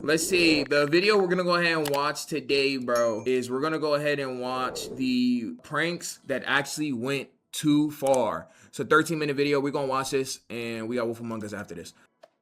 Let's see. The video we're gonna go ahead and watch today, bro, is we're gonna go ahead and watch the pranks that actually went too far. So 13-minute video. We're gonna watch this, and we got Wolf Among Us after this.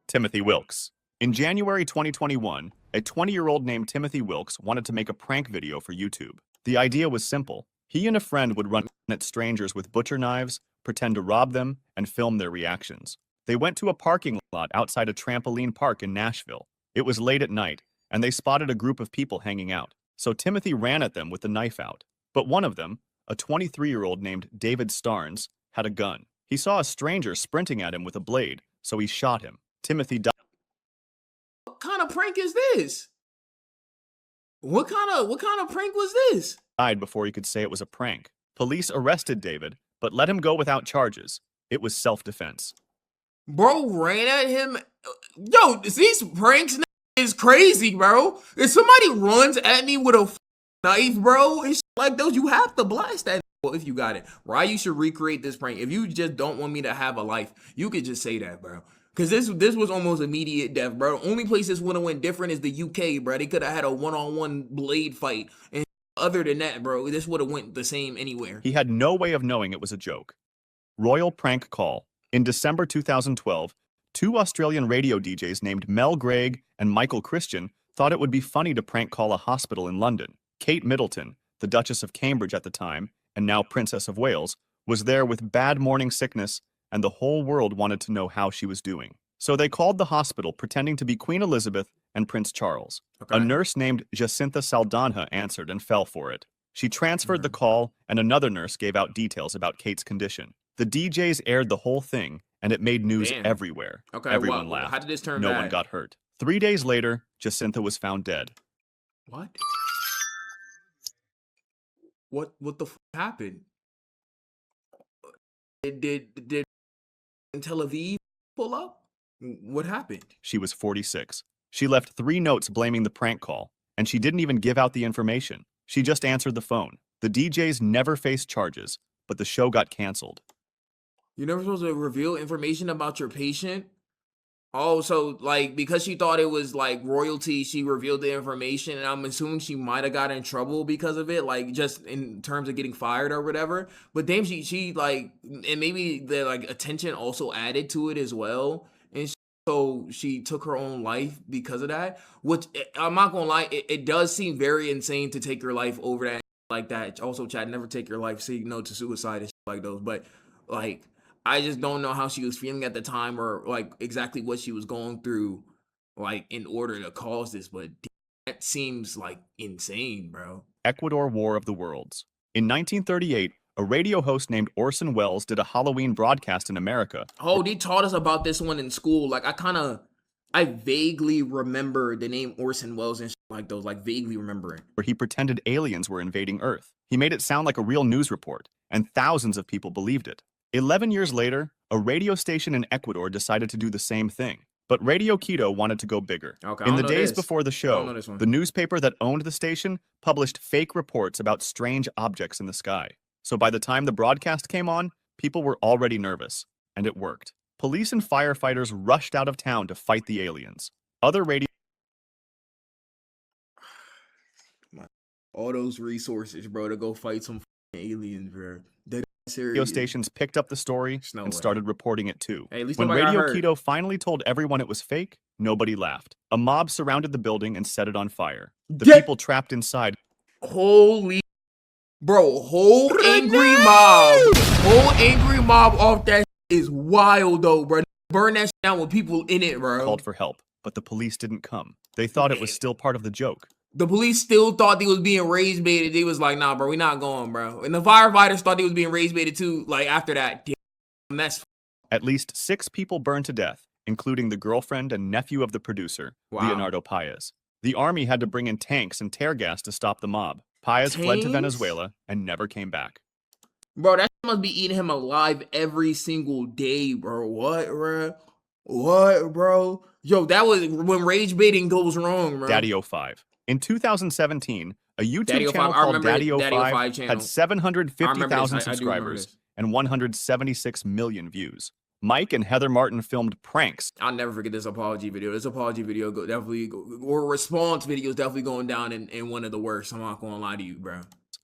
Timothy Wilkes. In January 2021, a 20-year-old named Timothy Wilkes wanted to make a prank video for YouTube. The idea was simple. He and a friend would run at strangers with butcher knives, pretend to rob them, and film their reactions. They went to a parking lot outside a trampoline park in Nashville. It was late at night, and they spotted a group of people hanging out. So Timothy ran at them with the knife out. But one of them, a 23-year-old named David Starnes, had a gun. He saw a stranger sprinting at him with a blade, so he shot him. Timothy died. What kind of prank is this? What kind of prank was this? Died before he could say it was a prank. Police arrested David, but let him go without charges. It was self-defense. Bro ran at him. Yo, these pranks is crazy, bro. If somebody runs at me with a knife, bro, and shit like those, you have to blast that if you got it. Ryai, you should recreate this prank. If you just don't want me to have a life, you could just say that, bro. Because this was almost immediate death, bro. The only place this would have went different is the UK, bro. They could have had a one-on-one blade fight. And other than that, bro, this would have went the same anywhere. He had no way of knowing it was a joke. Royal prank call. In December 2012, two Australian radio DJs named Mel Gregg and Michael Christian thought it would be funny to prank call a hospital in London. Kate Middleton, the Duchess of Cambridge at the time, and now Princess of Wales, was there with bad morning sickness, and the whole world wanted to know how she was doing. So they called the hospital pretending to be Queen Elizabeth and Prince Charles. Okay. A nurse named Jacinta Saldanha answered and fell for it. She transferred the call, and another nurse gave out details about Kate's condition. The DJs aired the whole thing, and it made news everywhere. Okay, everyone laughed. How did this turn No bad? one got hurt. 3 days later, Jacinta was found dead. What? What the f happened? Did Tel Aviv pull up? What happened? She was 46. She left 3 notes blaming the prank call, and she didn't even give out the information. She just answered the phone. The DJs never faced charges, but the show got canceled. You're never supposed to reveal information about your patient? Oh, so, like, because she thought it was, like, royalty, she revealed the information, and I'm assuming she might have got in trouble because of it, like, just in terms of getting fired or whatever. But damn, she like, and maybe the, like, attention also added to it as well. And so she took her own life because of that. Which, I'm not gonna lie, it does seem very insane to take your life over that, like that. Also, chat, never take your life, say no to suicide and shit like those. But, like, I just don't know how she was feeling at the time or like exactly what she was going through like in order to cause this, but that seems like insane, bro. Ecuador War of the Worlds. In 1938, a radio host named Orson Welles did a Halloween broadcast in America. Oh, they taught us about this one in school. Like I vaguely remember the name Orson Welles and shit like those, like vaguely remembering. Where he pretended aliens were invading Earth. He made it sound like a real news report, and thousands of people believed it. 11 years later, a radio station in Ecuador decided to do the same thing. But Radio Quito wanted to go bigger. Okay, in the days before the show, the newspaper that owned the station published fake reports about strange objects in the sky. So by the time the broadcast came on, people were already nervous. And it worked. Police and firefighters rushed out of town to fight the aliens. Other radio... All those resources, bro, to go fight some aliens, bro. Radio stations picked up the story and started reporting it too. Hey, at least when Radio Quito finally told everyone it was fake, nobody laughed. A mob surrounded the building and set it on fire. The people trapped inside. Holy, bro, whole angry mob off that is wild though, bro. Burn that shit down with people in it, bro. Called for help, but the police didn't come. They thought it was still part of the joke. The police still thought they was being rage baited. They was like, nah, bro, we not going, bro. And the firefighters thought they was being rage baited too, like after that. Damn, that's... At least 6 people burned to death, including the girlfriend and nephew of the producer, Leonardo Paez. The army had to bring in tanks and tear gas to stop the mob. Paez fled to Venezuela and never came back. Bro, that must be eating him alive every single day, bro. What, bro? What, bro? Yo, that was when rage baiting goes wrong, bro. Daddy 05. In 2017, a YouTube channel called Daddy 05 had 750,000 subscribers and 176 million views. Mike and Heather Martin filmed pranks I'll never forget this apology video. This apology video or response video is definitely going down in one of the worst. I'm not gonna lie to you, bro.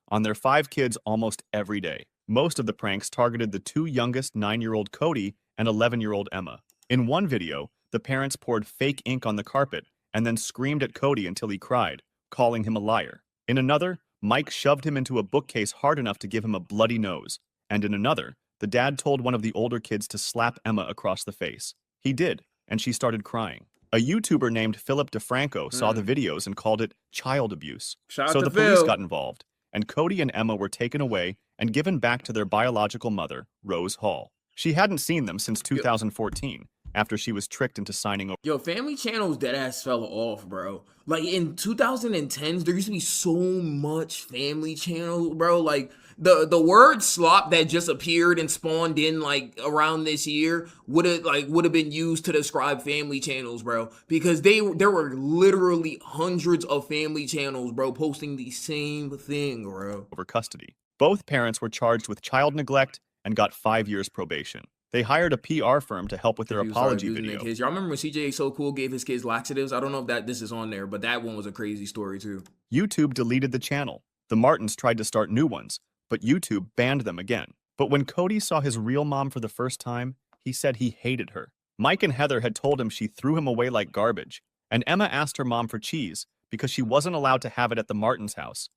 on their 5 kids almost every day. Most of the pranks targeted the 2 youngest 9-year-old Cody and 11-year-old Emma. In one video, the parents poured fake ink on the carpet and then screamed at Cody until he cried, calling him a liar. In another, Mike shoved him into a bookcase hard enough to give him a bloody nose. And in another, the dad told one of the older kids to slap Emma across the face. He did, and she started crying. A YouTuber named Philip DeFranco saw the videos and called it child abuse. Shout out So to the police Phil. got involved, and Cody and Emma were taken away and given back to their biological mother, Rose Hall. She hadn't seen them since 2014, after she was tricked into signing over. Yo, Family Channel's deadass fell off, bro. Like in 2010s, there used to be so much Family Channel, bro. Like the word slop that just appeared and spawned in like around this year would have been used to describe Family Channels, bro. Because there were literally hundreds of Family Channels, bro, posting the same thing, bro. Over custody. Both parents were charged with child neglect and got 5 years probation. They hired a PR firm to help with their apology video. Y'all remember when CJ So Cool gave his kids laxatives? I don't know if this is on there, but that one was a crazy story too. YouTube deleted the channel. The Martins tried to start new ones, but YouTube banned them again. But when Cody saw his real mom for the first time, he said he hated her. Mike and Heather had told him she threw him away like garbage, and Emma asked her mom for cheese because she wasn't allowed to have it at the Martins' house.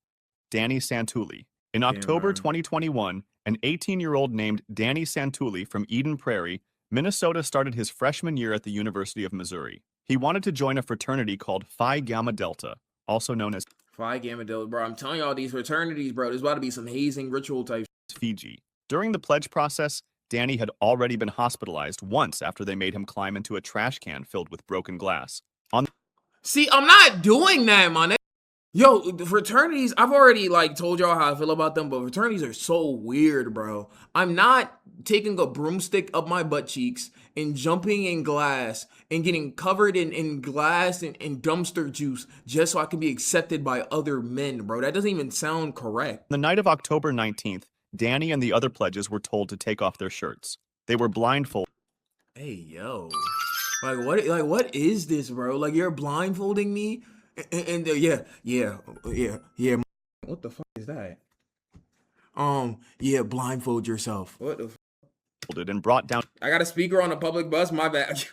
Danny Santulli. In October 2021, an 18-year-old named Danny Santulli from Eden Prairie, Minnesota started his freshman year at the University of Missouri. He wanted to join a fraternity called Phi Gamma Delta, also known as Phi Gamma Delta, bro. I'm telling y'all, these fraternities, bro, there's about to be some hazing ritual type. Fiji. During the pledge process, Danny had already been hospitalized once after they made him climb into a trash can filled with broken glass. See, I'm not doing that, man. Yo, the fraternities, I've already like told y'all how I feel about them, but fraternities are so weird, bro. I'm not taking a broomstick up my butt cheeks and jumping in glass and getting covered in glass and dumpster juice just so I can be accepted by other men, bro. That doesn't even sound correct. The night of October 19th, Danny and the other pledges were told to take off their shirts. They were blindfolded. Hey, yo. What is this, bro? Like, you're blindfolding me? And yeah. What the fuck is that? Yeah, blindfold yourself. What the fuck? And brought down. I got a speaker on a public bus. My bad.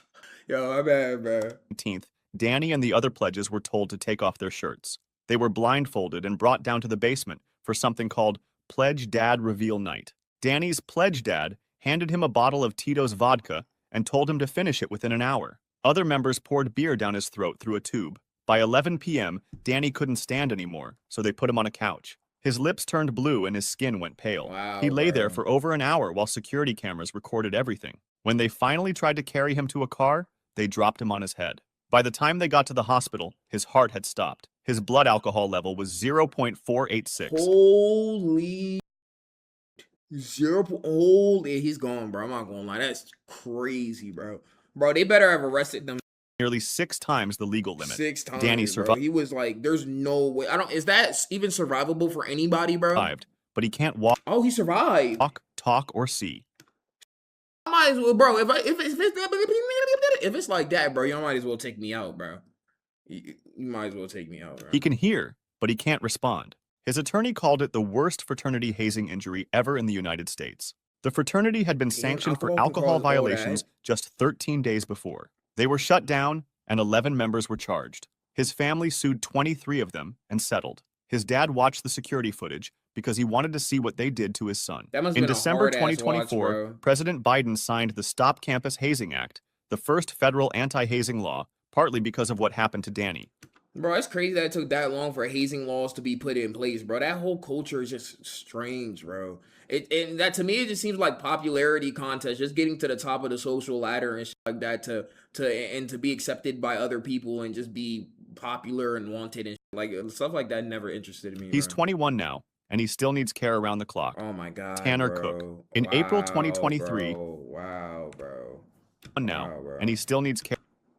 Yo, my bad, bro. 19th, Danny and the other pledges were told to take off their shirts. They were blindfolded and brought down to the basement for something called Pledge Dad Reveal Night. Danny's pledge dad handed him a bottle of Tito's vodka and told him to finish it within an hour. Other members poured beer down his throat through a tube. By 11 p.m., Danny couldn't stand anymore, so they put him on a couch. His lips turned blue and his skin went pale. Wow, he lay bro. there for over an hour while security cameras recorded everything. When they finally tried to carry him to a car, they dropped him on his head. By the time they got to the hospital, his heart had stopped. His blood alcohol level was 0.486. Holy holy, he's gone, bro. I'm not gonna lie. That's crazy, bro. Bro, they better have arrested them. Nearly 6 times the legal limit. 6 times. Danny bro. survived. He was like, there's no way. Is that even survivable for anybody, bro? But he can't walk, Oh, he survived. talk, or see. I might as well, bro. If it's like that, bro, you might as well take me out, bro. You might as well take me out, bro. He can hear, but he can't respond. His attorney called it the worst fraternity hazing injury ever in the United States. The fraternity had been sanctioned for alcohol violations just 13 days before. They were shut down, and 11 members were charged. His family sued 23 of them and settled. His dad watched the security footage because he wanted to see what they did to his son. In December 2024, watch, President Biden signed the Stop Campus Hazing Act, the first federal anti-hazing law, partly because of what happened to Danny. Bro, it's crazy that it took that long for hazing laws to be put in place, bro. That whole culture is just strange, bro. And that to me, it just seems like popularity contest, just getting to the top of the social ladder and shit like that to be accepted by other people and just be popular and wanted and shit. Like stuff like that never interested me. He's bro. 21 now, and he still needs care around the clock. Oh my god, Tanner bro. Cook. In April 2023, Wow, bro. And he still needs care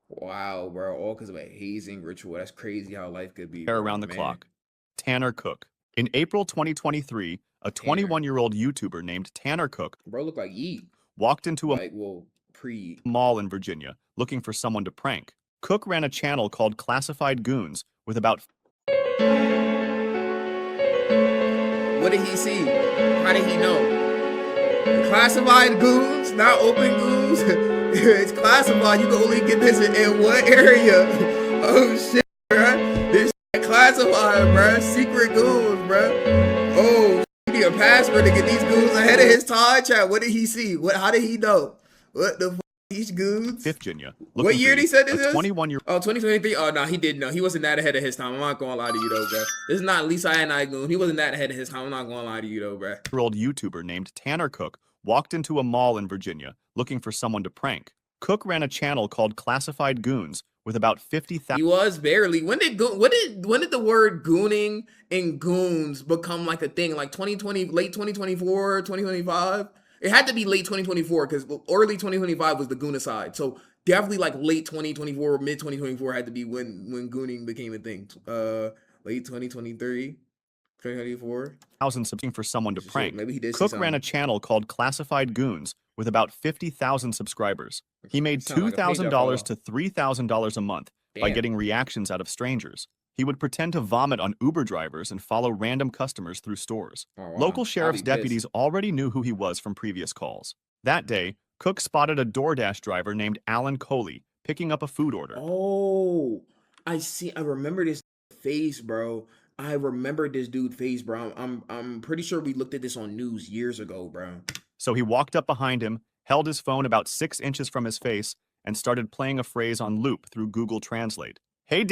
Wow, bro. All because of a hazing ritual. That's crazy how life could be. around the clock. Tanner Cook. In April 2023, a 21-year-old YouTuber named Tanner Cook Bro, look like Yeet. walked into a Like, well, Pre. Mall in Virginia looking for someone to prank. Cook ran a channel called Classified Goons with about What did he see? How did he know? Classified goons, not open goons. It's classified. You can only get this in one area. Oh shit, bruh. This shit classified, bruh. Secret goons, bruh. Oh, you need a password to get these goons ahead of his time. Chat. What did he see? How did he know? What the fuck? These goons? Virginia. What year did he said this is? 21-year. Oh, 2023? Oh, no, he didn't know. He wasn't that ahead of his time. I'm not gonna lie to you, though, bro. This is not Lisa and I Goon. He wasn't that ahead of his time. I'm not gonna lie to you, though, bro. Old YouTuber named Tanner Cook walked into a mall in Virginia looking for someone to prank. Cook ran a channel called Classified Goons with about 50,000. He was barely. When did the word gooning and goons become like a thing? Like 2020, late 2024, 2025? It had to be late 2024 because early 2025 was the Goonicide. So definitely like late 2024, mid 2024 had to be when gooning became a thing. Late 2023, 2024. Looking for someone to prank. Maybe he did. Cook ran a channel called Classified Goons with about 50,000 subscribers. He made $2,000 to $3,000 a month by getting reactions out of strangers. He would pretend to vomit on Uber drivers and follow random customers through stores. Oh, wow. Local sheriff's deputies already knew who he was from previous calls. That day, Cook spotted a DoorDash driver named Alan Coley picking up a food order. Oh, I see. I remember this face, bro. I remember this dude face, bro. I'm pretty sure we looked at this on news years ago, bro. So he walked up behind him, held his phone about 6 inches from his face, and started playing a phrase on loop through Google Translate. Hey,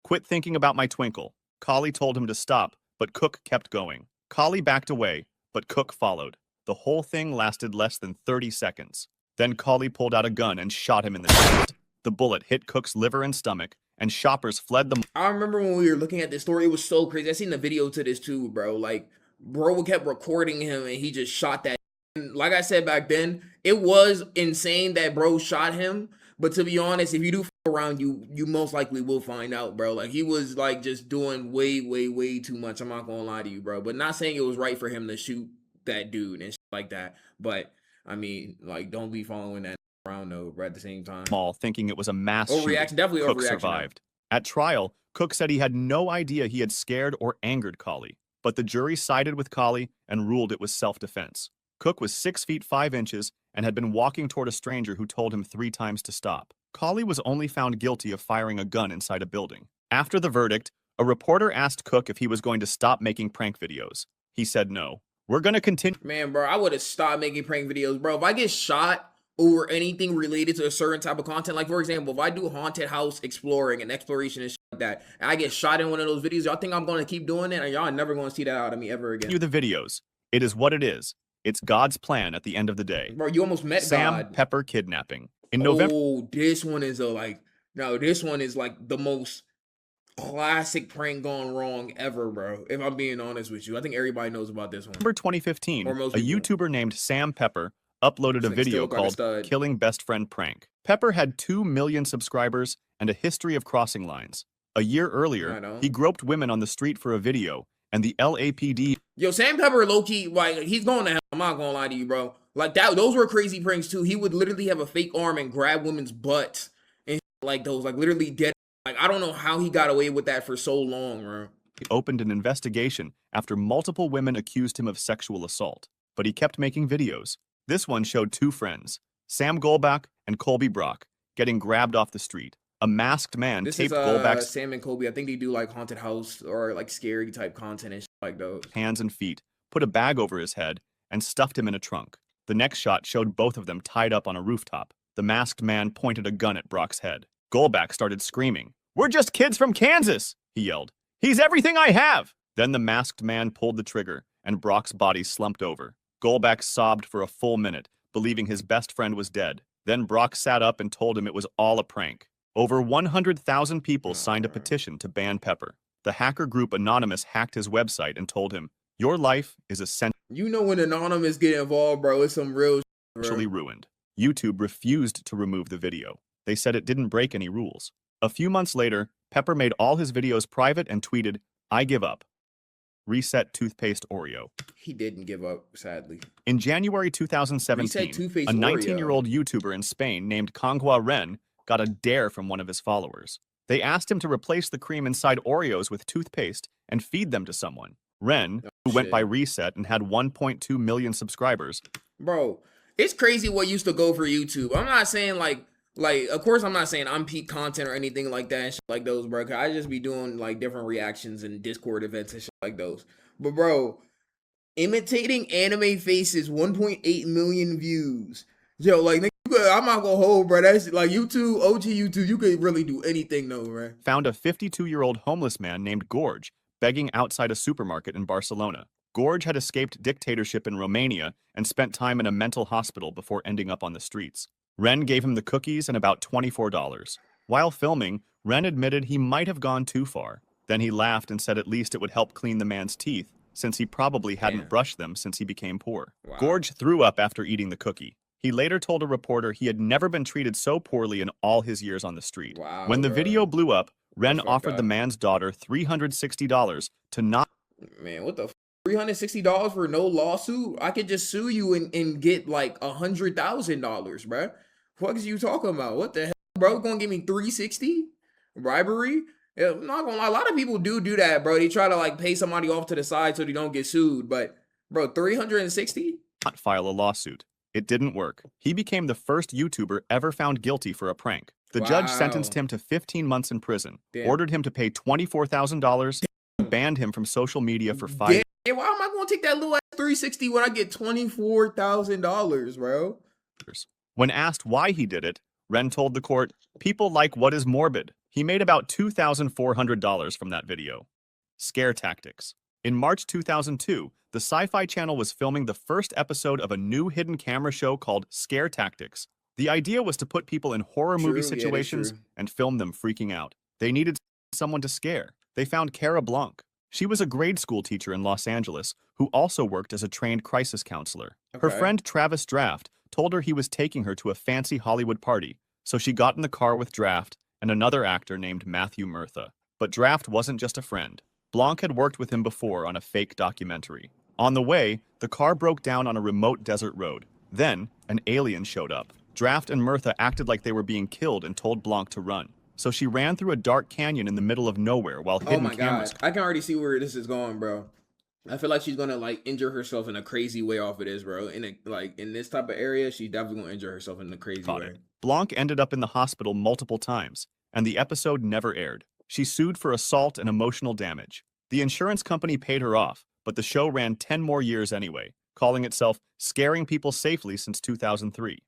quit thinking about my twinkle. Collie told him to stop, but Cook kept going. Collie backed away, but Cook followed. The whole thing lasted less than 30 seconds. Then Collie pulled out a gun and shot him in the chest. The bullet hit Cook's liver and stomach, and shoppers fled the... I remember when we were looking at this story, it was so crazy. I seen the video to this too, bro. Like, bro kept recording him, and he just shot that. And like I said back then, it was insane that bro shot him. But to be honest, if you do around, you most likely will find out, bro. Like, he was like just doing way too much. I'm not gonna lie to you, bro. But not saying it was right for him to shoot that dude and shit like that. But I mean, like, don't be following that around though, bro. At the same time, mall thinking it was a mass shooting. Definitely Cook overreaction. Survived. At trial, Cook said he had no idea he had scared or angered Collie, but the jury sided with Collie and ruled it was self-defense. Cook was 6 feet 5 inches and had been walking toward a stranger who told him 3 times to stop. Collie was only found guilty of firing a gun inside a building. After the verdict, a reporter asked Cook if he was going to stop making prank videos. He said no. We're going to continue. Man, bro, I would have stopped making prank videos, bro. If I get shot over anything related to a certain type of content, like for example, if I do haunted house exploring and exploration and shit like that, and I get shot in one of those videos, y'all think I'm going to keep doing it? And y'all never going to see that out of me ever again. The videos. It is what it is. It's God's plan at the end of the day. Bro, you almost met Sam God. Pepper kidnapping. In November. Oh, this one is this one is like the most classic prank gone wrong ever, bro. If I'm being honest with you. I think everybody knows about this one. November 2015, a YouTuber named Sam Pepper uploaded a video called Killing Best Friend Prank. Pepper had 2 million subscribers and a history of crossing lines. A year earlier, he groped women on the street for a video, and the LAPD... Yo, Sam Pepper, low-key, like, he's going to hell. I'm not gonna lie to you, bro. Like, those were crazy pranks, too. He would literally have a fake arm and grab women's butts and like those, like, literally dead. Like, I don't know how he got away with that for so long, bro. He opened an investigation after multiple women accused him of sexual assault, but he kept making videos. This one showed 2 friends, Sam Golbach and Colby Brock, getting grabbed off the street. A masked man taped Golbach's... Sam and Colby, I think they do, like, haunted house or, like, scary type content and shit like those. Hands and feet, put a bag over his head, and stuffed him in a trunk. The next shot showed both of them tied up on a rooftop. The masked man pointed a gun at Brock's head. Golbach started screaming. "We're just kids from Kansas," he yelled. "He's everything I have!" Then the masked man pulled the trigger, and Brock's body slumped over. Golbach sobbed for a full minute, believing his best friend was dead. Then Brock sat up and told him it was all a prank. Over 100,000 people signed a petition to ban Pepper. The hacker group Anonymous hacked his website and told him, "Your life is essentially..." You know when Anonymous get involved, bro, it's some real shit, ruined. YouTube refused to remove the video. They said it didn't break any rules. A few months later, Pepper made all his videos private and tweeted, "I give up." Reset toothpaste Oreo. He didn't give up, sadly. In January Reset 2017, toothpaste a Oreo. 19-year-old YouTuber in Spain named Kangua Ren got a dare from one of his followers. They asked him to replace the cream inside Oreos with toothpaste and feed them to someone. Ren, who went by Reset and had 1.2 million subscribers. Bro, it's crazy what used to go for YouTube. I'm not saying like of course I'm not saying I'm peak content or anything like that and shit like those, bro. 'Cause I just be doing like different reactions and Discord events and shit like those. But bro, imitating anime faces, 1.8 million views. Yo, like I'm not gonna hold, bro. That's like YouTube, OG YouTube. You could really do anything though, bro. Found a 52-year-old homeless man named Gorge begging outside a supermarket in Barcelona. Gorge had escaped dictatorship in Romania and spent time in a mental hospital before ending up on the streets. Ren gave him the cookies and about $24. While filming, Ren admitted he might have gone too far. Then he laughed and said at least it would help clean the man's teeth, since he probably hadn't brushed them since he became poor. Wow. Gorge threw up after eating the cookie. He later told a reporter he had never been treated so poorly in all his years on the street. Wow, when the bro. video blew up, Ren That's fucked offered up. the man's daughter $360 to not Man, what the $360 for no lawsuit? I could just sue you and get like $100,000, bro. What is you talking about? What the hell, bro? Gonna give me $360 bribery? Yeah, I'm not gonna lie. A lot of people do that, bro. They try to like pay somebody off to the side so they don't get sued. But bro, $360? file a lawsuit. It didn't work. He became the first YouTuber ever found guilty for a prank. The judge sentenced him to 15 months in prison, ordered him to pay $24,000, banned him from social media for 5 years. Why am I gonna take that little ass $360 when I get $24,000, bro? When asked why he did it, Ren told the court, "People like what is morbid." He made about $2,400 from that video. Scare tactics. In March 2002, the Sci-Fi Channel was filming the first episode of a new hidden camera show called Scare Tactics. The idea was to put people in horror movie situations and film them freaking out. They needed someone to scare. They found Cara Blanc. She was a grade school teacher in Los Angeles who also worked as a trained crisis counselor. Her friend Travis Draft told her he was taking her to a fancy Hollywood party, so she got in the car with Draft and another actor named Matthew Murtha. But Draft wasn't just a friend. Blanc had worked with him before on a fake documentary. On the way, the car broke down on a remote desert road. Then, an alien showed up. Draft and Murtha acted like they were being killed and told Blanc to run. So she ran through a dark canyon in the middle of nowhere while hidden cameras. I can already see where this is going, bro. I feel like she's gonna like injure herself in a crazy way off of this, bro. In this type of area, she's definitely gonna injure herself in a crazy way. Blanc ended up in the hospital multiple times, and the episode never aired. She sued for assault and emotional damage. The insurance company paid her off, but the show ran 10 more years anyway, calling itself Scaring People Safely since 2003.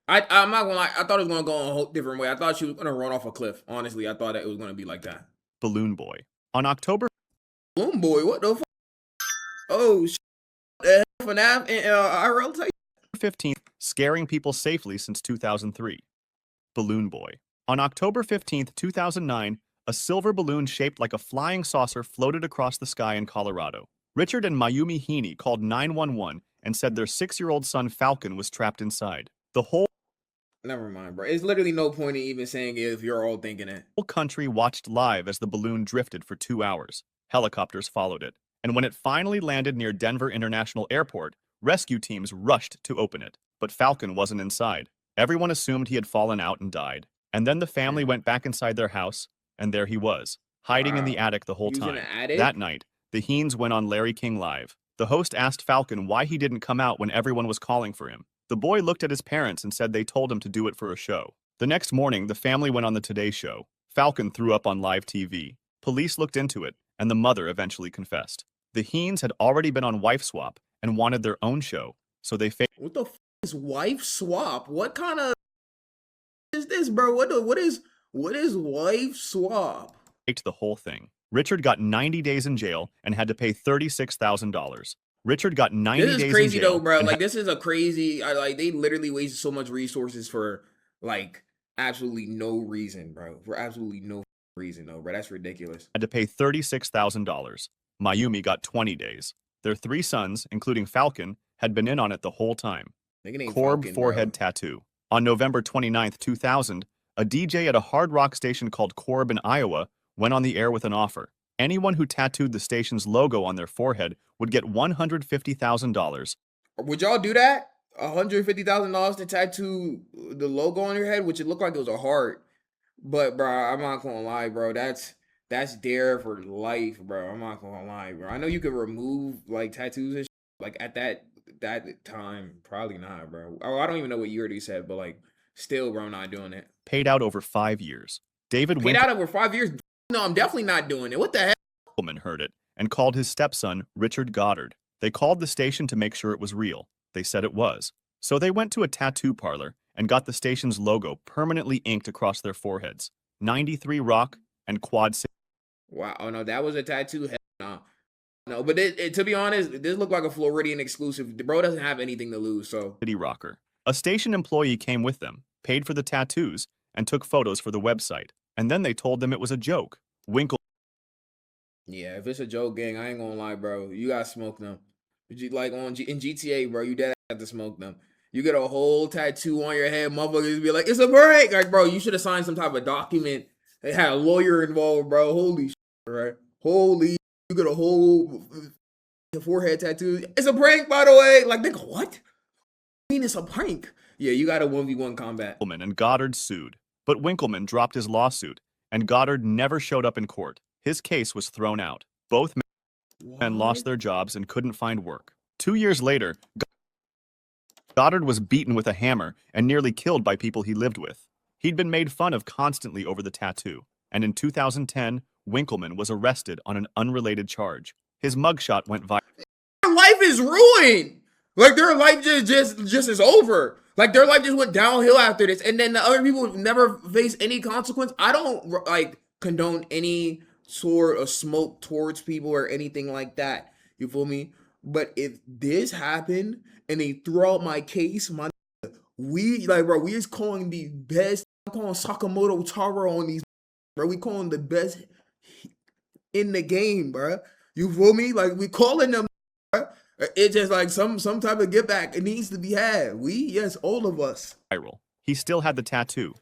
I'm not gonna lie, I thought it was gonna go a whole different way. I thought she was gonna run off a cliff. Honestly, I thought that it was gonna be like that. Balloon Boy. On October Balloon Boy, what the fuck? Oh, the hell, FNAF and IRL type? 15th, Scaring People Safely since 2003. Balloon Boy. On October 15th, 2009, a silver balloon shaped like a flying saucer floated across the sky in Colorado. Richard and Mayumi Heaney called 911 and said their 6-year-old son Falcon was trapped inside. The whole Never mind, bro. It's literally no point in even saying it if you're all thinking it. whole country watched live as the balloon drifted for 2 hours. Helicopters followed it. And when it finally landed near Denver International Airport, rescue teams rushed to open it. But Falcon wasn't inside. Everyone assumed he had fallen out and died. And then the family went back inside their house, and there he was, hiding in the attic the whole time. That night, the Heens went on Larry King Live. The host asked Falcon why he didn't come out when everyone was calling for him. The boy looked at his parents and said they told him to do it for a show. The next morning, the family went on the Today Show. Falcon threw up on live TV. Police looked into it, and the mother eventually confessed. The Heens had already been on Wife Swap and wanted their own show, so they What the f is Wife Swap? What kind of is this, bro? What is Wife Swap? faked the whole thing. Richard got 90 days in jail and had to pay $36,000. Richard got 90 days in jail. This is crazy though, bro. Like this is a crazy. Like they literally wasted so much resources for like absolutely no reason, bro. For absolutely no reason, though, bro. That's ridiculous. Had to pay $36,000. Mayumi got 20 days. Their 3 sons, including Falcon, had been in on it the whole time. Corb forehead tattoo. On November 29th, 2000, a DJ at a hard rock station called Corb in Iowa went on the air with an offer. Anyone who tattooed the station's logo on their forehead would get $150,000. Would y'all do that? $150,000 to tattoo the logo on your head, which it looked like it was a heart. But bro, I'm not gonna lie, bro. That's there for life, bro. I'm not gonna lie, bro. I know you could remove like tattoos and like at that time, probably not, bro. Oh, I don't even know what year they said, but like still, bro, I'm not doing it. Paid out over 5 years. David Paid out over 5 years. No, I'm definitely not doing it. What the heck? Winkleman heard it and called his stepson, Richard Goddard. They called the station to make sure it was real. They said it was. So they went to a tattoo parlor and got the station's logo permanently inked across their foreheads. 93 Rock and Quad City. Wow. Oh no, that was a tattoo. Hell no. No, but to be honest, this looked like a Floridian exclusive. The bro doesn't have anything to lose, so. City Rocker. A station employee came with them, paid for the tattoos, and took photos for the website. And then they told them it was a joke. Winkle. Yeah, if it's a joke, gang, I ain't gonna lie, bro. You gotta smoke them. Like in GTA, bro, you dead have to smoke them. You get a whole tattoo on your head, motherfuckers be like, it's a break. Like, bro, you should have signed some type of document. They had a lawyer involved, bro. Holy shit, right? Holy, you get a whole forehead tattoo. It's a prank, by the way. Like, nigga, what? I mean, it's a prank. Yeah, you got a 1v1 combat. Winkleman and Goddard sued, but Winkleman dropped his lawsuit, and Goddard never showed up in court. His case was thrown out. Both men lost their jobs and couldn't find work. 2 years later, Goddard was beaten with a hammer and nearly killed by people he lived with. He'd been made fun of constantly over the tattoo, and in 2010, Winkleman was arrested on an unrelated charge. His mugshot went viral. Their life is ruined. Like their life just is over. Like their life just went downhill after this, and then the other people never face any consequence. I don't like condone any sort of smoke towards people or anything like that. You feel me? But if this happened and they throw out my case, we is calling the best. I'm calling Sakamoto Taro on these, bro. We calling the best in the game, bro. You feel me? Like we calling them, bro. It's just like some type of get back. It needs to be had. Yes, all of us. Viral. He still had the tattoo.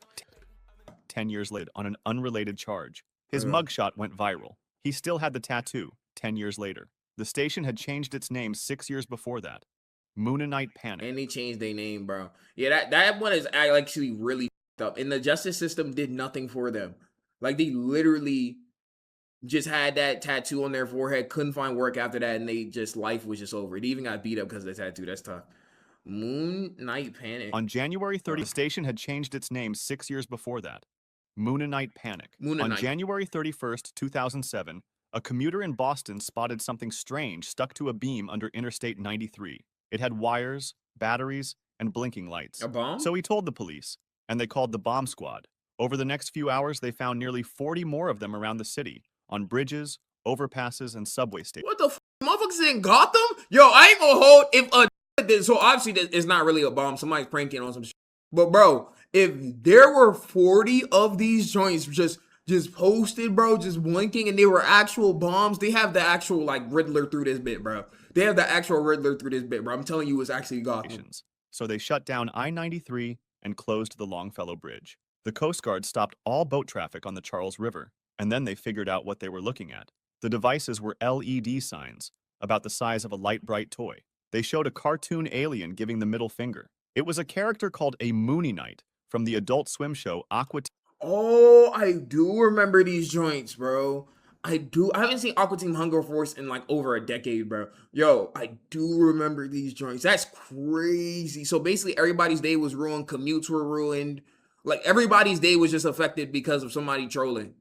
10 years later, on an unrelated charge. His mugshot went viral. He still had the tattoo. 10 years later. The station had changed its name 6 years before that. Moonanite Panic. And they changed their name, bro. Yeah, that one is actually really up. And the justice system did nothing for them. Like they literally just had that tattoo on their forehead, couldn't find work after that, and life was just over. They even got beat up because of the tattoo. That's tough. Moonanite Panic. On January 30th, the station had changed its name 6 years before that. Moonanite Panic. On January 31st, 2007, a commuter in Boston spotted something strange stuck to a beam under Interstate 93. It had wires, batteries, and blinking lights. A bomb? So he told the police, and they called the bomb squad. Over the next few hours, they found nearly 40 more of them around the city, on bridges, overpasses, and subway stations. What the f? Motherfuckers in Gotham? Yo, I ain't gonna hold if so obviously it's not really a bomb. Somebody's pranking on some shit. But bro, if there were 40 of these joints just posted, bro, just blinking, and they were actual bombs, they have the actual like Riddler through this bit, bro. They have the actual Riddler through this bit, bro. I'm telling you, it's actually Gotham. So they shut down I-93 and closed the Longfellow Bridge. The Coast Guard stopped all boat traffic on the Charles River, and then they figured out what they were looking at. The devices were LED signs, about the size of a light bright toy. They showed a cartoon alien giving the middle finger. It was a character called a Moonanite from the Adult Swim show Aqua. Oh, I do remember these joints, bro. I do. I haven't seen Aqua Team Hunger Force in like over a decade, bro. Yo, I do remember these joints. That's crazy. So basically everybody's day was ruined. Commutes were ruined. Like everybody's day was just affected because of somebody trolling.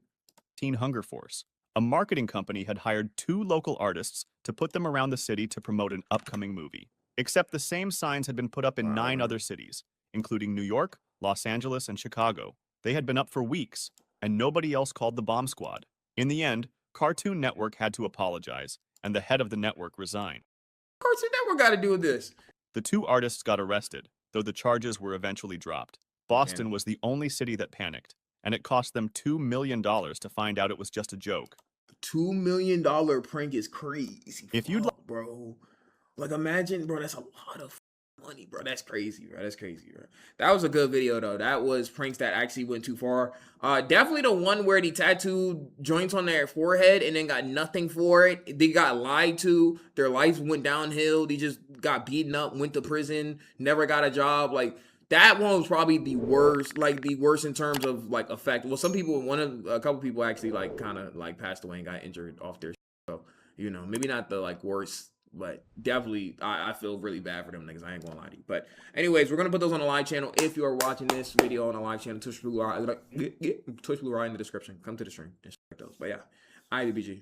Teen Hunger Force. A marketing company had hired 2 local artists to put them around the city to promote an upcoming movie. Except the same signs had been put up in 9 other cities, including New York, Los Angeles, and Chicago. They had been up for weeks, and nobody else called the bomb squad. In the end, Cartoon Network had to apologize, and the head of the network resigned. Cartoon Network got to do with this. The 2 artists got arrested, though the charges were eventually dropped. Boston was the only city that panicked, and it cost them $2 million to find out it was just a joke. $2 million prank is crazy. If you'd like, bro, like imagine, bro, that's a lot of money, bro. That's crazy, bro. That's crazy, bro. That was a good video, though. That was pranks that actually went too far. Definitely the one where they tattooed joints on their forehead and then got nothing for it. They got lied to. Their life went downhill. They just got beaten up, went to prison, never got a job. Like, that one was probably the worst, like the worst in terms of like effect. Well, some people, a couple people actually like kind of like passed away and got injured off their. So, you know, maybe not the like worst, but definitely I feel really bad for them niggas. I ain't gonna lie to you. But anyways, we're gonna put those on the live channel. If you are watching this video on the live channel, Twitch Blue Ryai in the description. Come to the stream and check those. But yeah, IBBG.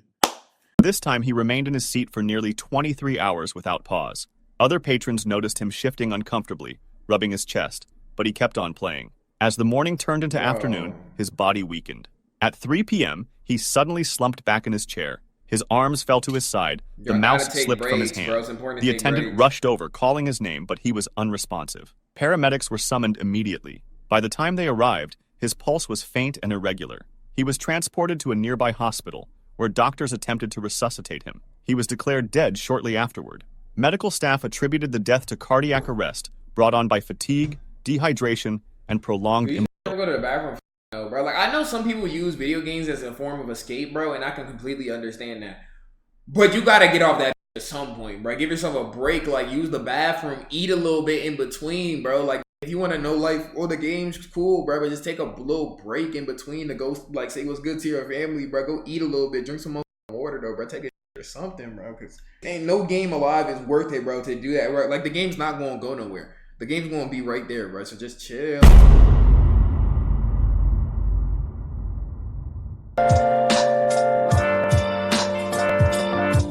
This time he remained in his seat for nearly 23 hours without pause. Other patrons noticed him shifting uncomfortably, rubbing his chest, but he kept on playing. As the morning turned into afternoon, his body weakened. At 3 p.m., he suddenly slumped back in his chair. His arms fell to his side, the mouse slipped from his hand. The attendant rushed over, calling his name, but he was unresponsive. Paramedics were summoned immediately. By the time they arrived, his pulse was faint and irregular. He was transported to a nearby hospital, where doctors attempted to resuscitate him. He was declared dead shortly afterward. Medical staff attributed the death to cardiac arrest, brought on by fatigue, dehydration, and prolonged immobility. Go to the bathroom, bro. Like, I know some people use video games as a form of escape, bro, and I can completely understand that. But you gotta get off that at some point, bro. Give yourself a break. Like, use the bathroom, eat a little bit in between, bro. Like, if you want to know life or the game's cool, bro, but just take a little break in between to go, like, say what's good to your family, bro. Go eat a little bit, drink some water, though, bro. Take a or something, bro, because ain't no game alive is worth it, bro, to do that, bro. Like, the game's not gonna go nowhere. The game's gonna be right there, bro. So just chill.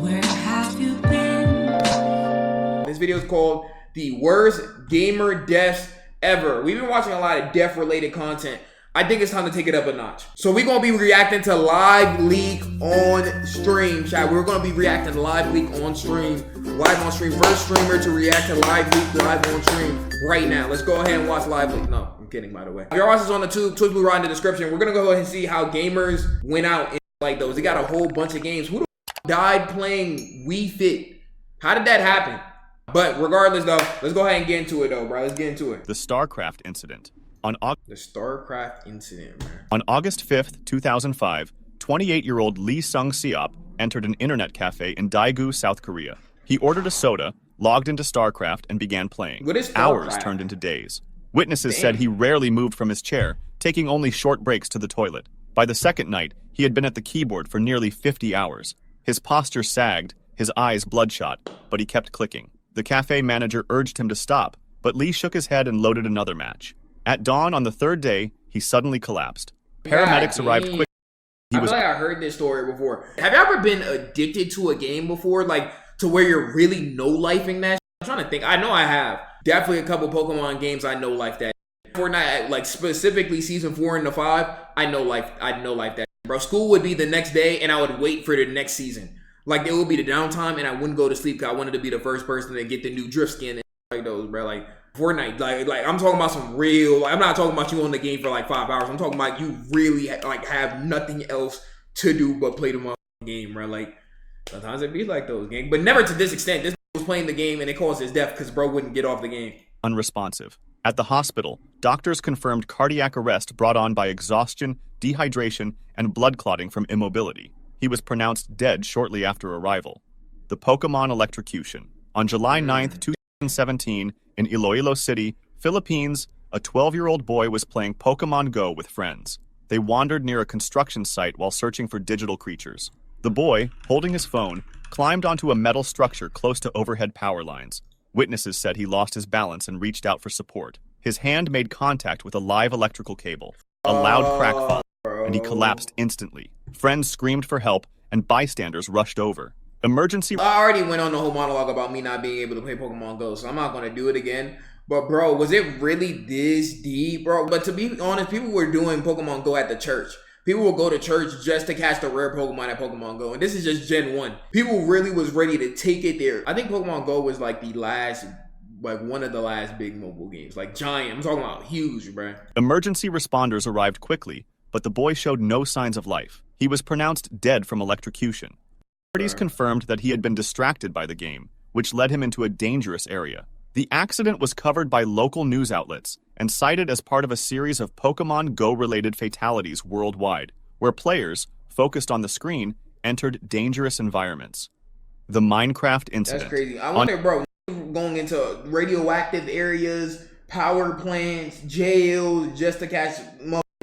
Where have you been? This video is called The Worst Gamer Deaths Ever. We've been watching a lot of death-related content. I think it's time to take it up a notch. So we're going to be reacting to Live Leak on stream, chat. We're going to be reacting to Live Leak on stream. Live on stream. First streamer to react to Live Leak live on stream right now. Let's go ahead and watch Live Leak. No, I'm kidding, by the way. If you're watching this on the tube, Twitch Blue Ryai in the description. We're going to go ahead and see how gamers went out in like those. They got a whole bunch of games. Who the died playing Wii Fit? How did that happen? But regardless, though, let's go ahead and get into it, though, bro. Let's get into it. The StarCraft incident. The StarCraft incident, man. On August 5th, 2005, 28-year-old Lee Sung-seop entered an internet cafe in Daegu, South Korea. He ordered a soda, logged into StarCraft, and began playing. What is StarCraft? Hours turned into days. Witnesses said he rarely moved from his chair, taking only short breaks to the toilet. By the second night, he had been at the keyboard for nearly 50 hours. His posture sagged, his eyes bloodshot, but he kept clicking. The cafe manager urged him to stop, but Lee shook his head and loaded another match. At dawn on the third day, he suddenly collapsed. Paramedics arrived quickly. I feel like I heard this story before. Have you ever been addicted to a game before? Like, to where you're really no-lifing that? I'm trying to think. I know I have. Definitely a couple Pokemon games I know like that. Fortnite, like specifically season 4 and the 5, I know like that. Bro, school would be the next day and I would wait for the next season. Like, it would be the downtime and I wouldn't go to sleep because I wanted to be the first person to get the new drift skin and like those, bro. Like, Fortnite, like I'm talking about some real, like, I'm not talking about you on the game for like 5 hours. I'm talking about you really like have nothing else to do but play the motherfucking game, bro. Like, sometimes it be like those games, but never to this extent. This was playing the game and it caused his death because bro wouldn't get off the game. Unresponsive. At the hospital, doctors confirmed cardiac arrest brought on by exhaustion, dehydration, and blood clotting from immobility. He was pronounced dead shortly after arrival. The Pokemon electrocution. On July 9th, 2017, in Iloilo City, Philippines, a 12-year-old boy was playing Pokemon Go with friends. They wandered near a construction site while searching for digital creatures. The boy, holding his phone, climbed onto a metal structure close to overhead power lines. Witnesses said he lost his balance and reached out for support. His hand made contact with a live electrical cable. A loud crack followed, and he collapsed instantly. Friends screamed for help, and bystanders rushed over. Emergency. I already went on the whole monologue about me not being able to play Pokemon Go, so I'm not going to do it again. But, bro, was it really this deep, bro? But to be honest, people were doing Pokemon Go at the church. People will go to church just to catch the rare Pokemon at Pokemon Go. And this is just Gen 1. People really was ready to take it there. I think Pokemon Go was like the last, like one of the last big mobile games. Like giant. I'm talking about huge, bro. Emergency responders arrived quickly, but the boy showed no signs of life. He was pronounced dead from electrocution. Authorities confirmed that he had been distracted by the game, which led him into a dangerous area. The accident was covered by local news outlets and cited as part of a series of Pokemon Go-related fatalities worldwide, where players, focused on the screen, entered dangerous environments. The Minecraft incident. That's crazy. I wonder, bro, going into radioactive areas, power plants, jails, just to catch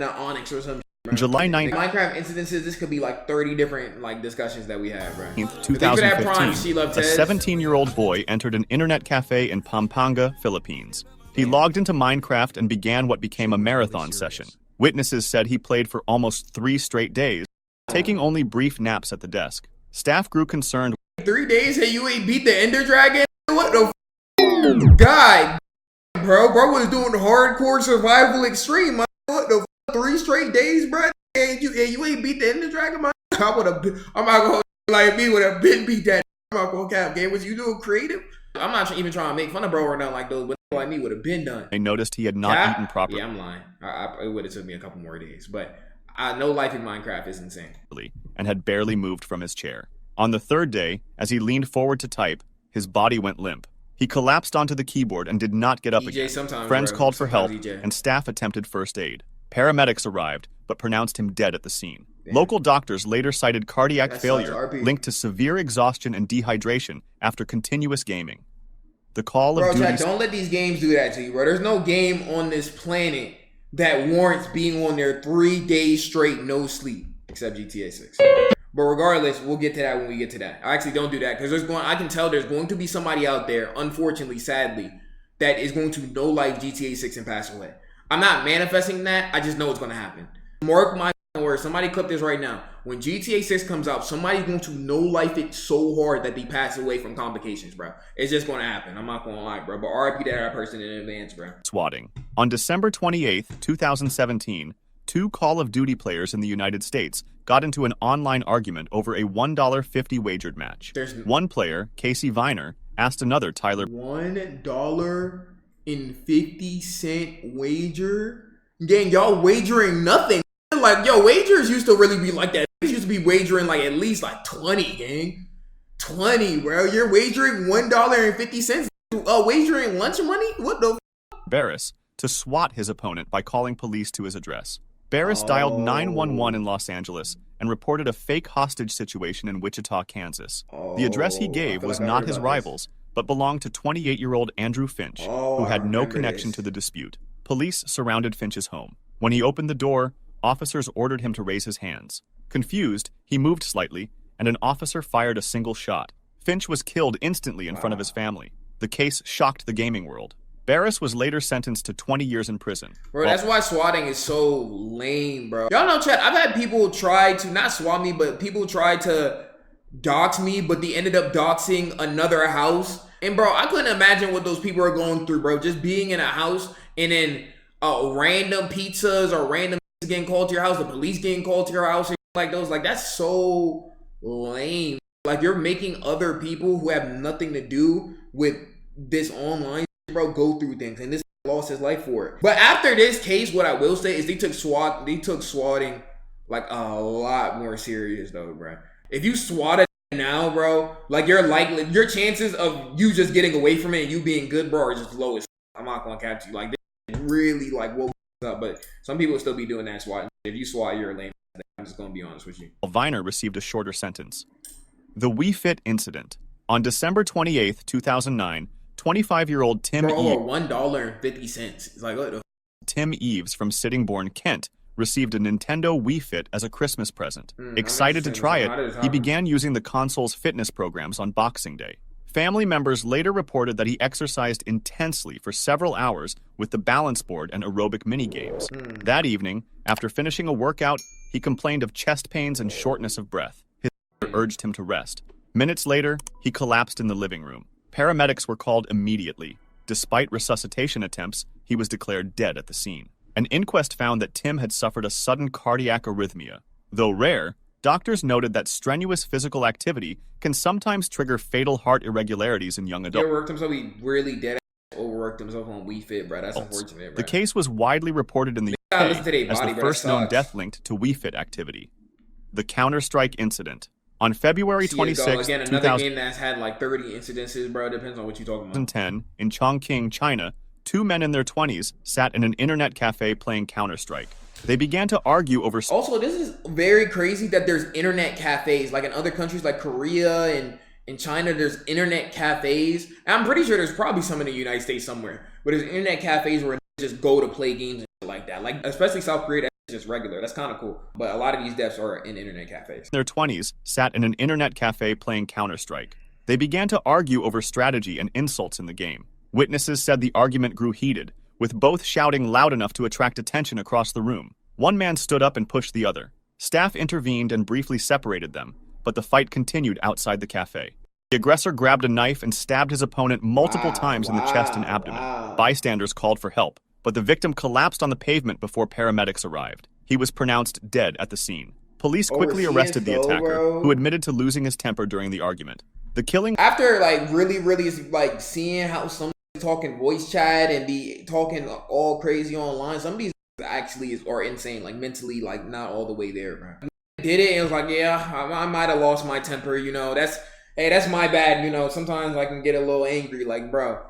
Onyx or something. July 9th, Minecraft incidences, this could be like 30 different discussions that we have, bro. 2015, a 17-year-old boy entered an internet cafe in Pampanga, Philippines. He logged into Minecraft and began what became a marathon session. Witnesses said he played for almost 3 straight days, taking only brief naps at the desk. Staff grew concerned. 3 days and you ain't beat the Ender Dragon? What the God, bro was doing hardcore survival extreme, man. What the 3 straight days, bro? And you ain't beat the Ender Dragon, man. I'm not gonna like me would have been beat that. I'm not gonna cap game. Was you doing creative? I'm not even trying to make fun of bro or nothing like those, but like me would have been done. They noticed he had not eaten properly. Yeah, I'm lying. It would have took me a couple more days, but I know life in Minecraft is insane. And had barely moved from his chair. On the 3rd day, as he leaned forward to type, his body went limp. He collapsed onto the keyboard and did not get up again. Friends called for help, and staff attempted first aid. Paramedics arrived, but pronounced him dead at the scene. Damn. Local doctors later cited cardiac failure linked to severe exhaustion and dehydration after continuous gaming. The Call of Duty... Chat, don't let these games do that to you, bro. There's no game on this planet that warrants being on there 3 days straight, no sleep, except GTA 6. But regardless, we'll get to that when we get to that. I actually don't do that because I can tell there's going to be somebody out there, unfortunately, sadly, that is going to no-life GTA 6 and pass away. I'm not manifesting that. I just know it's going to happen. Mark my words. Somebody clip this right now. When GTA 6 comes out, somebody's going to no-life it so hard that they pass away from complications, bro. It's just going to happen. I'm not going to lie, bro. But RIP to that person in advance, bro. Swatting. On December 28th, 2017, 2 Call of Duty players in the United States got into an online argument over a $1.50 wagered match. One player, Casey Viner, asked another, Tyler, $1.50 wager? Gang, y'all wagering nothing. Like, yo, wagers used to really be like that. It used to be wagering like at least like 20, gang. 20, bro. You're wagering $1.50. Wagering lunch money? What the Barris to swat his opponent by calling police to his address. Barris dialed 911 in Los Angeles and reported a fake hostage situation in Wichita, Kansas. The address he gave was not his rival's, but belonged to 28-year-old Andrew Finch, who had no connection to the dispute. Police surrounded Finch's home. When he opened the door, officers ordered him to raise his hands. Confused, he moved slightly, and an officer fired a single shot. Finch was killed instantly in front of his family. The case shocked the gaming world. Barris was later sentenced to 20 years in prison. Bro, that's why swatting is so lame, bro. Y'all know, chat, I've had people try to, not swat me, but people tried to dox me, but they ended up doxing another house. And bro, I couldn't imagine what those people are going through, bro. Just being in a house and then random pizzas or random getting called to your house, the police getting called to your house, and like those. Like, that's so lame. Like, you're making other people who have nothing to do with this online, bro, go through things, and this lost his life for it. But after this case, what I will say is they took swatting like a lot more serious though, bro. If you swat it now, bro, like your chances of you just getting away from it and you being good, bro, are just low as I'm not gonna catch you. Like, this really like woke up, but some people will still be doing that swatting. If you swat, you're a lame. I'm just gonna be honest with you. Viner received a shorter sentence. The Wii Fit incident. On December 28th, 2009, 25-year-old Tim Eves, $1.50. It's like, what the Tim Eves from Sittingbourne, Kent, received a Nintendo Wii Fit as a Christmas present. Excited to try it, he began using the console's fitness programs on Boxing Day. Family members later reported that he exercised intensely for several hours with the balance board and aerobic mini-games. That evening, after finishing a workout, he complained of chest pains and shortness of breath. His mother urged him to rest. Minutes later, he collapsed in the living room. Paramedics were called immediately. Despite resuscitation attempts, he was declared dead at the scene. An inquest found that Tim had suffered a sudden cardiac arrhythmia. Though rare, doctors noted that strenuous physical activity can sometimes trigger fatal heart irregularities in young adults. He overworked himself, he really dead overworked himself on Wii Fit, bro. That's unfortunate, bro. The case was widely reported in the UK as the first known death linked to Wii Fit activity. The Counter-Strike incident. On February CS:GO, 26, again, another game that's had like 30 incidences, bro. Depends on what you're talking about. 2010, in Chongqing, China, two men in their 20s sat in an internet cafe playing Counter-Strike. They began to argue over... Also, this is very crazy that there's internet cafes. Like in other countries like Korea and in China, there's internet cafes. And I'm pretty sure there's probably some in the United States somewhere. But there's internet cafes where they just go to play games and shit like that. Like, especially South Korea, that's just regular. That's kind of cool. But a lot of these devs are in internet cafes. Their 20s sat in an internet cafe playing Counter-Strike. They began to argue over strategy and insults in the game. Witnesses said the argument grew heated, with both shouting loud enough to attract attention across the room. One man stood up and pushed the other. Staff intervened and briefly separated them, but the fight continued outside the cafe. The aggressor grabbed a knife and stabbed his opponent multiple times in the chest and abdomen. Bystanders called for help, but the victim collapsed on the pavement before paramedics arrived. He was pronounced dead at the scene. Police quickly arrested the attacker, who admitted to losing his temper during the argument. The killing... After like really like seeing how some talking voice chat and be talking all crazy online, some of these actually are insane, like mentally, like not all the way there, bro. Did it and was like, yeah, I might have lost my temper, you know, that's my bad, you know, sometimes I can get a little angry, like, bro,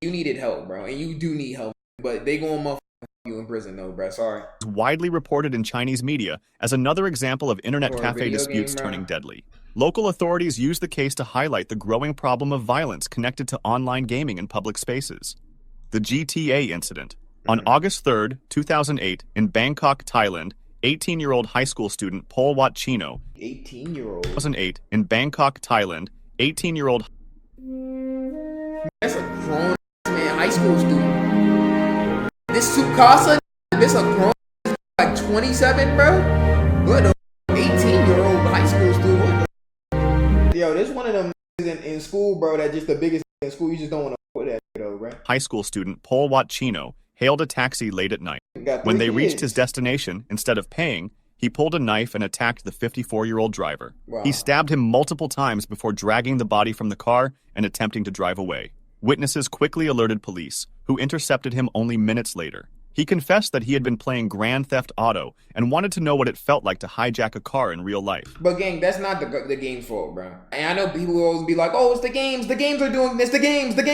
you needed help, bro, and you do need help, but they gonna motherfucker you in prison though, bro, sorry. Widely reported in Chinese media as another example of internet cafe disputes turning deadly. Local authorities used the case to highlight the growing problem of violence connected to online gaming in public spaces. The GTA incident. On August 3, 2008, in Bangkok, Thailand, 18-year-old high school student Pol Wat Chino. 18-year-old? 2008, in Bangkok, Thailand, 18-year-old... That's a grown man, high school student. This Sukasa, this a grown, like 27, bro? What a 18-year-old high school student. Yo, this one of them in school, bro, that just the biggest in school, you just don't want to put that though, bro. High school student Pol Wat Chino hailed a taxi late at night. When they reached his destination, instead of paying, he pulled a knife and attacked the 54-year-old driver. Wow. He stabbed him multiple times before dragging the body from the car and attempting to drive away. Witnesses quickly alerted police, who intercepted him only minutes later. He confessed that he had been playing Grand Theft Auto and wanted to know what it felt like to hijack a car in real life. But gang, that's not the game's fault, bro. And I know people will always be like, oh, it's the games are doing this, the games. Bro,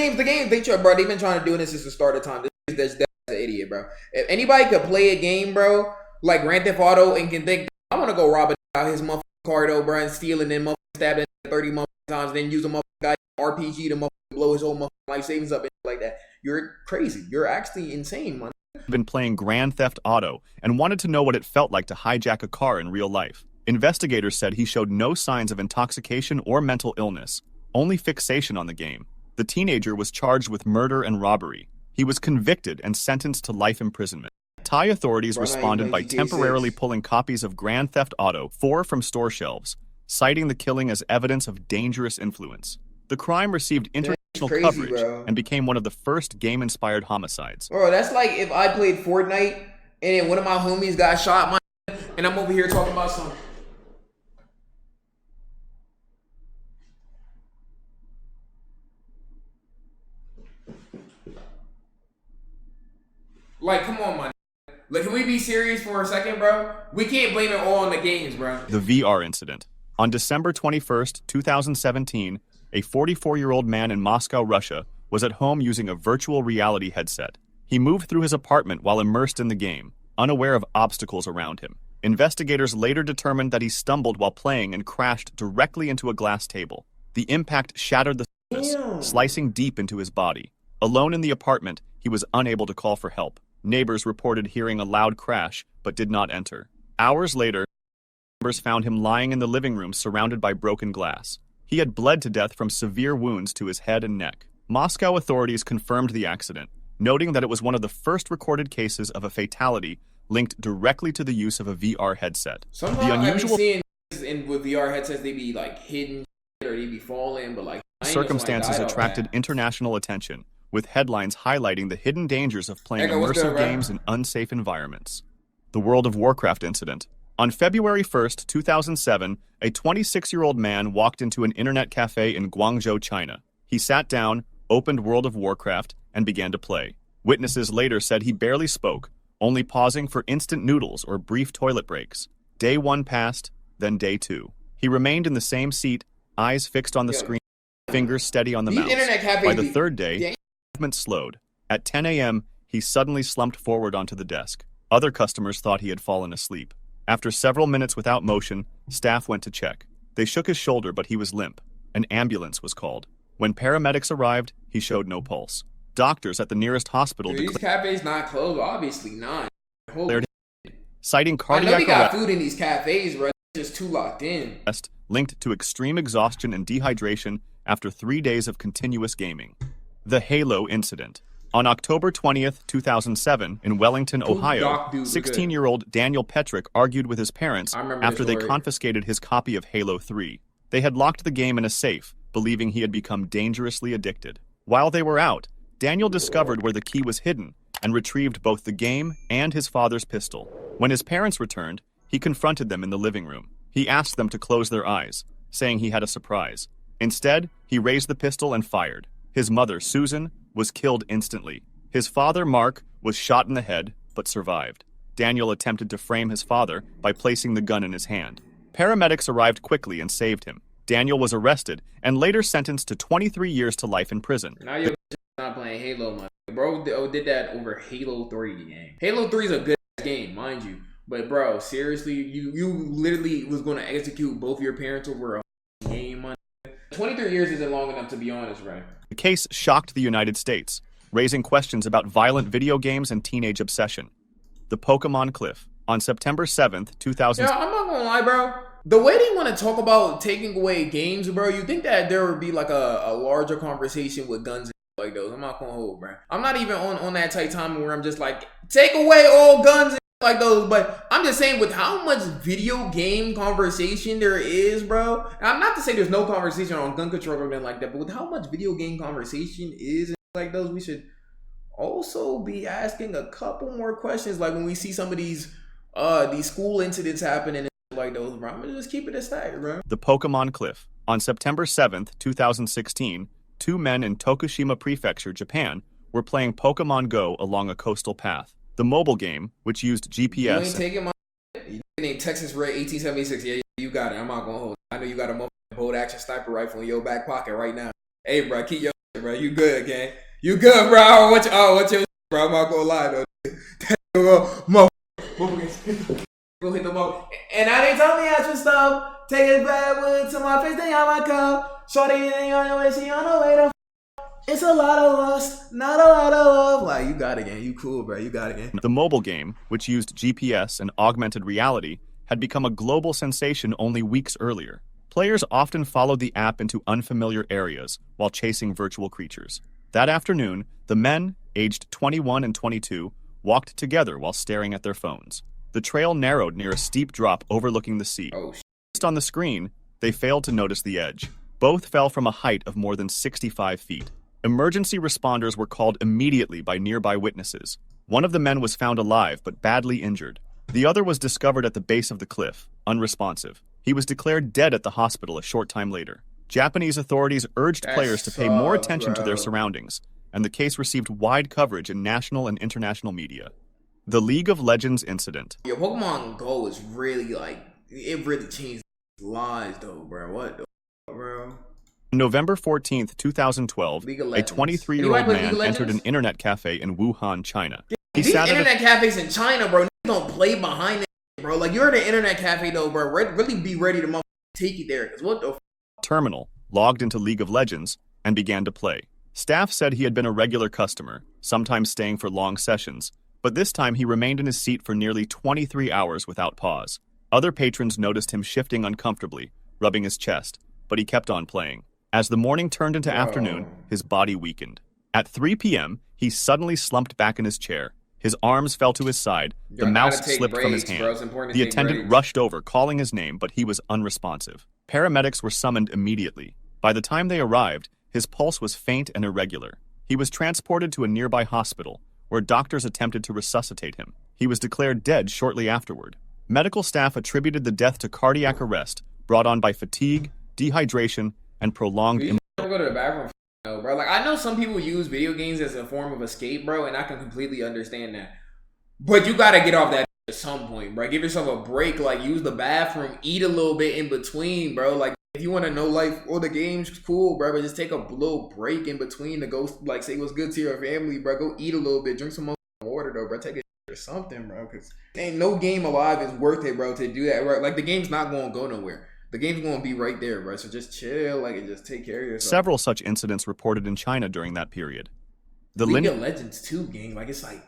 they've been trying to do this since the start of time. That's an idiot, bro. If anybody could play a game, bro, like Grand Theft Auto and can think, I want to go rob out his motherfucking car though, bro, and steal and then motherfucking stab it 30 times, then use a motherfucking guy RPG to motherfucking blow his whole motherfucking life savings up and like that. You're crazy. You're actually insane, man. Been playing Grand Theft Auto and wanted to know what it felt like to hijack a car in real life. Investigators said he showed no signs of intoxication or mental illness, only fixation on the game. The teenager was charged with murder and robbery. He was convicted and sentenced to life imprisonment. Thai authorities responded by temporarily pulling copies of Grand Theft Auto 4 from store shelves, citing the killing as evidence of dangerous influence. The crime received international coverage and became one of the first game-inspired homicides. Bro, that's like if I played Fortnite and then one of my homies got shot, and I'm over here talking about some... Like, come on, man. Like, can we be serious for a second, bro? We can't blame it all on the games, bro. The VR incident. On December 21st, 2017, a 44-year-old man in Moscow, Russia, was at home using a virtual reality headset. He moved through his apartment while immersed in the game, unaware of obstacles around him. Investigators later determined that he stumbled while playing and crashed directly into a glass table. The impact shattered the surface, slicing deep into his body. Alone in the apartment, he was unable to call for help. Neighbors reported hearing a loud crash, but did not enter. Hours later, neighbors found him lying in the living room surrounded by broken glass. He had bled to death from severe wounds to his head and neck. Moscow authorities confirmed the accident, noting that it was one of the first recorded cases of a fatality linked directly to the use of a VR headset. Somehow the unusual with VR headsets, they be like hidden or they be falling, but like circumstances attracted international attention, with headlines highlighting the hidden dangers of playing immersive games in unsafe environments. The World of Warcraft incident. On February 1st, 2007, a 26-year-old man walked into an internet cafe in Guangzhou, China. He sat down, opened World of Warcraft, and began to play. Witnesses later said he barely spoke, only pausing for instant noodles or brief toilet breaks. Day 1 passed, then Day 2. He He remained in the same seat, eyes fixed on the screen, fingers steady on the These mouse. internet cafes By the be- third day, movement slowed. At 10 a.m., he suddenly slumped forward onto the desk. Other customers thought he had fallen asleep. After several minutes without motion, staff went to check. They shook his shoulder, but he was limp. An ambulance was called. When paramedics arrived, he showed no pulse. Doctors at the nearest hospital Dude, these cafes not closed? Obviously not. declared citing I know cardiac they got arrest food in these cafes, bro. Just too locked in. linked to extreme exhaustion and dehydration after 3 days of continuous gaming. The Halo Incident. On October 20th, 2007, in Wellington, Ohio, 16-year-old Daniel Petrick argued with his parents after they confiscated his copy of Halo 3. They had locked the game in a safe, believing he had become dangerously addicted. While they were out, Daniel discovered where the key was hidden and retrieved both the game and his father's pistol. When his parents returned, he confronted them in the living room. He asked them to close their eyes, saying he had a surprise. Instead, he raised the pistol and fired. His mother, Susan, was killed instantly. His father, Mark, was shot in the head, but survived. Daniel attempted to frame his father by placing the gun in his hand. Paramedics arrived quickly and saved him. Daniel was arrested and later sentenced to 23 years to life in prison. Now you're not playing Halo, man. Bro did that over Halo 3 game. Halo 3 is a good game, mind you. But bro, seriously, you literally was going to execute both your parents over a game, man. 23 years isn't long enough, to be honest, right? The case shocked the United States, raising questions about violent video games and teenage obsession. The Pokemon Cliff. On September 7th, 2000. Yeah, I'm not gonna lie, bro. The way they want to talk about taking away games, bro, you think that there would be like a larger conversation with guns and like those. I'm not gonna hold, bro. I'm not even on that tight time where I'm just like, take away all guns and like those, but I'm just saying with how much video game conversation there is, bro. And I'm not to say there's no conversation on gun control or anything like that, but with how much video game conversation is and like those, we should also be asking a couple more questions. Like when we see some of these school incidents happening and like those, bro. I'm gonna just keep it a stack, bro. The Pokemon Cliff. On September 7th, 2016, two men in Tokushima Prefecture, Japan, were playing Pokemon Go along a coastal path. The mobile game, which used GPS... You ain't taking my... You named Texas Red 1876. Yeah, you got it. I'm not gonna hold it. I know you got a bolt action sniper rifle in your back pocket right now. Hey, bro, keep your shit, bro. You good, gang. You good, bro. What's your shit, bro? I'm not gonna lie, though. Go hit the mo. And now they tell me I should stop. Take it backwards to my face, they on my cup. Shorty ain't on your way, she on the way to... It's a lot of lust, not a lot of love. Like, you got it, gang. You cool, bro. You got it, gang. The mobile game, which used GPS and augmented reality, had become a global sensation only weeks earlier. Players often followed the app into unfamiliar areas while chasing virtual creatures. That afternoon, the men, aged 21 and 22, walked together while staring at their phones. The trail narrowed near a steep drop overlooking the sea. Based on the screen, they failed to notice the edge. Both fell from a height of more than 65 feet. Emergency responders were called immediately by nearby witnesses. One of the men was found alive but badly injured. The other was discovered at the base of the cliff, unresponsive. He was declared dead at the hospital a short time later. Japanese authorities urged players to pay more attention to their surroundings, and the case received wide coverage in national and international media. The League of Legends incident. Your Pokemon Go is really like, it really changed lives though, bro. What the bro? On November 14th, 2012, a 23-year-old man entered an internet cafe in Wuhan, China. These internet cafes in China, bro, don't play behind it, bro. Like, you're at an internet cafe, though, bro. Really be ready to take you there, because what the terminal, logged into League of Legends, and began to play. Staff said he had been a regular customer, sometimes staying for long sessions, but this time he remained in his seat for nearly 23 hours without pause. Other patrons noticed him shifting uncomfortably, rubbing his chest, but he kept on playing. As the morning turned into afternoon, his body weakened. At 3 p.m., he suddenly slumped back in his chair. His arms fell to his side, the mouse slipped from his hand. The attendant rushed over, calling his name, but he was unresponsive. Paramedics were summoned immediately. By the time they arrived, his pulse was faint and irregular. He was transported to a nearby hospital, where doctors attempted to resuscitate him. He was declared dead shortly afterward. Medical staff attributed the death to cardiac arrest, brought on by fatigue, dehydration, and prolonged... go to the bathroom, bro. Like, I know some people use video games as a form of escape, bro, and I can completely understand that. But you gotta get off that, at some point, bro. Give yourself a break. Like, use the bathroom, eat a little bit in between, bro. Like, if you want to know life or the game's cool, bro, but just take a little break in between to go, like, say what's good to your family, bro. Go eat a little bit, drink some more water, though, bro. Take a or something, bro, because ain't no game alive is worth it, bro, to do that, bro. Like, the game's not going to go nowhere. The game's going to be right there, bro. So just chill, like, and just take care of yourself. Several such incidents reported in China during that period. The League of Legends 2 game, like, it's like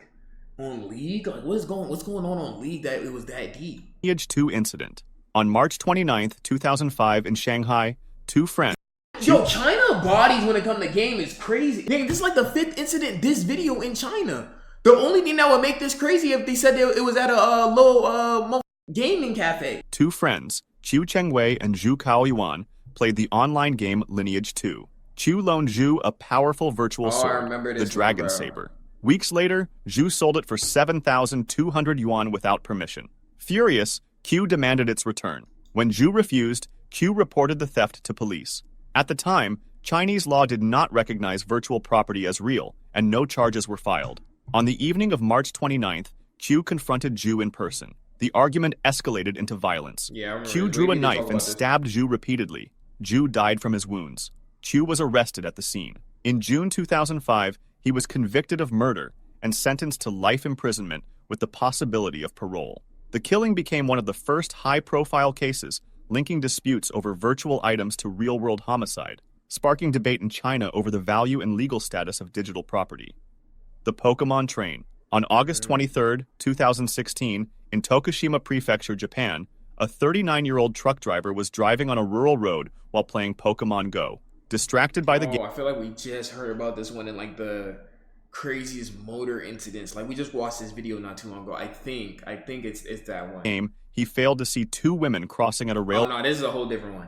on League, like, what's going on League that it was that deep? Lineage 2 incident. On March 29th, 2005 in Shanghai, two friends. Yo, China bodies when it comes to game is crazy. Dang, this is like the 5th incident this video in China. The only thing that would make this crazy if they said it was at a low gaming cafe. Two friends, Qiu Chengwei and Zhu Kaoyuan, played the online game Lineage 2. Qiu loaned Zhu a powerful virtual sword, the Dragon Saber. Weeks later, Zhu sold it for 7,200 yuan without permission. Furious, Qiu demanded its return. When Zhu refused, Qiu reported the theft to police. At the time, Chinese law did not recognize virtual property as real, and no charges were filed. On the evening of March 29th, Qiu confronted Zhu in person. The argument escalated into violence. Qiu drew a knife and stabbed Zhu repeatedly. Zhu died from his wounds. Qiu was arrested at the scene. In June 2005, he was convicted of murder and sentenced to life imprisonment with the possibility of parole. The killing became one of the first high-profile cases linking disputes over virtual items to real-world homicide, sparking debate in China over the value and legal status of digital property. The Pokemon Train. On August 23, 2016, in Tokushima Prefecture, Japan, a 39-year-old truck driver was driving on a rural road while playing Pokemon Go. Distracted by the game. I feel like we just heard about this one in like the craziest motor incidents. Like, we just watched this video not too long ago. I think it's that one. Game, he failed to see two women crossing at a rail. Oh no, this is a whole different one.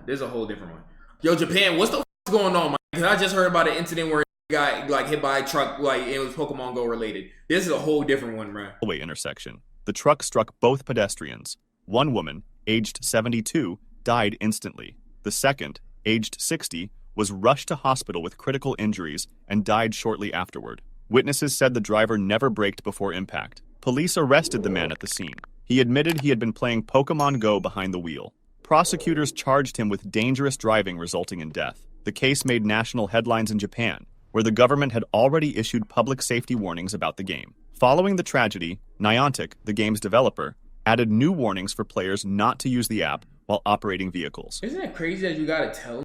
Yo, Japan, what's the f going on, man? Because I just heard about an incident where a guy like hit by a truck, like it was Pokemon Go related. This is a whole different one, man. Intersection. The truck struck both pedestrians. One woman, aged 72, died instantly. The second, aged 60, was rushed to hospital with critical injuries and died shortly afterward. Witnesses said the driver never braked before impact. Police arrested the man at the scene. He admitted he had been playing Pokemon Go behind the wheel. Prosecutors charged him with dangerous driving resulting in death. The case made national headlines in Japan, where the government had already issued public safety warnings about the game. Following the tragedy, Niantic, the game's developer, added new warnings for players not to use the app while operating vehicles. Isn't it crazy that you gotta tell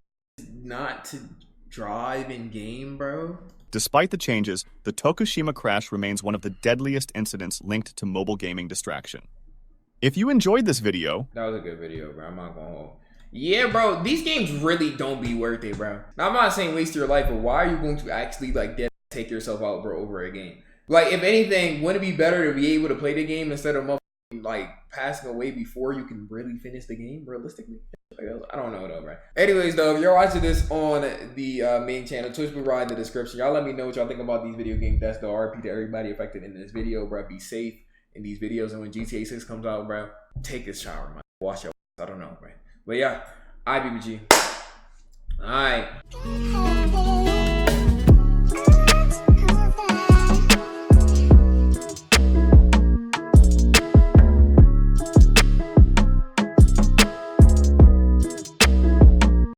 not to drive in game, bro? Despite the changes, the Tokushima crash remains one of the deadliest incidents linked to mobile gaming distraction. If you enjoyed this video... That was a good video, bro. I'm not gonna hold. Yeah, bro, these games really don't be worth it, bro. Now, I'm not saying waste your life, but why are you going to actually, like, take yourself out, bro, over a game? Like, if anything, wouldn't it be better to be able to play the game instead of, like, passing away before you can really finish the game, realistically? I don't know, though, bro. Anyways, though, if you're watching this on the main channel, Twitch will provide in the description. Y'all let me know what y'all think about these video games. That's the RP to everybody affected in this video, bro. Be safe in these videos, and when GTA 6 comes out, bro, take a shower, man. Wash your I don't know, bro. But yeah, IBBG. Alright.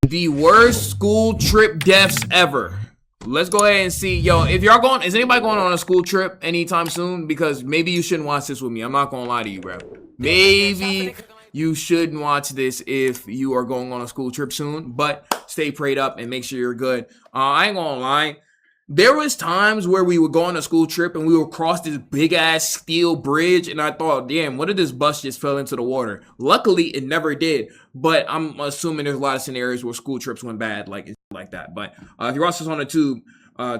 The worst school trip deaths ever. Let's go ahead and see. Yo, if y'all going, is anybody going on a school trip anytime soon? Because maybe you shouldn't watch this with me. I'm not gonna lie to you, bro. Maybe you shouldn't watch this if you are going on a school trip soon. But stay prayed up and make sure you're good. I ain't gonna lie. There was times where we would go on a school trip and we would cross this big ass steel bridge, and I thought, damn, what if this bus just fell into the water? Luckily, it never did. But I'm assuming there's a lot of scenarios where school trips went bad, like that. But if you're watching this on the tube,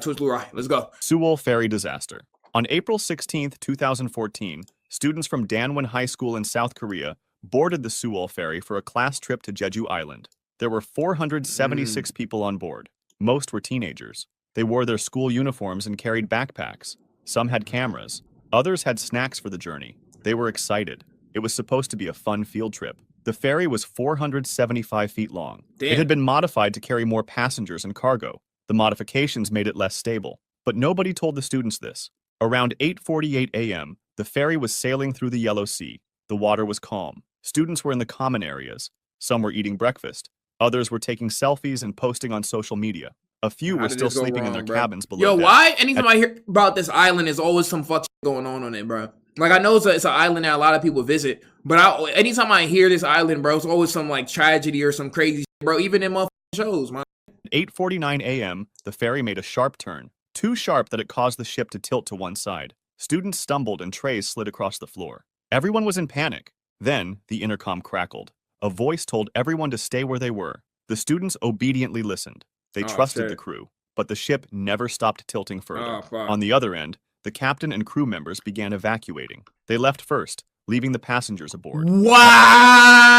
Twitch Blue Ryai, let's go. Sewol Ferry disaster. On April 16th, 2014, students from Danwon High School in South Korea boarded the Sewol Ferry for a class trip to Jeju Island. There were 476 people on board. Most were teenagers. They wore their school uniforms and carried backpacks. Some had cameras. Others had snacks for the journey. They were excited. It was supposed to be a fun field trip. The ferry was 475 feet long. Damn. It had been modified to carry more passengers and cargo. The modifications made it less stable. But nobody told the students this. Around 8:48 a.m., The ferry was sailing through the Yellow Sea. The water was calm. Students were in the common areas. Some were eating breakfast. Others were taking selfies and posting on social media. A few How were did still this go sleeping in their wrong, bro? cabins below Yo, deck. why? Anytime I hear about this island, there's always some fuck shit going on it, bro. Like, I know it's an island that a lot of people visit, but anytime I hear this island, bro, it's always some like tragedy or some crazy shit, bro. Even in motherfucking shows, man. At 8:49 a.m., the ferry made a sharp turn, too sharp that it caused the ship to tilt to one side. Students stumbled and trays slid across the floor. Everyone was in panic. Then, the intercom crackled. A voice told everyone to stay where they were. The students obediently listened. They trusted the crew, but the ship never stopped tilting further. On the other end, the captain and crew members began evacuating. They left first, leaving the passengers aboard.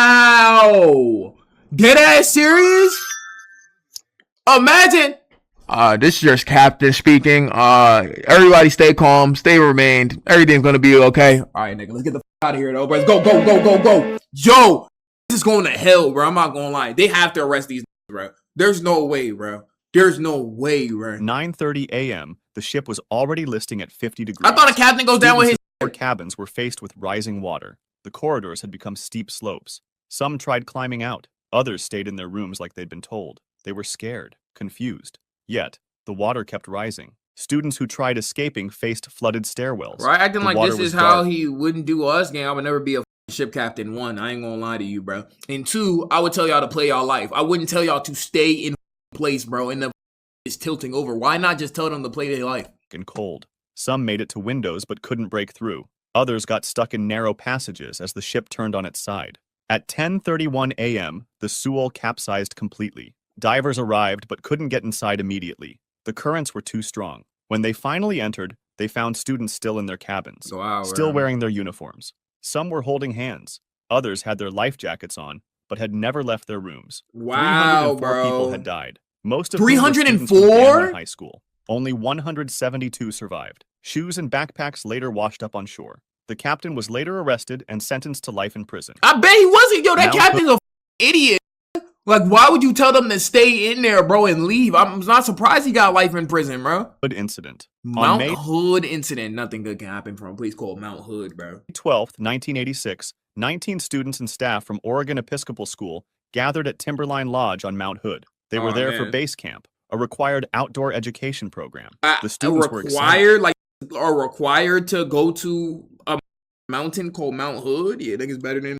Wow! Dead ass serious? Imagine. This is just captain speaking. Everybody stay calm, stay remained. Everything's gonna be okay. All right, nigga, let's get the out of here, though, bro. Go, go, go, go, go. Yo, this is going to hell, bro. I'm not gonna lie. They have to arrest these, bro. There's no way, bro. There's no way, bro. 9:30 a.m., the ship was already listing at 50 degrees. I thought a captain goes down with his. Their cabins were faced with rising water. The corridors had become steep slopes. Some tried climbing out. Others stayed in their rooms like they'd been told. They were scared, confused. Yet, the water kept rising. Students who tried escaping faced flooded stairwells. Right, acting The like water this was is how dark. he wouldn't do us, gang. I would never be a ship captain. One, I ain't gonna lie to you, bro. And two, I would tell y'all to play y'all life. I wouldn't tell y'all to stay in place, bro. And the is tilting over. Why not just tell them to play their life? And cold. Some made it to windows but couldn't break through. Others got stuck in narrow passages as the ship turned on its side. At 10:31 a.m., the Sewol capsized completely. Divers arrived but couldn't get inside immediately. The currents were too strong. When they finally entered, they found students still in their cabins, still wearing their uniforms. Some were holding hands. Others had their life jackets on, but had never left their rooms. Wow, 304 bro. people had died. Most of whom were students from 304? Ganwon High School. Only 172 survived. Shoes and backpacks later washed up on shore. The captain was later arrested and sentenced to life in prison. I bet he wasn't. Yo, that Mount captain's a idiot. Like, why would you tell them to stay in there, bro, and leave? I'm not surprised he got life in prison, bro. Hood incident. Mount Hood incident. Nothing good can happen from a place called Mount Hood, bro. May 12th, 1986, 19 students and staff from Oregon Episcopal School gathered at Timberline Lodge on Mount Hood. They were there for base camp, a required outdoor education program. The students were excited. Are required to go to a mountain called Mount Hood? Yeah, I think it's better than.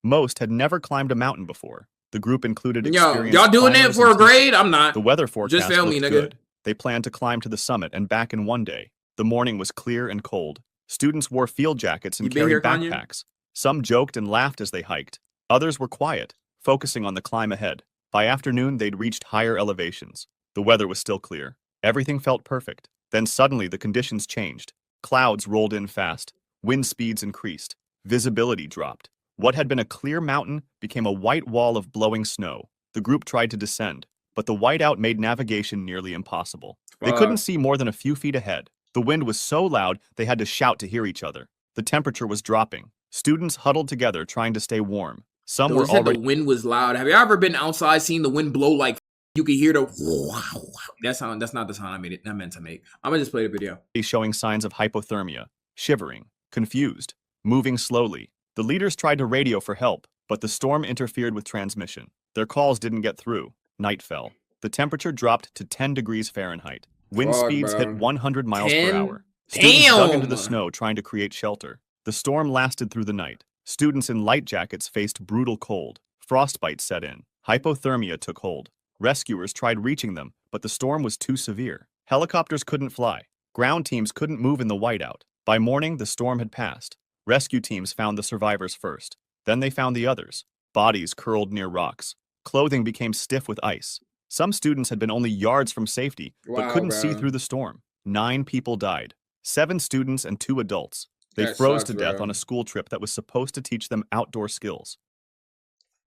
Most had never climbed a mountain before. The group included Yo, y'all doing it for a grade? I'm not. The weather forecast Just fail me, looked nigga. good. They planned to climb to the summit and back in one day. The morning was clear and cold. Students wore field jackets and You been carried here, Kanye? backpacks. Some joked and laughed as they hiked. Others were quiet, focusing on the climb ahead. By afternoon, they'd reached higher elevations. The weather was still clear. Everything felt perfect. Then suddenly the conditions changed. Clouds rolled in fast. Wind speeds increased. Visibility dropped. What had been a clear mountain became a white wall of blowing snow. The group tried to descend, but the whiteout made navigation nearly impossible. They couldn't see more than a few feet ahead. The wind was so loud they had to shout to hear each other. The temperature was dropping. Students huddled together trying to stay warm. Some were already. The wind was loud. Have you ever been outside, seen the wind blow like you could hear the wow? That's not the sound I meant to make. I'm gonna just play the video. Showing signs of hypothermia, shivering, confused, moving slowly. The leaders tried to radio for help, but the storm interfered with transmission. Their calls didn't get through. Night fell. The temperature dropped to 10 degrees Fahrenheit. Wind speeds hit 100 miles per hour. Students dug into the snow trying to create shelter. The storm lasted through the night. Students in light jackets faced brutal cold. Frostbite set in. Hypothermia took hold. Rescuers tried reaching them, but the storm was too severe. Helicopters couldn't fly. Ground teams couldn't move in the whiteout. By morning, the storm had passed. Rescue teams found the survivors first. Then they found the others. Bodies curled near rocks. Clothing became stiff with ice. Some students had been only yards from safety, but couldn't see through the storm. 9 people died. 7 students and 2 adults. They froze to death on a school trip that was supposed to teach them outdoor skills.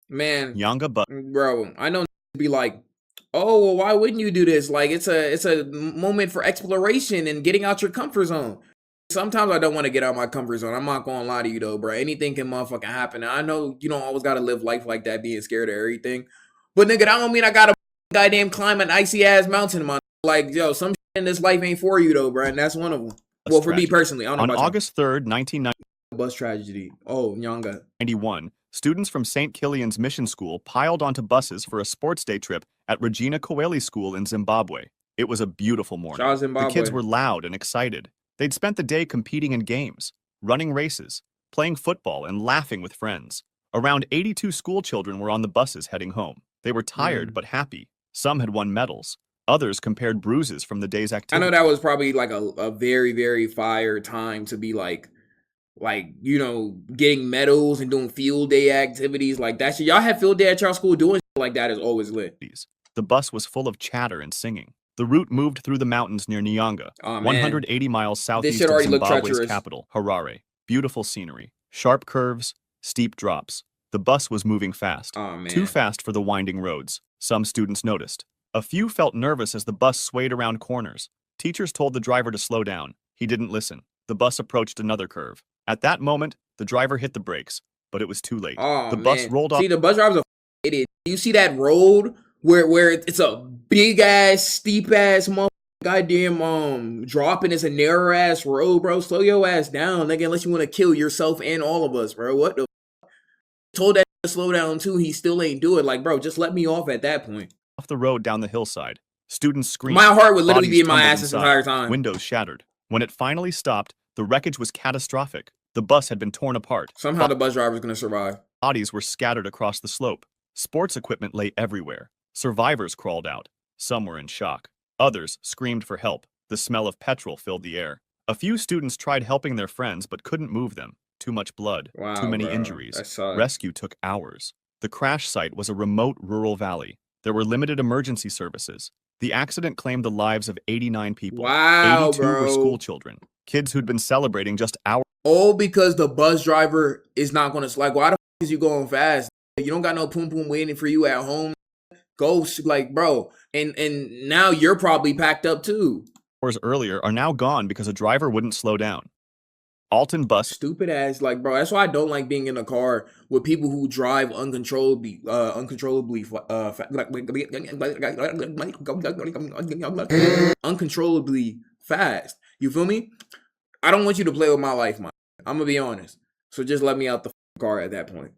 Man, Yanga bro, I know be like, oh, well, why wouldn't you do this? Like, it's a moment for exploration and getting out your comfort zone. Sometimes I don't want to get out my comfort zone. I'm not gonna lie to you though, bro. Anything can motherfucking happen. And I know you don't always gotta live life like that, being scared of everything. But nigga, that don't mean I gotta goddamn climb an icy ass mountain, man. Like, yo, some shit in this life ain't for you though, bro. And that's one of them. Well, for me tragedy. personally, I don't know On about y'all. August 3rd, 1991, Bus tragedy. Oh, Nyanga. students from St. Killian's Mission School piled onto buses for a sports day trip at Regina Coeli School in Zimbabwe. It was a beautiful morning. Shout out The kids Zimbabwe. were loud and excited. They'd spent the day competing in games, running races, playing football, and laughing with friends. Around 82 school children were on the buses heading home. They were tired but happy. Some had won medals. Others compared bruises from the day's I activity. know that was probably like a very, very fire time to be like, you know, getting medals and doing field day activities like that shit. Y'all have field day at y'all school. Doing shit like that is always lit. The bus was full of chatter and singing. The route moved through the mountains near Nyanga, Oh, man. 180 miles southeast shit of already looked Zimbabwe's treacherous. capital, Harare. Beautiful scenery, sharp curves, steep drops. The bus was moving fast, Oh, man. too fast for the winding roads. Some students noticed. A few felt nervous as the bus swayed around corners. Teachers told the driver to slow down. He didn't listen. The bus approached another curve. At that moment, the driver hit the brakes, but it was too late. Oh, The bus man. rolled off. See, the bus driver's a idiot. You see that road where it's a big ass, steep ass goddamn drop and it's a narrow ass road, bro. Slow your ass down, nigga, unless you want to kill yourself and all of us, bro. What the told that to slow down too, he still ain't do it. Like, bro, just let me off at that point. Off the road down the hillside. Students screamed. My heart would literally be Bodies in my tumbled ass this inside. entire time. Windows shattered. When it finally stopped, the wreckage was catastrophic. The bus had been torn apart. Somehow the bus driver's gonna survive. Bodies were scattered across the slope. Sports equipment lay everywhere. Survivors crawled out. Some were in shock. Others screamed for help. The smell of petrol filled the air. A few students tried helping their friends but couldn't move them. Too much blood. Wow, Too many bro. injuries. That sucks. Rescue took hours. The crash site was a remote rural valley. There were limited emergency services. The accident claimed the lives of 89 people. Wow, 82 were bro. school children. Kids who'd been celebrating just hours. All because the bus driver is not gonna like. Why the is you going fast? You don't got no poom poom waiting for you at home. Go like, bro. And now you're probably packed up too. Earlier are now gone because a driver wouldn't slow down. Alton bus. Stupid ass, like, bro. That's why I don't like being in a car with people who drive uncontrollably fast. You feel me? I don't want you to play with my life, man. I'm gonna be honest. So just let me out the car at that point.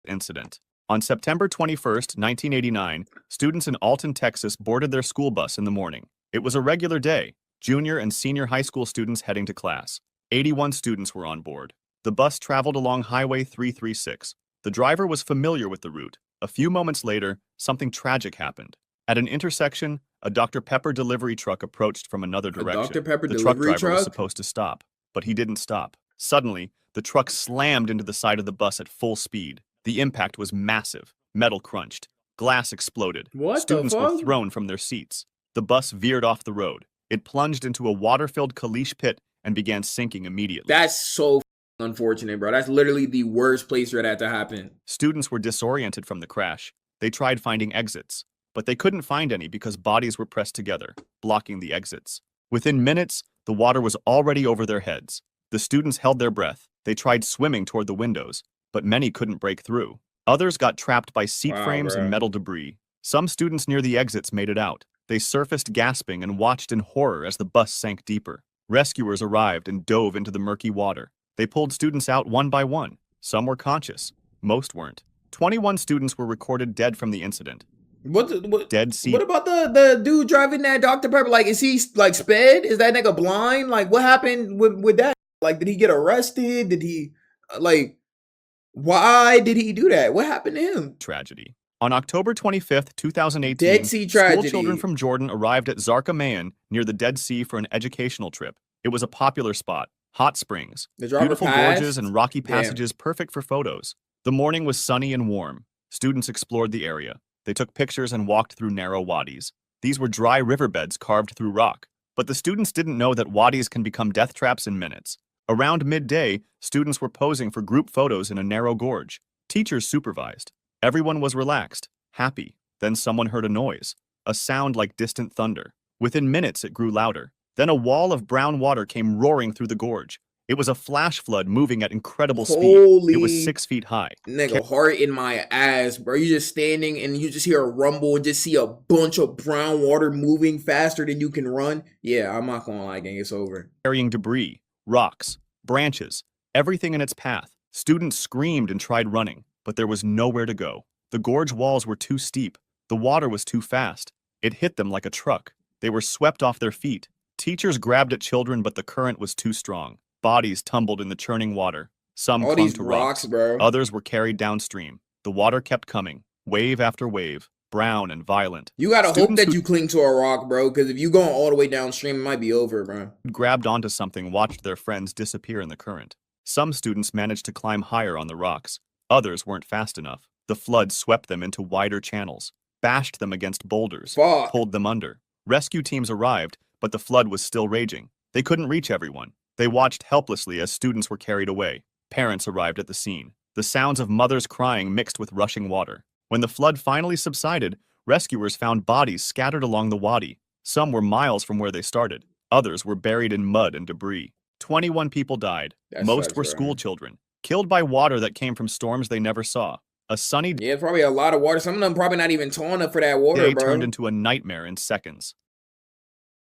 Incident. On September 21st, 1989, students in Alton, Texas boarded their school bus in the morning. It was a regular day. Junior and senior high school students heading to class. 81 students were on board. The bus traveled along Highway 336. The driver was familiar with the route. A few moments later, something tragic happened. At an intersection, a Dr. Pepper delivery truck approached from another direction. Dr. Pepper The truck delivery driver was truck? supposed to stop, but he didn't stop. Suddenly, the truck slammed into the side of the bus at full speed. The impact was massive. Metal crunched. Glass exploded. What the Students were fuck? thrown from their seats. The bus veered off the road. It plunged into a water-filled caliche pit and began sinking immediately. That's so unfortunate, bro. That's literally the worst place for that to happen. Students were disoriented from the crash. They tried finding exits, but they couldn't find any because bodies were pressed together, blocking the exits. Within minutes, the water was already over their heads. The students held their breath. They tried swimming toward the windows, but many couldn't break through. Others got trapped by seat Wow, frames bro. and metal debris. Some students near the exits made it out. They surfaced gasping and watched in horror as the bus sank deeper. Rescuers arrived and dove into the murky water. They pulled students out one by one. Some were conscious. Most weren't. 21 students were recorded dead from the incident. What Dead sea. What about the dude driving that Dr. Pepper? Like, is he like sped? Is that nigga blind? Like, what happened with that? Like, did he get arrested? Did he like? Why did he do that? What happened to him? Tragedy. On October 25th, 2018, Dead Sea school tragedy. children from Jordan arrived at Zarqa, Mayan, near the Dead Sea for an educational trip. It was a popular spot. Hot springs, The driver beautiful passed? gorges, and rocky Damn. passages perfect for photos. The morning was sunny and warm. Students explored the area. They took pictures and walked through narrow wadis. These were dry riverbeds carved through rock. But the students didn't know that wadis can become death traps in minutes. Around midday, students were posing for group photos in a narrow gorge. Teachers supervised. Everyone was relaxed, happy. Then someone heard a noise, a sound like distant thunder. Within minutes, it grew louder. Then a wall of brown water came roaring through the gorge. It was a flash flood moving at incredible speed. It was Holy 6 feet high. Nigga, heart in my ass, bro. You just standing and you just hear a rumble and just see a bunch of brown water moving faster than you can run. Yeah, I'm not gonna lie, gang. It's over. Carrying debris. Rocks, branches, everything in its path. Students screamed and tried running, but there was nowhere to go. The gorge walls were too steep. The water was too fast. It hit them like a truck. They were swept off their feet. Teachers grabbed at children, but the current was too strong. Bodies tumbled in the churning water. Some All clung these to rocks, rocks. bro. Others were carried downstream. The water kept coming, wave after wave, brown and violent. You gotta hope Students that who you cling to a rock, bro, because if you going all the way downstream, it might be over, bro. grabbed onto something watched their friends disappear in the current. Some students managed to climb higher on the rocks. Others weren't fast enough. The flood swept them into wider channels, bashed them against boulders, Fuck. pulled them under. Rescue teams arrived, but the flood was still raging. They couldn't reach everyone. They watched helplessly as students were carried away. Parents arrived at the scene. The sounds of mothers crying mixed with rushing water. When the flood finally subsided, rescuers found bodies scattered along the wadi. Some were miles from where they started. Others were buried in mud and debris. 21 people died. That Most sucks, were bro. school children, killed by water that came from storms they never saw. A sunny Yeah, it's probably a lot of water. Some of them probably not even tall enough for that water, day bro. turned into a nightmare in seconds.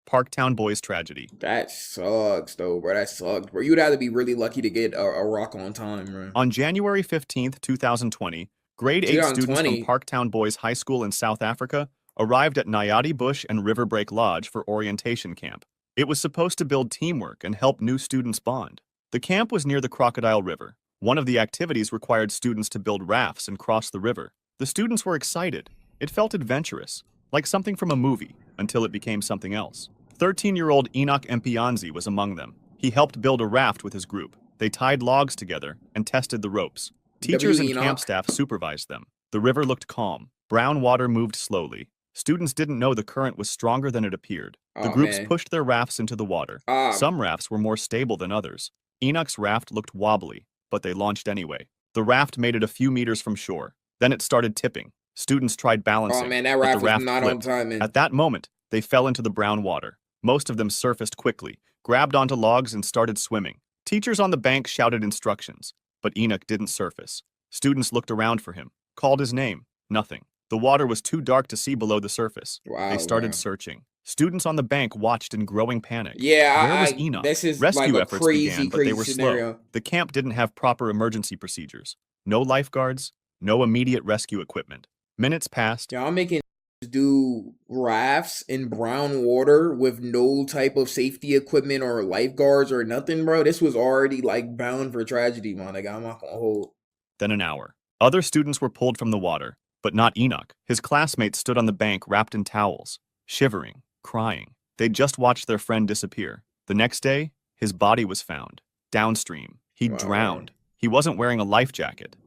Parktown Boys tragedy. That sucks, though, bro. That sucks, bro. You'd have to be really lucky to get a rock on time, bro. On January 15th, 2020, grade 8 students from 2020. Parktown Boys High School in South Africa arrived at Nayati Bush and Riverbreak Lodge for orientation camp. It was supposed to build teamwork and help new students bond. The camp was near the Crocodile River. One of the activities required students to build rafts and cross the river. The students were excited. It felt adventurous, like something from a movie, until it became something else. 13-year-old Enoch Mpianzi was among them. He helped build a raft with his group. They tied logs together and tested the ropes. Teachers and camp Enoch. staff supervised them. The river looked calm. Brown water moved slowly. Students didn't know the current was stronger than it appeared. The Aw, groups man. pushed their rafts into the water. Some rafts were more stable than others. Enoch's raft looked wobbly, but they launched anyway. The raft made it a few meters from shore. Then it started tipping. Students tried balancing, Oh, man, that but raft the was raft not on flipped. time, man. At that moment, they fell into the brown water. Most of them surfaced quickly, grabbed onto logs, and started swimming. Teachers on the bank shouted instructions, but Enoch didn't surface. Students looked around for him, called his name. Nothing. The water was too dark to see below the surface. Wow, They started wow. searching. Students on the bank watched in growing panic. Yeah, Where was Enoch? this is Rescue like a efforts crazy, began, but crazy they were scenario. slow. The camp didn't have proper emergency procedures. No lifeguards, no immediate rescue equipment. Minutes passed. Y'all making do rafts in brown water with no type of safety equipment or lifeguards or nothing, bro. This was already like bound for tragedy, man. Like, I'm not gonna hold. Then an hour. Other students were pulled from the water, but not Enoch. His classmates stood on the bank wrapped in towels, shivering, crying. They'd just watched their friend disappear. The next day, his body was found. Downstream. He Wow. drowned. He wasn't wearing a life jacket.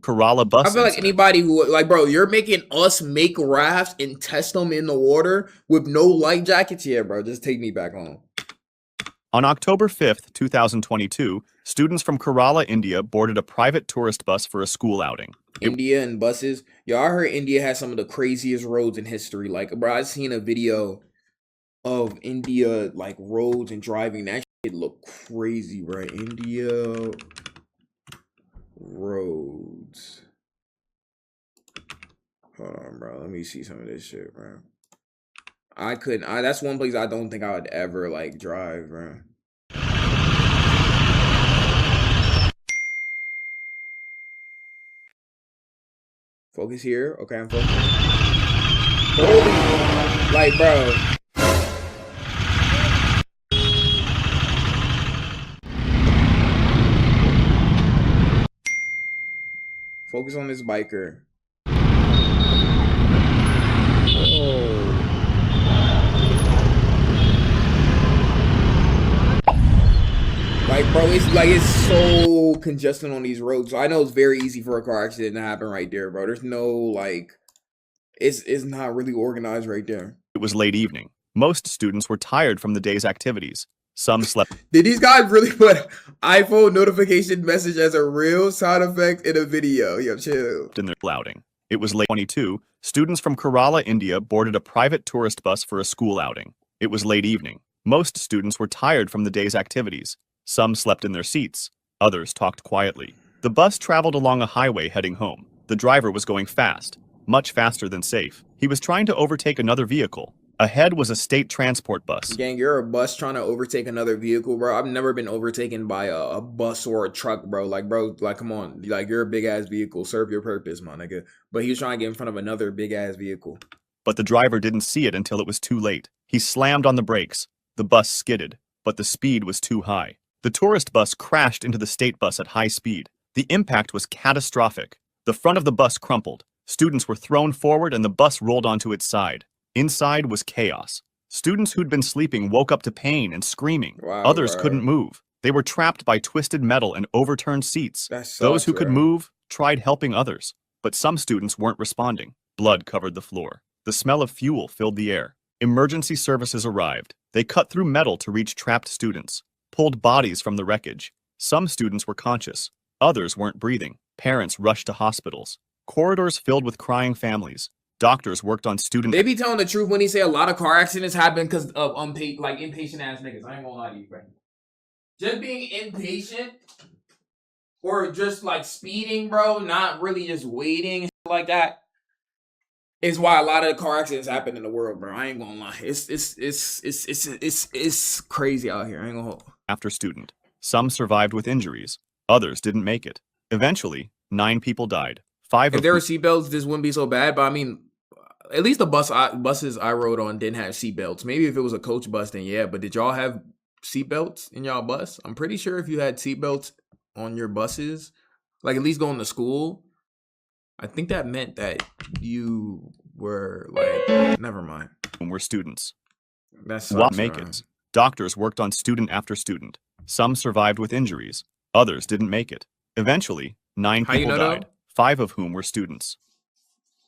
Kerala bus I feel like incident. anybody who, like, bro, you're making us make rafts and test them in the water with no life jackets. Yeah, bro, just take me back home. On October 5th, 2022, students from Kerala, India boarded a private tourist bus for a school outing. India and buses. Yo, I heard India has some of the craziest roads in history. Like, bro, I seen a video of India, like, roads and driving. That shit look crazy, bro. India roads. Hold on, bro. Let me see some of this shit, bro. I couldn't. That's one place I don't think I would ever, like, drive, bro. Focus here. Okay, I'm focused. Holy, like, bro. Focus on this biker. Oh. Like, bro, it's so congested on these roads. So I know it's very easy for a car accident to happen right there, bro. There's no, like, it's not really organized right there. It was late evening. Most students were tired from the day's activities. Some slept Did these guys really put iPhone notification message as a real sound effect in a video? Yo, chill. in their outing. It was late 22. Students from Kerala, India boarded a private tourist bus for a school outing. It was late evening. Most students were tired from the day's activities. Some slept in their seats. Others talked quietly. The bus traveled along a highway heading home. The driver was going fast, much faster than safe. He was trying to overtake another vehicle. Ahead was a state transport bus. Gang, you're a bus trying to overtake another vehicle, bro. I've never been overtaken by a bus or a truck, bro. Like, bro, like, come on. Like, you're a big-ass vehicle. Serve your purpose, my nigga. But he was trying to get in front of another big-ass vehicle. But the driver didn't see it until it was too late. He slammed on the brakes. The bus skidded, but the speed was too high. The tourist bus crashed into the state bus at high speed. The impact was catastrophic. The front of the bus crumpled. Students were thrown forward and the bus rolled onto its side. Inside was chaos. Students who'd been sleeping woke up to pain and screaming. Wow, Others bro. couldn't move. They were trapped by twisted metal and overturned seats. That sucks, Those who could bro. move tried helping others, but some students weren't responding. Blood covered the floor. The smell of fuel filled the air. Emergency services arrived. They cut through metal to reach trapped students, pulled bodies from the wreckage. Some students were conscious. Others weren't breathing. Parents rushed to hospitals. Corridors filled with crying families. Doctors worked on student. They be telling the truth when they say a lot of car accidents happen because of impatient ass niggas. I ain't gonna lie to you, bro. Just being impatient or just like speeding, bro, not really just waiting like that is why a lot of car accidents happen in the world, bro. I ain't gonna lie. It's crazy out here. I ain't gonna hold. After student. Some survived with injuries. Others didn't make it. Eventually, 9 people died. 5 If of there were whom- seatbelts, this wouldn't be so bad. But I mean, at least the buses I rode on didn't have seatbelts. Maybe if it was a coach bus, then yeah. But did y'all have seatbelts in y'all bus? I'm pretty sure if you had seatbelts on your buses, like at least going to school, I think that meant that you were like, never mind. were students. That's What make it? Doctors worked on student after student. Some survived with injuries. Others didn't make it. Eventually, 9 How you people know, died, 5 of whom were students.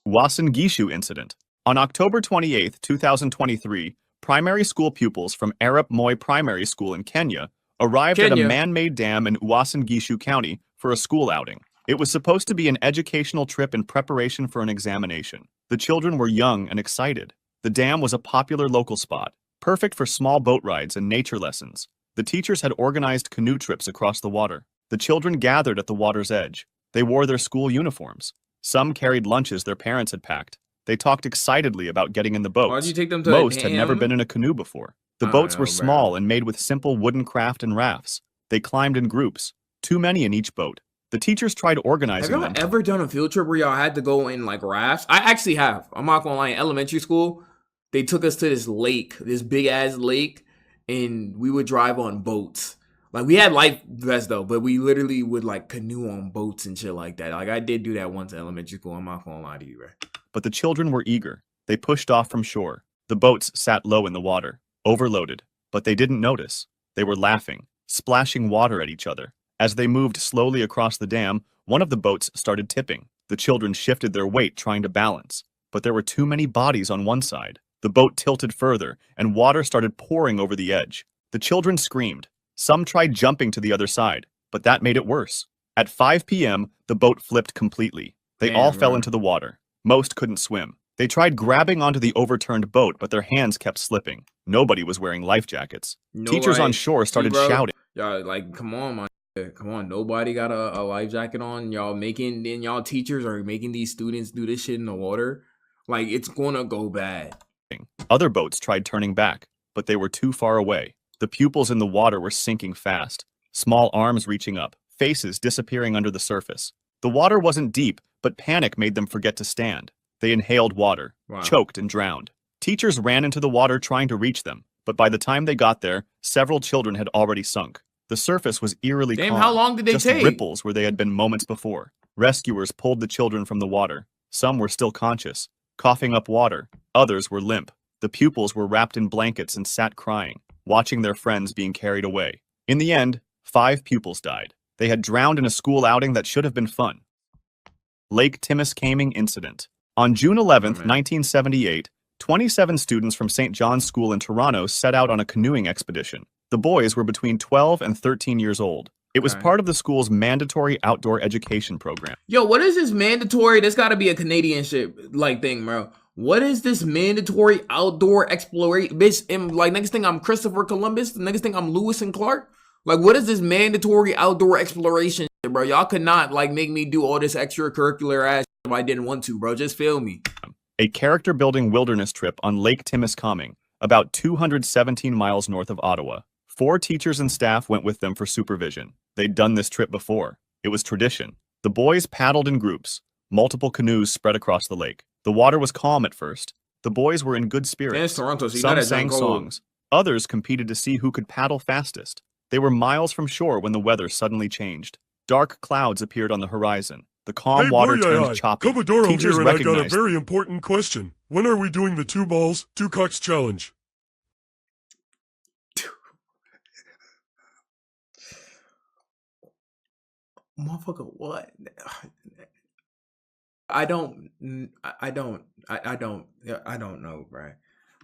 Wasan Gishu incident. On October 28, 2023, primary school pupils from Arap Moi Primary School in Kenya arrived at a Kenya. man-made dam in Uasin Gishu County for a school outing. It was supposed to be an educational trip in preparation for an examination. The children were young and excited. The dam was a popular local spot, perfect for small boat rides and nature lessons. The teachers had organized canoe trips across the water. The children gathered at the water's edge. They wore their school uniforms. Some carried lunches their parents had packed. They talked excitedly about getting in the boats. Why'd you take them to Most a had never dam? been in a canoe before. The I boats don't were know, bro. small and made with simple wooden craft and rafts. They climbed in groups, too many in each boat. The teachers tried Have organizing y'all them. ever done a field trip where y'all had to go in like rafts? I actually have. I'm not gonna lie. In elementary school, they took us to this lake, this big ass lake, and we would drive on boats. Like we had life vests though, but we literally would like canoe on boats and shit like that. Like I did do that once in elementary school. I'm not gonna lie to you, right? But the children were eager. They pushed off from shore. The boats sat low in the water, overloaded, but they didn't notice. They were laughing, splashing water at each other. As they moved slowly across the dam, one of the boats started tipping. The children shifted their weight trying to balance, but there were too many bodies on one side. The boat tilted further, and water started pouring over the edge. The children screamed. Some tried jumping to the other side, but that made it worse. At 5 p.m., the boat flipped completely. They all Damn, fell bro. into the water. Most couldn't swim. They tried grabbing onto the overturned boat, but their hands kept slipping. Nobody was wearing life jackets. Teachers on shore started bro, shouting. Y'all like, come on, man. Come on, nobody got a life jacket on. Y'all teachers are making these students do this shit in the water. Like it's gonna go bad. Other boats tried turning back, but they were too far away. The pupils in the water were sinking fast, small arms reaching up, faces disappearing under the surface. The water wasn't deep, but panic made them forget to stand. They inhaled water, Wow. choked and drowned. Teachers ran into the water trying to reach them, but by the time they got there, several children had already sunk. The surface was eerily Damn, calm. how long did they just take? ripples where they had been moments before. Rescuers pulled the children from the water. Some were still conscious, coughing up water. Others were limp. The pupils were wrapped in blankets and sat crying, watching their friends being carried away. In the end, 5 pupils died. They had drowned in a school outing that should have been fun. Lake Timiskaming Incident. On June 11, 1978, 27 students from St. John's School in Toronto set out on a canoeing expedition. The boys were between 12 and 13 years old. It was Okay. part of the school's mandatory outdoor education program. Yo, what is this mandatory? That's got to be a Canadian shit like thing, bro. What is this mandatory outdoor exploration? Bitch, like next thing I'm Christopher Columbus. The next thing I'm Lewis and Clark. Like, what is this mandatory outdoor exploration shit, bro? Y'all could not like make me do all this extracurricular ass shit if I didn't want to, bro. Just feel me. A character-building wilderness trip on Lake Timiskaming, about 217 miles north of Ottawa. 4 teachers and staff went with them for supervision. They'd done this trip before. It was tradition. The boys paddled in groups. Multiple canoes spread across the lake. The water was calm at first. The boys were in good spirits. And it's Toronto, so you Some gotta sang drink songs. Others competed to see who could paddle fastest. They were miles from shore when the weather suddenly changed. Dark clouds appeared on the horizon. The calm water turned choppy. Commodoro Teachers here, and I got a recognized very important question. When are we doing the 2 balls, 2 cocks challenge? Motherfucker, what? I don't know, bro.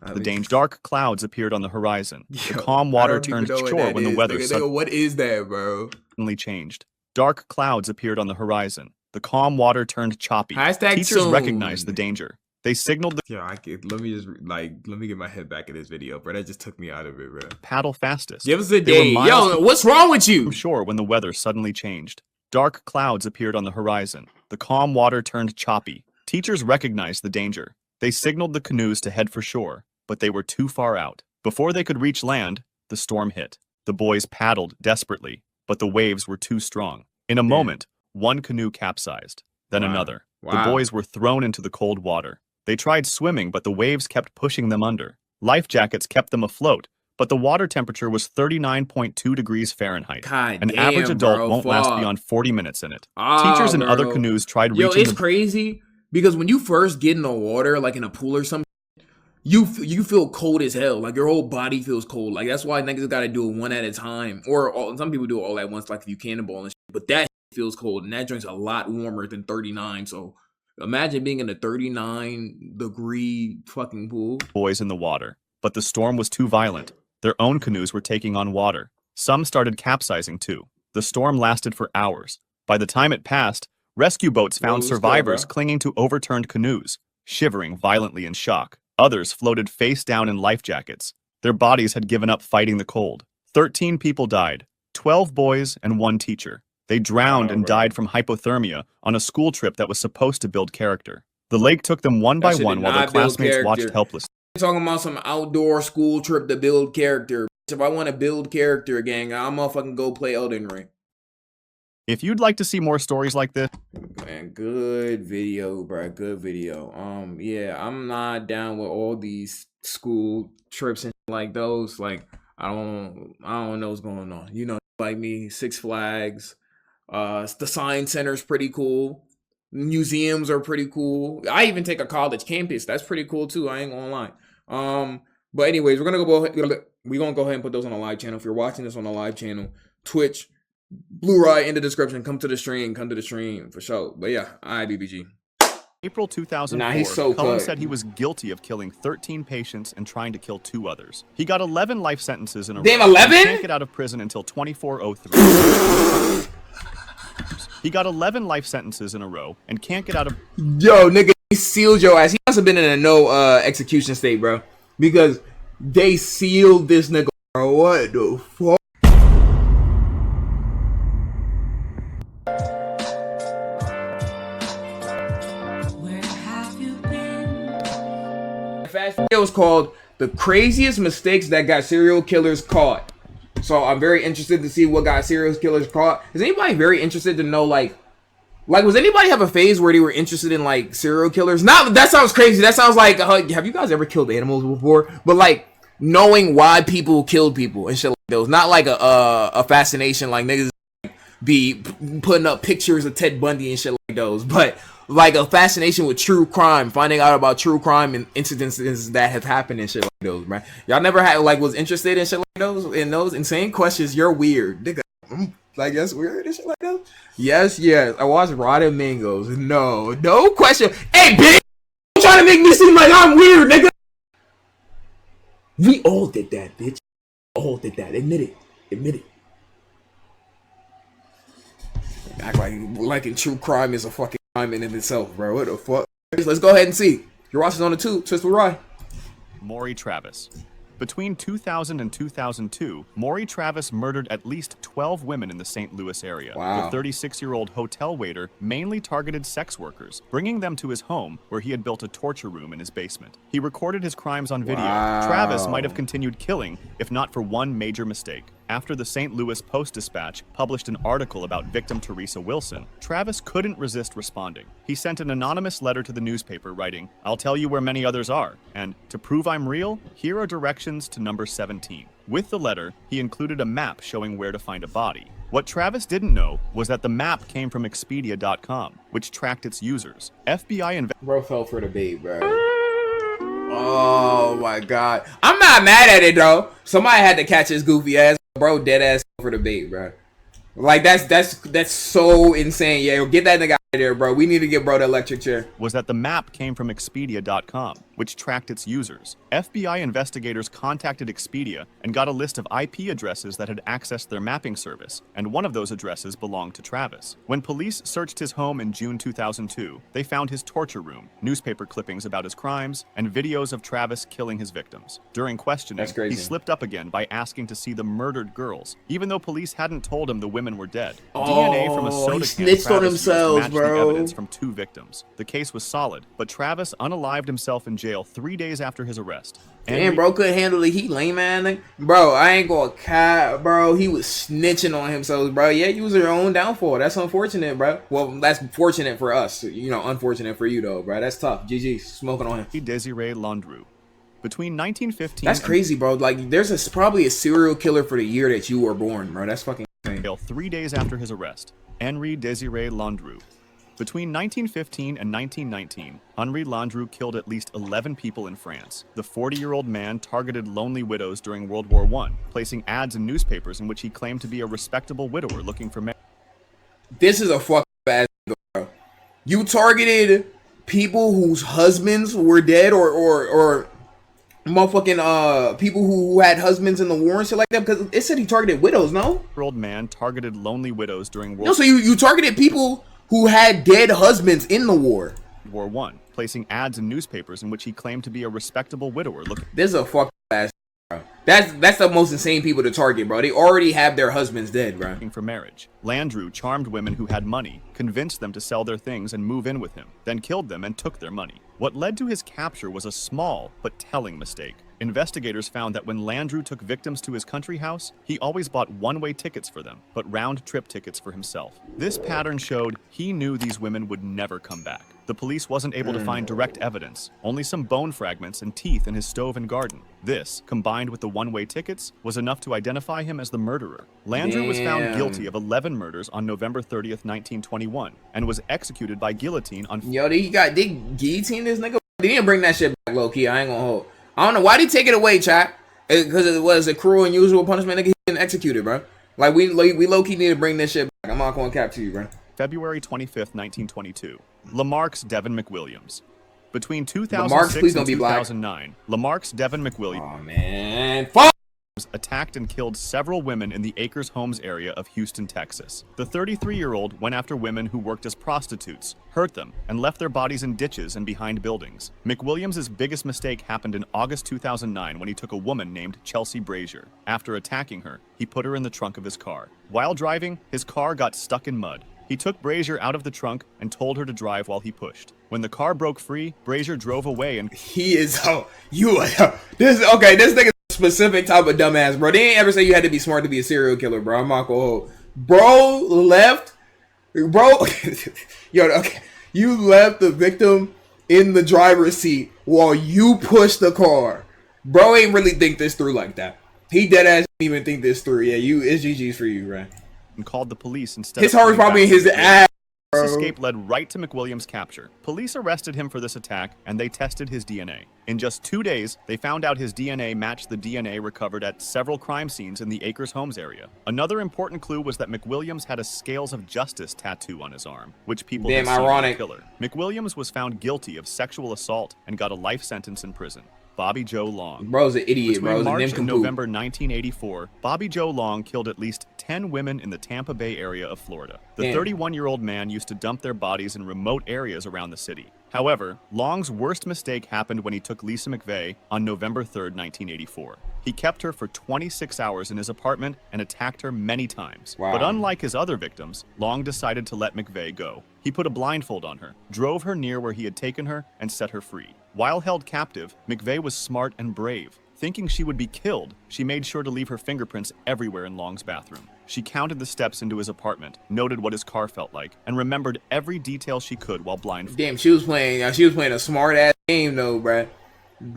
the danger. Dark clouds appeared on the horizon. Yo, The calm I water don't even turned know what shore that when the is. weather Nigga, what is that, bro? suddenly changed. Dark clouds appeared on the horizon. The calm water turned choppy. Hashtag Teachers soon. recognized the danger. They signaled the Yeah, let me get my head back in this video, bro. That just took me out of it, bro. paddle fastest. Give us a They were day. miles Yo, what's wrong with you? from shore when the weather suddenly changed. Dark clouds appeared on the horizon. The calm water turned choppy. Teachers recognized the danger. They signaled the canoes to head for shore, but they were too far out. Before they could reach land, the storm hit. The boys paddled desperately, but the waves were too strong. In a moment, one canoe capsized, then Wow. another. Wow. The boys were thrown into the cold water. They tried swimming, but the waves kept pushing them under. Life jackets kept them afloat, but the water temperature was 39.2 degrees Fahrenheit. God An damn, average adult bro, won't last fuck. beyond 40 minutes in it. Ah, Teachers in other bro. canoes tried Yo, reaching it's the crazy because when you first get in the water, like in a pool or something, you feel cold as hell. Like your whole body feels cold. Like that's why niggas gotta do it one at a time, or some people do it all at once, like if you cannonball and shit. But that feels cold, and that drink's a lot warmer than 39. So imagine being in a 39-degree fucking pool. boys in the water. But the storm was too violent. Their own canoes were taking on water. Some started capsizing too. The storm lasted for hours. By the time it passed, rescue boats found what's good, survivors bro? clinging to overturned canoes, shivering violently in shock. Others floated face down in life jackets. Their bodies had given up fighting the cold. 13 people died, 12 boys and 1 teacher. They drowned Wow, and bro. died from hypothermia on a school trip that was supposed to build character. The lake took them one That by shit one did while their not build classmates watched character. helplessly. Talking about some outdoor school trip to build character. If I want to build character, gang, I'm gonna fucking go play Elden Ring. If you'd like to see more stories like this, Man, good video, bro. Good video. Yeah, I'm not down with all these school trips and like those. Like, I don't know what's going on. You know, like me, Six Flags. The Science Center's pretty cool. Museums are pretty cool. I even take a college campus. That's pretty cool too. I ain't gonna lie. But anyways, we're gonna go ahead and put those on the live channel. If you're watching this on the live channel, Twitch, Blue Ryai in the description. Come to the stream for sure. But yeah, alright, BBG. April 2004, Nah, he's so Cullen cut. said he was guilty of killing 13 patients and trying to kill 2 others. He got 11 life sentences in a Damn, row. 11? And can't get out of prison until 2403. He got 11 life sentences in a row and can't get out of Yo, nigga, they sealed your ass. He must have been in a no execution state, bro. Because they sealed this nigga, bro. What the fuck? Where have you been? Fast video was called "The Craziest Mistakes That Got Serial Killers Caught." So I'm very interested to see what got serial killers caught. Is anybody very interested to know, like was anybody have a phase where they were interested in like serial killers? Not that sounds crazy. That sounds like have you guys ever killed animals before? But like knowing why people killed people and shit like those. Not like a fascination like niggas be putting up pictures of Ted Bundy and shit like those, but like a fascination with true crime, finding out about true crime and incidences that have happened and shit like those, man. Y'all never had was interested in shit like those, in those insane questions? You're weird, nigga. Like that's weird and shit like that. Yes. I watched Rotten Mangoes. No question. Hey, bitch, don't try to make me seem like I'm weird, nigga. We all did that, bitch. All did that. Admit it. Act like in true crime is a fucking crime in itself, bro. What the fuck? Let's go ahead and see. You're watching on the tube. Twist with Ryai. Maury Travis. Between 2000 and 2002, Maury Travis murdered at least 12 women in the St. Louis area. Wow. The 36-year-old hotel waiter mainly targeted sex workers, bringing them to his home where he had built a torture room in his basement. He recorded his crimes on video. Wow. Travis might have continued killing if not for one major mistake. After the St. Louis Post-Dispatch published an article about victim Teresa Wilson, Travis couldn't resist responding. He sent an anonymous letter to the newspaper writing, "I'll tell you where many others are, and to prove I'm real, here are directions to number 17. With the letter, he included a map showing where to find a body. What Travis didn't know was that the map came from Expedia.com, which tracked its users. FBI Bro fell for the bait, bro. Oh my god. I'm not mad at it though. Somebody had to catch his goofy ass. Bro, dead ass for the bait, bro. Like that's so insane. Yeah, get that nigga out of there, bro. We need to get bro the electric chair. was that the map came from Expedia.com, which tracked its users. FBI investigators contacted Expedia and got a list of IP addresses that had accessed their mapping service, and one of those addresses belonged to Travis. When police searched his home in June 2002, they found his torture room, newspaper clippings about his crimes, and videos of Travis killing his victims. During questioning, That's crazy. he slipped up again by asking to see the murdered girls, even though police hadn't told him the women were dead. DNA from a soda he can snitched on Travis used himself, matched the bro. evidence from 2 victims. The case was solid, but Travis unalived himself in jail 3 days after his arrest. Damn, bro couldn't handle the heat, lame man. Bro, I ain't gonna cap, bro. He was snitching on himself, bro. Yeah, you was your own downfall. That's unfortunate, bro. Well, that's fortunate for us. You know, unfortunate for you, though, bro. That's tough. GG, smoking on him. Desiree Landru. Between 1915 That's crazy, bro. Like, there's probably a serial killer for the year that you were born, bro. That's fucking insane. jail 3 days after his arrest. Henri Desiree Landru. Between 1915 and 1919, Henri Landru killed at least 11 people in France. The 40-year-old man targeted lonely widows during World War I, placing ads in newspapers in which he claimed to be a respectable widower looking for marriage. This is a fucking bad thing, bro. You targeted people whose husbands were dead or motherfucking people who had husbands in the war and shit like that, because it said he targeted widows, no? The 40-year-old man targeted lonely widows during No, so you targeted people who had dead husbands in the war. World War I, placing ads in newspapers in which he claimed to be a respectable widower looking This is a fucking ass, bro. That's the most insane people to target, bro. They already have their husbands dead, bro. for marriage. Landru charmed women who had money, convinced them to sell their things and move in with him, then killed them and took their money. What led to his capture was a small but telling mistake. Investigators found that when Landru took victims to his country house, he always bought one-way tickets for them, but round-trip tickets for himself. This pattern showed he knew these women would never come back. The police wasn't able to find direct evidence, only some bone fragments and teeth in his stove and garden. This, combined with the one-way tickets, was enough to identify him as the murderer. Landru was found Damn. guilty of 11 murders on November 30th, 1921, and was executed by guillotine on Yo, they guillotine this nigga. They didn't bring that shit back, low key. I ain't gonna hold. I don't know why they take it away, chat. Because it was a cruel and unusual punishment. Nigga, he didn't execute it, bro. Like we low key need to bring this shit back. I'm not gonna cap to you, bro. February 25th, 1922. Lamarck's Devin McWilliams. Between Lamarck's, 2006 please and don't be black. 2009, Lamarck's Devin McWilliams Oh man, fuck. attacked and killed several women in the Acres Homes area of Houston, Texas. The 33-year-old went after women who worked as prostitutes, hurt them, and left their bodies in ditches and behind buildings. McWilliams' biggest mistake happened in August 2009 when he took a woman named Chelsea Brazier. After attacking her, he put her in the trunk of his car. While driving, his car got stuck in mud. He took Brazier out of the trunk and told her to drive while he pushed. When the car broke free, Brazier drove away and He is this nigga specific type of dumbass, bro. They ain't ever say you had to be smart to be a serial killer, bro. I'm not gonna hold. Bro left, bro. Yo, okay. You left the victim in the driver's seat while you pushed the car. Bro ain't really think this through like that. He dead ass didn't even think this through. Yeah, it's GG's for you, right? called the police instead His of heart was coming probably in back to his the ass, This bro. escape led right to McWilliams' capture. Police arrested him for this attack, and they tested his DNA. In just 2 days, they found out his DNA matched the DNA recovered at several crime scenes in the Acres Homes area. Another important clue was that McWilliams had a Scales of Justice tattoo on his arm, which people Damn had seen in the ironic. killer. McWilliams was found guilty of sexual assault and got a life sentence in prison. Bobby Joe Long. Bro's an idiot, Between bro. He's a March and nincompoop. November 1984, Bobby Joe Long killed at least 10 women in the Tampa Bay area of Florida. The Damn. 31-year-old man used to dump their bodies in remote areas around the city. However, Long's worst mistake happened when he took Lisa McVeigh on November 3rd, 1984. He kept her for 26 hours in his apartment and attacked her many times. Wow. But unlike his other victims, Long decided to let McVeigh go. He put a blindfold on her, drove her near where he had taken her, and set her free. While held captive, McVeigh was smart and brave. Thinking she would be killed, she made sure to leave her fingerprints everywhere in Long's bathroom. She counted the steps into his apartment, noted what his car felt like, and remembered every detail she could while blindfolded. Damn, she was playing a smart ass game though, bruh.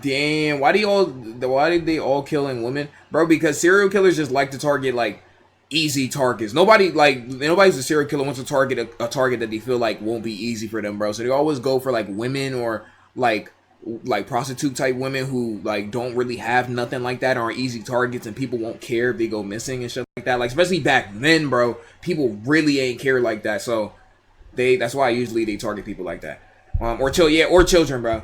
Damn, why did they all killing women, bro? Because serial killers just like to target like easy targets. Nobody's a serial killer wants to target a target that they feel like won't be easy for them, bro. So they always go for like women or like prostitute type women who like don't really have nothing like that, are easy targets, and people won't care if they go missing and shit like that. Like especially back then, bro, people really ain't care like that. So that's why usually they target people like that, or children, bro.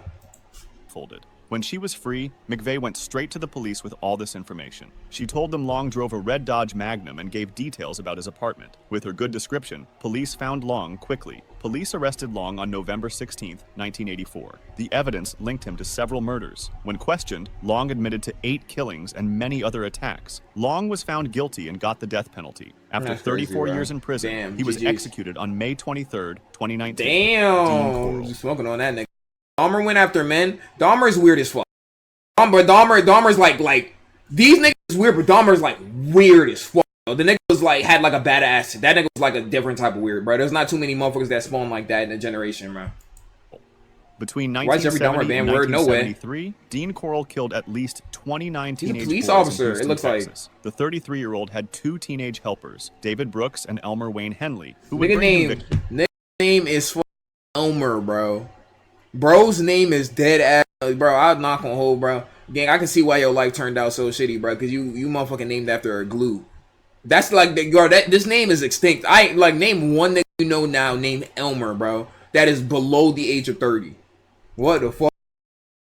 Folded. When she was free, McVeigh went straight to the police with all this information. She told them Long drove a red Dodge Magnum and gave details about his apartment. With her good description, police found Long quickly. Police arrested Long on November 16, 1984. The evidence linked him to several murders. When questioned, Long admitted to 8 killings and many other attacks. Long was found guilty and got the death penalty. After 34 years in prison, he was GG's. executed on May 23, 2019. Damn, you smoking on that nigga. Dahmer went after men. Dahmer's weird as fuck. Dahmer's like these niggas is weird, but Dahmer's like weird as fuck. The nigga was like had like a badass. That nigga was like a different type of weird, bro. There's not too many motherfuckers that spawn like that in a generation, bro. Between Why is every 1970 and Dahmer banned? Word? No way. 1973, Dean Corll killed at least 29 He's a teenage police boys in officer, it Houston, looks like. Texas. The 33-year-old had 2 teenage helpers, David Brooks and Elmer Wayne Henley, who would bring him Nigga name is fucking Elmer, bro. Bro's name is dead ass, bro. I'll knock on hold, bro. Gang, I can see why your life turned out so shitty, bro. Cause you motherfucking named after a glue. That's like this name is extinct. I like name one that you know now named Elmer, bro. That is below the age of 30. What the fuck?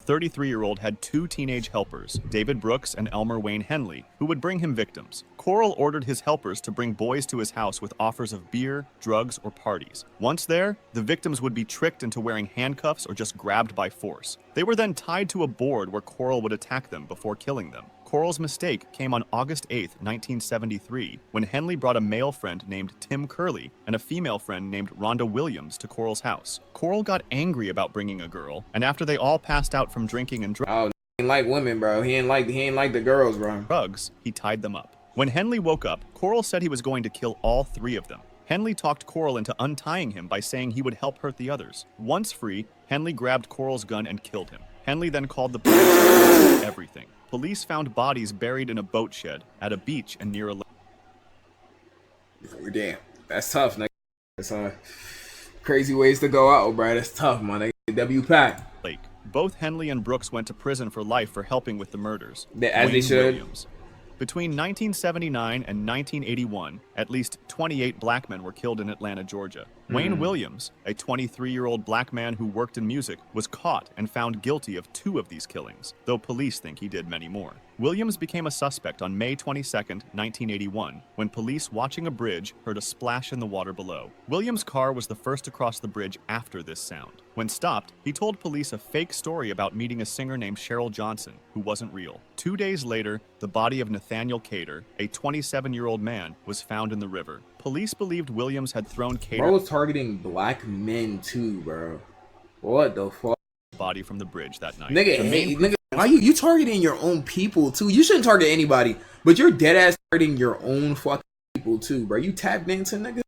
33-year-old had 2 teenage helpers, David Brooks and Elmer Wayne Henley, who would bring him victims. Corll ordered his helpers to bring boys to his house with offers of beer, drugs, or parties. Once there, the victims would be tricked into wearing handcuffs or just grabbed by force. They were then tied to a board where Corll would attack them before killing them. Corll's mistake came on August 8, 1973, when Henley brought a male friend named Tim Curley and a female friend named Rhonda Williams to Corll's house. Corll got angry about bringing a girl, and after they all passed out from drinking and Oh, he ain't like women, bro. He ain't like the girls, bro. drugs, he tied them up. When Henley woke up, Corll said he was going to kill all 3 of them. Henley talked Corll into untying him by saying he would help hurt the others. Once free, Henley grabbed Corll's gun and killed him. Henley then called the police and told everything. Police found bodies buried in a boat shed, at a beach, and near a lake. Damn, that's tough, nigga. That's crazy ways to go out, bro. That's tough, man. W pack. Both Henley and Brooks went to prison for life for helping with the murders. As they Wayne should. Williams. Between 1979 and 1981, at least 28 black men were killed in Atlanta, Georgia. Wayne Williams, a 23-year-old black man who worked in music, was caught and found guilty of 2 of these killings, though police think he did many more. Williams became a suspect on May 22, 1981, when police watching a bridge heard a splash in the water below. Williams' car was the first to cross the bridge after this sound. When stopped, he told police a fake story about meeting a singer named Cheryl Johnson, who wasn't real. 2 days later, the body of Nathaniel Cater, a 27-year-old man, was found in the river. Police believed Williams had thrown Cater Bro was targeting black men too, bro. What the fuck? body from the bridge that night. Nigga, why you targeting your own people too? You shouldn't target anybody, but you're dead ass targeting your own fucking people too, bro. You tapped into nigga.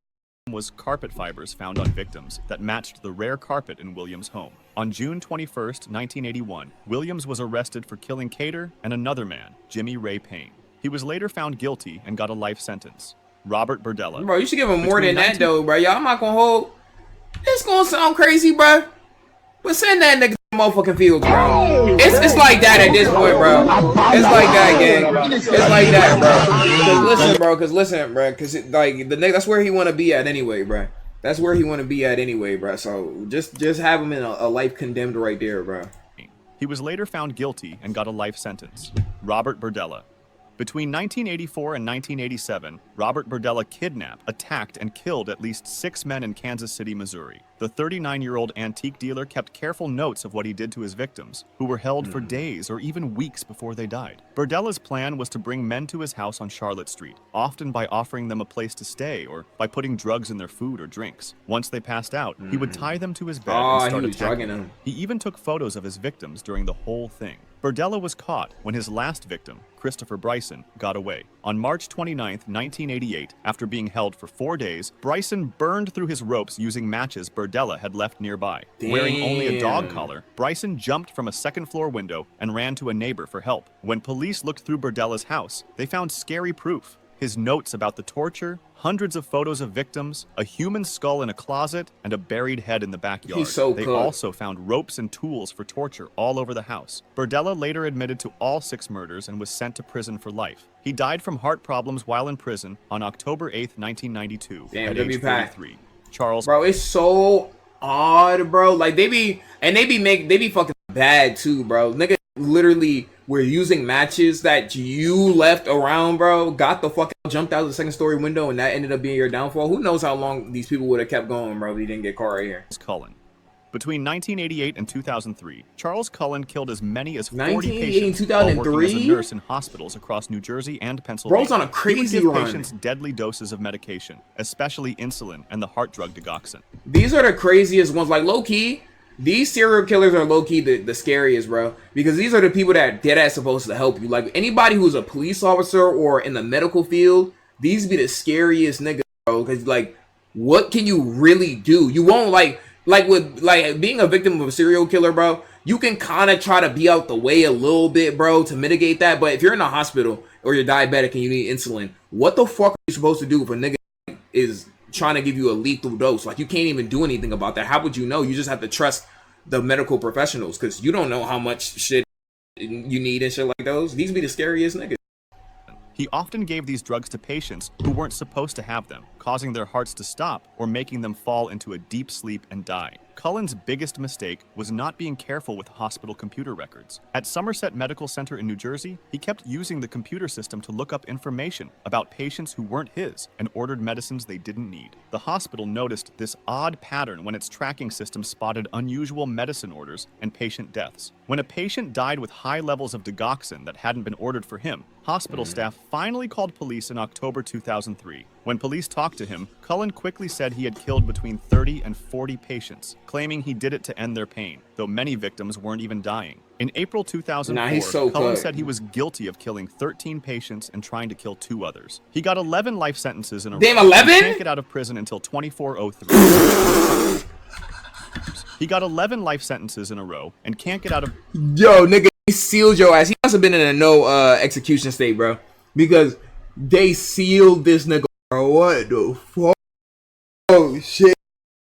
Was carpet fibers found on victims that matched the rare carpet in Williams' home. On June 21st, 1981, Williams was arrested for killing Cater and another man, Jimmy Ray Payne. He was later found guilty and got a life sentence. Robert Berdella. Bro, you should give him more than that though, bro. Y'all, I'm not gonna hold. It's gonna sound crazy, bro. But send that nigga to the motherfucking fields, bro. It's like that at this point, bro. It's like that, gang. It's like that, bro. Cause listen, bro. Cause like the nigga, that's where he wanna be at anyway, bro. That's where he wanna be at anyway, bro. So just have him in a life condemned right there, bro. He was later found guilty and got a life sentence. Robert Berdella. Between 1984 and 1987, Robert Berdella kidnapped, attacked, and killed at least 6 men in Kansas City, Missouri. The 39-year-old antique dealer kept careful notes of what he did to his victims, who were held for days or even weeks before they died. Berdella's plan was to bring men to his house on Charlotte Street, often by offering them a place to stay or by putting drugs in their food or drinks. Once they passed out, he would tie them to his bed and start attacking them. He even took photos of his victims during the whole thing. Berdella was caught when his last victim, Christopher Bryson, got away. On March 29, 1988, after being held for 4 days, Bryson burned through his ropes using matches Berdella had left nearby. Wearing only a dog collar, Bryson jumped from a second-floor window and ran to a neighbor for help. When police looked through Berdella's house, they found scary proof. His notes about the torture, hundreds of photos of victims, a human skull in a closet, and a buried head in the backyard. He's so They cool. also found ropes and tools for torture all over the house. Berdella later admitted to all 6 murders and was sent to prison for life. He died from heart problems while in prison on October 8, 1992, at age 43. Charles... Bro, it's so odd, bro. Like, they be fucking bad, too, bro. Nigga literally were using matches that you left around, bro. Got the fuck out, jumped out of the second-story window, and that ended up being your downfall. Who knows how long these people would have kept going, bro, if he didn't get caught right here. Cullen. Between 1988 and 2003, Charles Cullen killed as many as 40 1988 and patients while working as a 2003? nurse in hospitals across New Jersey and Pennsylvania. Bro's on a crazy he would give run. patients deadly doses of medication, especially insulin and the heart drug digoxin. These are the craziest ones. Like, low-key, these serial killers are low-key the scariest, bro. Because these are the people that are dead-ass supposed to help you. Like, anybody who's a police officer or in the medical field, these be the scariest niggas, bro. Because, like, what can you really do? You won't, like with, like, being a victim of a serial killer, bro, you can kind of try to be out the way a little bit, bro, to mitigate that. But if you're in a hospital or you're diabetic and you need insulin, what the fuck are you supposed to do if a nigga is trying to give you a lethal dose? Like, you can't even do anything about that. How would you know? You just have to trust the medical professionals, because you don't know how much shit you need and shit like those. These be the scariest niggas. He often gave these drugs to patients who weren't supposed to have them, causing their hearts to stop or making them fall into a deep sleep and die. Cullen's biggest mistake was not being careful with hospital computer records. At Somerset Medical Center in New Jersey, he kept using the computer system to look up information about patients who weren't his and ordered medicines they didn't need. The hospital noticed this odd pattern when its tracking system spotted unusual medicine orders and patient deaths. When a patient died with high levels of digoxin that hadn't been ordered for him, hospital staff finally called police in October 2003. When police talked to him, Cullen quickly said he had killed between 30 and 40 patients, claiming he did it to end their pain, though many victims weren't even dying. In April 2004, Cullen said he was guilty of killing 13 patients and trying to kill 2 others. He got 11 life sentences in a row. Damn, 11? He can't get out of prison until 2403. He got 11 life sentences in a row and can't get out of... Yo, nigga, they sealed your ass. He must have been in a no execution state, bro. Because they sealed this nigga, bro. What the fuck? Oh, shit.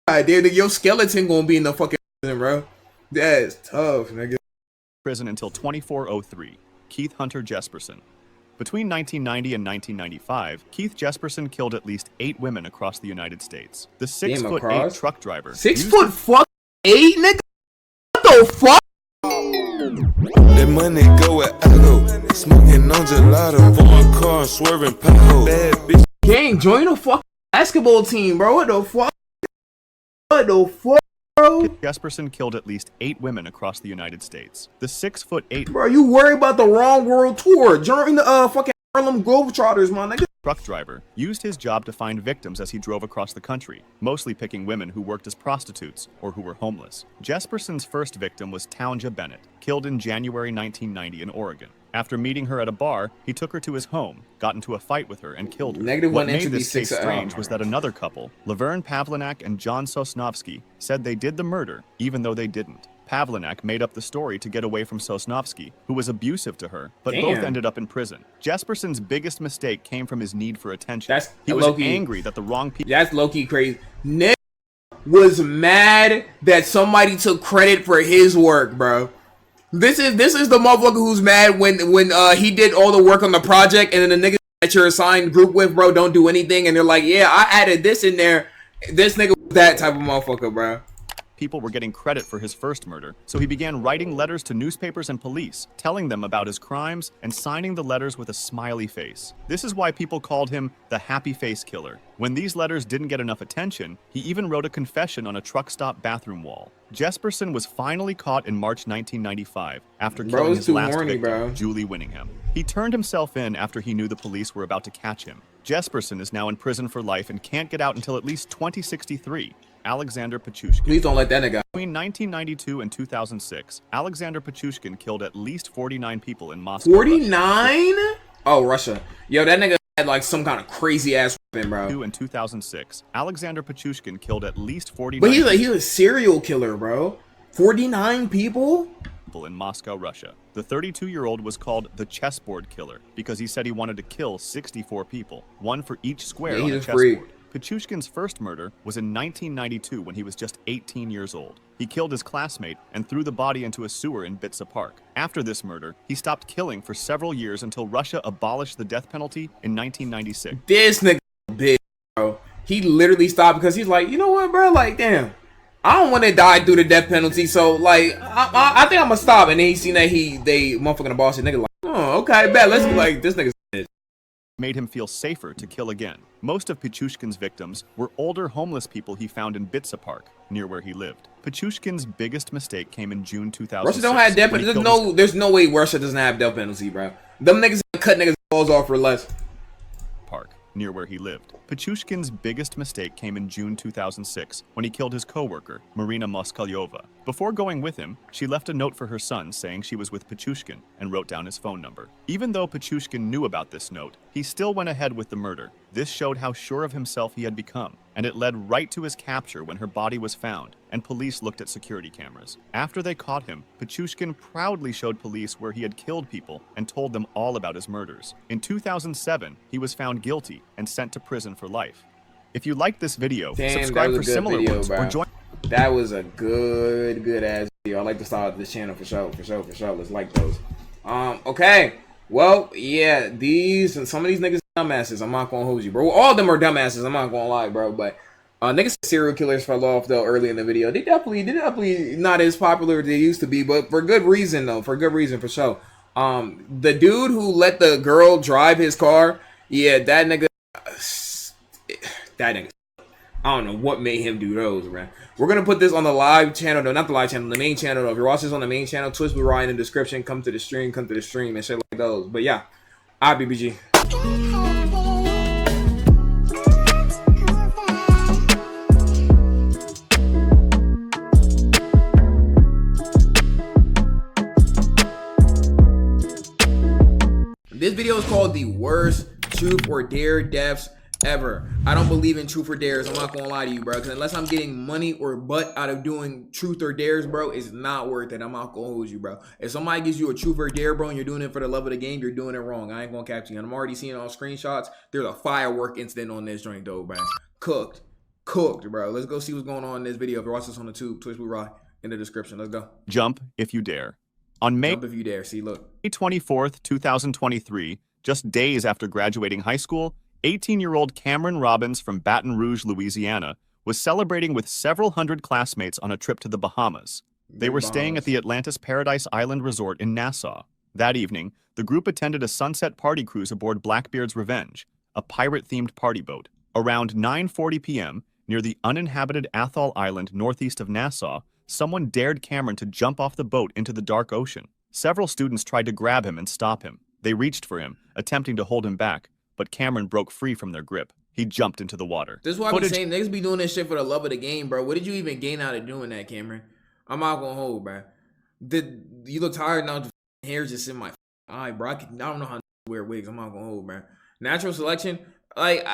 God damn, nigga, your skeleton gonna be in the fucking prison, bro. That's tough, nigga. Prison until 2403. Keith Hunter Jesperson. Between 1990 and 1995, Keith Jesperson killed at least 8 women across the United States. The 6'8" truck driver... 6'8", nigga? What the fuck? That money go where I go. Smoking on gelato. Foreign car swerving pothole. Bad bitch. Gang, join a fucking basketball team, bro. What the fuck? What the fuck, bro? Jesperson killed at least 8 women across the United States. The 6'8" Bro, you worry about the wrong world tour. Join the fucking Harlem Globetrotters, my nigga. Truck driver used his job to find victims as he drove across the country, mostly picking women who worked as prostitutes or who were homeless. Jesperson's first victim was Townja Bennett, killed in January 1990 in Oregon. After meeting her at a bar, he took her to his home, got into a fight with her, and killed her. What made this case strange was that another couple, Laverne Pavlinac and John Sosnovsky, said they did the murder, even though they didn't. Pavlinac made up the story to get away from Sosnovsky, who was abusive to her, but both ended up in prison. Jesperson's biggest mistake came from his need for attention. He was angry that the wrong people... That's low-key crazy. Nick was mad that somebody took credit for his work, bro. This is the motherfucker who's mad when he did all the work on the project, and then the nigga that you're assigned group with, bro, don't do anything, and they're like, yeah, I added this in there. This nigga was that type of motherfucker, bro. people were getting credit for his first murder, so he began writing letters to newspapers and police, telling them about his crimes and signing the letters with a smiley face. This is why people called him the Happy Face Killer. When these letters didn't get enough attention, he even wrote a confession on a truck stop bathroom wall. Jesperson was finally caught in March 1995 after killing his last victim, Julie Winningham. He turned himself in after he knew the police were about to catch him. Jesperson is now in prison for life and can't get out until at least 2063. Alexander Pichushkin. Please don't let that nigga. Between 1992 and 2006, Alexander Pichushkin killed at least 49 people in Moscow. 49? Oh, Russia. Yo, that nigga had like some kind of crazy ass weapon, bro. In 2006, Alexander Pichushkin killed at least 49 But he's a serial killer, bro. 49 people? in Moscow, Russia. The 32-year-old was called the chessboard killer because he said he wanted to kill 64 people, one for each square on a chessboard. Pichushkin's first murder was in 1992 when he was just 18 years old. He killed his classmate and threw the body into a sewer in Bitsa Park. After this murder, he stopped killing for several years until Russia abolished the death penalty in 1996. This nigga big, bro. He literally stopped because he's like, you know what, bro? Like, damn, I don't want to die through the death penalty, so like, I think I'm gonna stop. And then he seen that they motherfucking abolished the nigga. Like, oh, okay, bet. Let's like this nigga. Made him feel safer to kill again. Most of Pichushkin's victims were older homeless people he found in Bitsa Park, near where he lived. Pichushkin's biggest mistake came in June 2006. Russia don't have death penalty. There's no way Russia doesn't have death penalty, bro. Them niggas cut niggas' balls off for less. Park, near where he lived. Pichushkin's biggest mistake came in June 2006 when he killed his co-worker, Marina Moskalyova. Before going with him, she left a note for her son saying she was with Pichushkin and wrote down his phone number. Even though Pichushkin knew about this note, he still went ahead with the murder. This showed how sure of himself he had become, and it led right to his capture when her body was found, and police looked at security cameras. After they caught him, Pichushkin proudly showed police where he had killed people and told them all about his murders. In 2007, he was found guilty and sent to prison for life. If you liked this video, subscribe for similar ones, or join. That was a good ass video. I like to start this channel for sure. Let's like those. Okay. Well, yeah, some of these niggas are dumbasses. I'm not gonna hold you, bro. Well, all of them are dumbasses. I'm not gonna lie, bro. But niggas serial killers fell off though early in the video. They definitely not as popular as they used to be, but for good reason though. For good reason for sure. The dude who let the girl drive his car, yeah, that nigga. I don't know what made him do those, man. We're gonna put this on the live channel, though, not the live channel, the main channel. Though. If you're watching this on the main channel, Twitch will Ryai in the description. Come to the stream, and shit like those. But yeah, BBG. This video is called the worst truth or dare deaths ever. I don't believe in truth or dares. I'm not gonna lie to you, bro. Because unless I'm getting money or butt out of doing truth or dares, bro, it's not worth it. I'm not gonna hold you, bro. If somebody gives you a truth or dare, bro, and you're doing it for the love of the game, you're doing it wrong. I ain't gonna capture you. And I'm already seeing all screenshots. There's a firework incident on this joint, though, bro. Cooked, bro. Let's go see what's going on in this video. If you're watching this on the tube, Twitch will Ryai in the description. Let's go. Jump if you dare. On May Jump if you dare. See, look. May 24th, 2023, just days after graduating high school, 18-year-old Cameron Robbins from Baton Rouge, Louisiana, was celebrating with several hundred classmates on a trip to the Bahamas. They were staying at the Atlantis Paradise Island Resort in Nassau. That evening, the group attended a sunset party cruise aboard Blackbeard's Revenge, a pirate-themed party boat. Around 9:40 p.m., near the uninhabited Athol Island northeast of Nassau, someone dared Cameron to jump off the boat into the dark ocean. Several students tried to grab him and stop him. They reached for him, attempting to hold him back, but Cameron broke free from their grip. He jumped into the water. This is why I be saying niggas be doing this shit for the love of the game, bro. What did you even gain out of doing that, Cameron? I'm not gonna hold, bro. You look tired now? The hair's just in my eye, bro. I don't know how to wear wigs. I'm not gonna hold, bro. Natural selection, like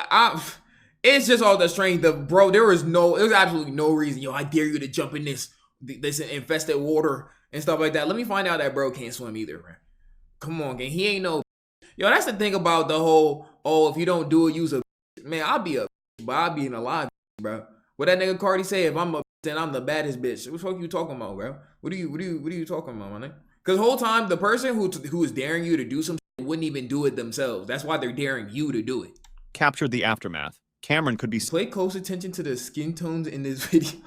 it's just all the strength of, bro. There was absolutely no reason. Yo, I dare you to jump in this infested water and stuff like that. Let me find out that bro can't swim either, bro. Come on, gang. He ain't no. Yo, that's the thing about the whole, if you don't do it, use a man. I'll be a but I'll be an alive bro. What that nigga Cardi say? If I'm a then I'm the baddest bitch. What the fuck you talking about, bro? What are you talking about, my nigga? Because the whole time the person who is daring you to do something wouldn't even do it themselves. That's why they're daring you to do it. Captured the aftermath. Cameron could be. Pay close attention to the skin tones in this video.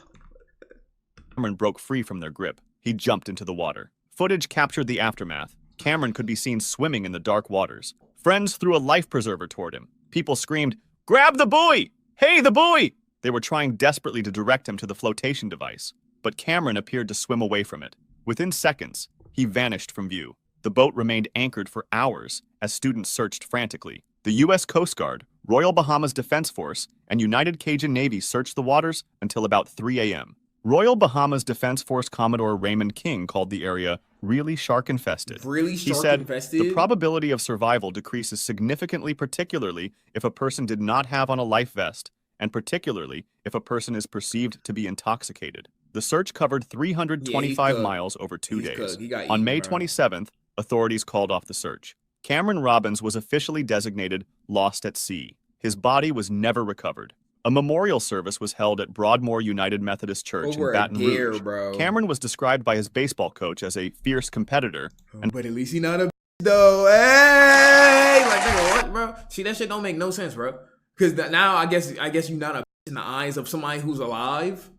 Cameron broke free from their grip. He jumped into the water. Footage captured the aftermath. Cameron could be seen swimming in the dark waters. Friends threw a life preserver toward him. People screamed, "Grab the buoy! Hey, the buoy!" They were trying desperately to direct him to the flotation device, but Cameron appeared to swim away from it. Within seconds, he vanished from view. The boat remained anchored for hours as students searched frantically. The U.S. Coast Guard, Royal Bahamas Defense Force, and United Cajun Navy searched the waters until about 3 a.m. Royal Bahamas Defense Force Commodore Raymond King called the area really shark-infested. Really He said, shark-infested? the probability of survival decreases significantly, particularly if a person did not have on a life vest, and particularly if a person is perceived to be intoxicated. The search covered 325 miles over 2 days. On May 27th, authorities called off the search. Cameron Robbins was officially designated lost at sea. His body was never recovered. A memorial service was held at Broadmoor United Methodist Church in Baton Rouge. Bro. Cameron was described by his baseball coach as a fierce competitor. But at least he not a though. Hey, Like, nigga, what, bro? See, that shit don't make no sense, bro. Because now I guess you're not a in the eyes of somebody who's alive,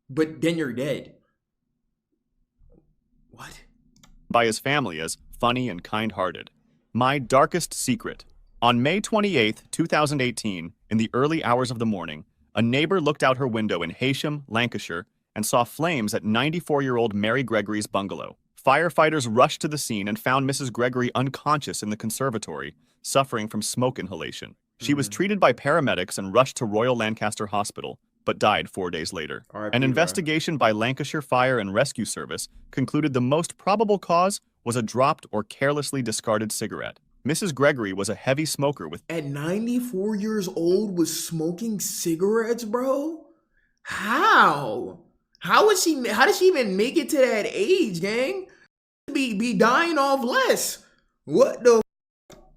but then you're dead. What? By his family as funny and kind-hearted. My darkest secret. On May 28, 2018, in the early hours of the morning, a neighbor looked out her window in Heysham, Lancashire, and saw flames at 94-year-old Mary Gregory's bungalow. Firefighters rushed to the scene and found Mrs. Gregory unconscious in the conservatory, suffering from smoke inhalation. She was treated by paramedics and rushed to Royal Lancaster Hospital, but died 4 days later. An investigation by Lancashire Fire and Rescue Service concluded the most probable cause was a dropped or carelessly discarded cigarette. Mrs. Gregory was a heavy smoker with... At 94 years old was smoking cigarettes, bro? How? How did she even make it to that age, gang? Be dying off less. What the...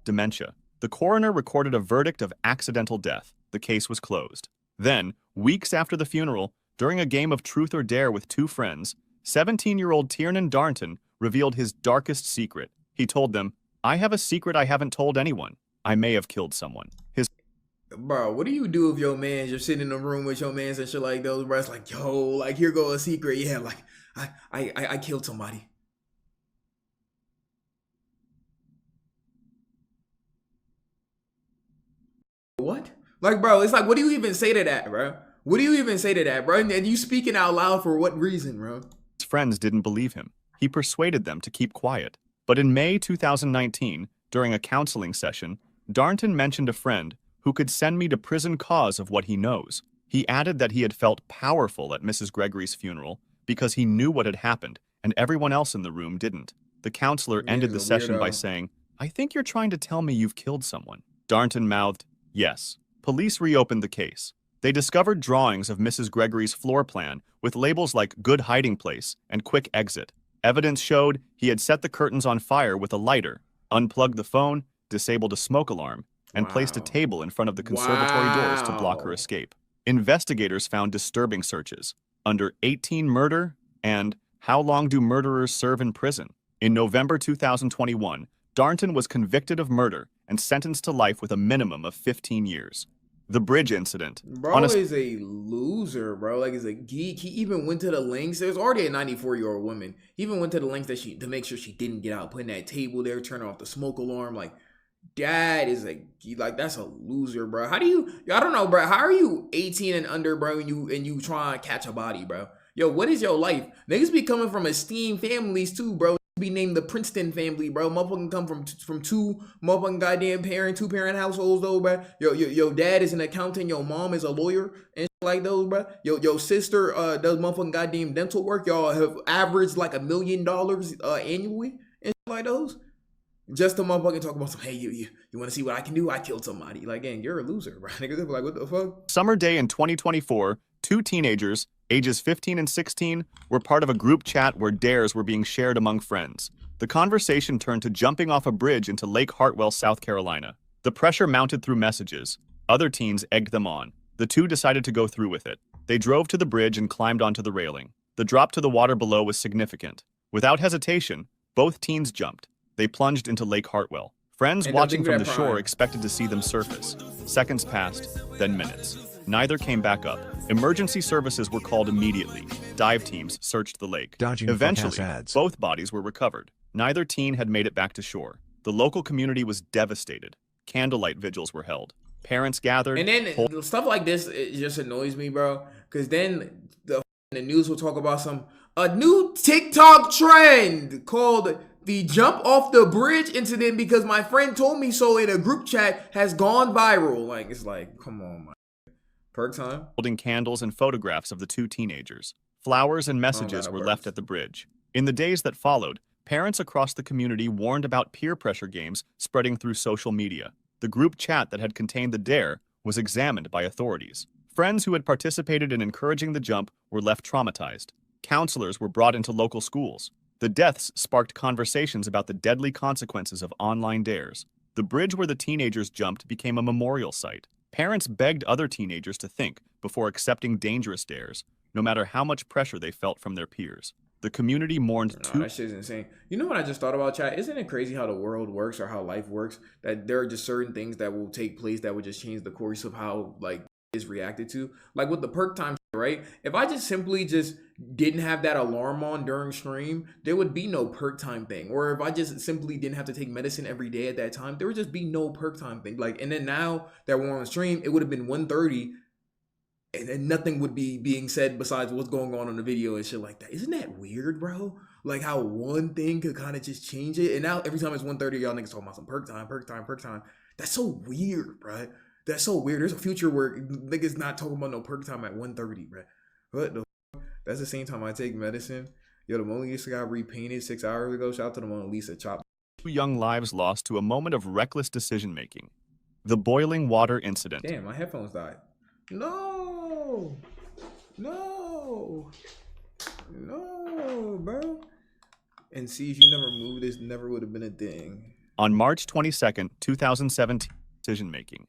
Dementia. The coroner recorded a verdict of accidental death. The case was closed. Then, weeks after the funeral, during a game of Truth or Dare with two friends, 17-year-old Tiernan Darnton revealed his darkest secret. He told them, "I have a secret I haven't told anyone. I may have killed someone." Bro, what do you do if your mans, you're sitting in a room with your mans and shit like those, bro? It's like, yo, like, here go a secret. Yeah, like, I killed somebody. What? Like, bro, it's like, what do you even say to that, bro? What do you even say to that, bro? And you speaking out loud for what reason, bro? His friends didn't believe him. He persuaded them to keep quiet. But in May 2019, during a counseling session, Darnton mentioned a friend who could send me to prison cause of what he knows. He added that he had felt powerful at Mrs. Gregory's funeral because he knew what had happened and everyone else in the room didn't. The counselor ended the session by saying, "I think you're trying to tell me you've killed someone." Darnton mouthed, "Yes." Police reopened the case. They discovered drawings of Mrs. Gregory's floor plan with labels like "good hiding place" and "quick exit." Evidence showed he had set the curtains on fire with a lighter, unplugged the phone, disabled a smoke alarm, and placed a table in front of the conservatory doors to block her escape. Investigators found disturbing searches under 18 murder and how long do murderers serve in prison. In November 2021, Darnton was convicted of murder and sentenced to life with a minimum of 15 years. The bridge incident. Bro is a loser, bro. Like, he's a geek. He even went to the lengths. There's already a 94-year-old woman. He even went to the lengths to make sure she didn't get out, putting that table there, turning off the smoke alarm. Like, that is that's a loser, bro. I don't know, bro. How are you 18 and under, bro, and you try to catch a body, bro? Yo, what is your life? Niggas be coming from esteemed families too, bro. Be named the Princeton family, bro. Motherfucking come from two motherfucking goddamn two-parent households, though, bro. Your dad is an accountant, your mom is a lawyer, and shit like those, bro. Your sister does motherfucking goddamn dental work. Y'all have averaged like $1 million annually, and shit like those. Just to motherfucking talk about some, hey, you want to see what I can do? I killed somebody. Like, gang, you're a loser, bro. Niggas like, what the fuck? Summer day in 2024, two teenagers, ages 15 and 16, were part of a group chat where dares were being shared among friends. The conversation turned to jumping off a bridge into Lake Hartwell, South Carolina. The pressure mounted through messages. Other teens egged them on. The two decided to go through with it. They drove to the bridge and climbed onto the railing. The drop to the water below was significant. Without hesitation, both teens jumped. They plunged into Lake Hartwell. Friends watching from the shore expected to see them surface. Seconds passed, then minutes. Neither came back up. Emergency services were called immediately. Dive teams searched the lake. Dodging Eventually, fuck-ass ads. both bodies were recovered. Neither teen had made it back to shore. The local community was devastated. Candlelight vigils were held. Parents gathered. And then stuff like this, it just annoys me, bro. Because then the news will talk about a new TikTok trend called the jump off the bridge incident because my friend told me so in a group chat has gone viral. Like, it's like, come on, man. Perk time. Holding candles and photographs of the two teenagers. Flowers and messages were left at the bridge. In the days that followed, parents across the community warned about peer pressure games spreading through social media. The group chat that had contained the dare was examined by authorities. Friends who had participated in encouraging the jump were left traumatized. Counselors were brought into local schools. The deaths sparked conversations about the deadly consequences of online dares. The bridge where the teenagers jumped became a memorial site. Parents begged other teenagers to think before accepting dangerous dares, no matter how much pressure they felt from their peers. The community mourned too. That shit's insane. You know what I just thought about, chat? Isn't it crazy how the world works or how life works? That there are just certain things that will take place that would just change the course of how like is reacted to. Like with the perk time, right? If I just simply didn't have that alarm on during stream, there would be no perk time thing. Or if I just simply didn't have to take medicine every day at that time, there would just be no perk time thing. Like, and then now that we're on stream, it would have been 1:30. And then nothing would be being said besides what's going on the video and shit like that. Isn't that weird, bro? Like how one thing could kind of just change it. And now every time it's 1:30, y'all niggas talking about some perk time, perk time, perk time. That's so weird, bro. That's so weird. There's a future where niggas not talking about no perk time at 1:30, bro. What the fuck? That's the same time I take medicine. Yo, the Mona Lisa got repainted 6 hours ago. Shout out to the Mona Lisa chop. 2 young lives lost to a moment of reckless decision-making. The boiling water incident. Damn, my headphones died. No, bro. And see, if you never moved, this never would have been a thing. On March 22nd, 2017, decision-making.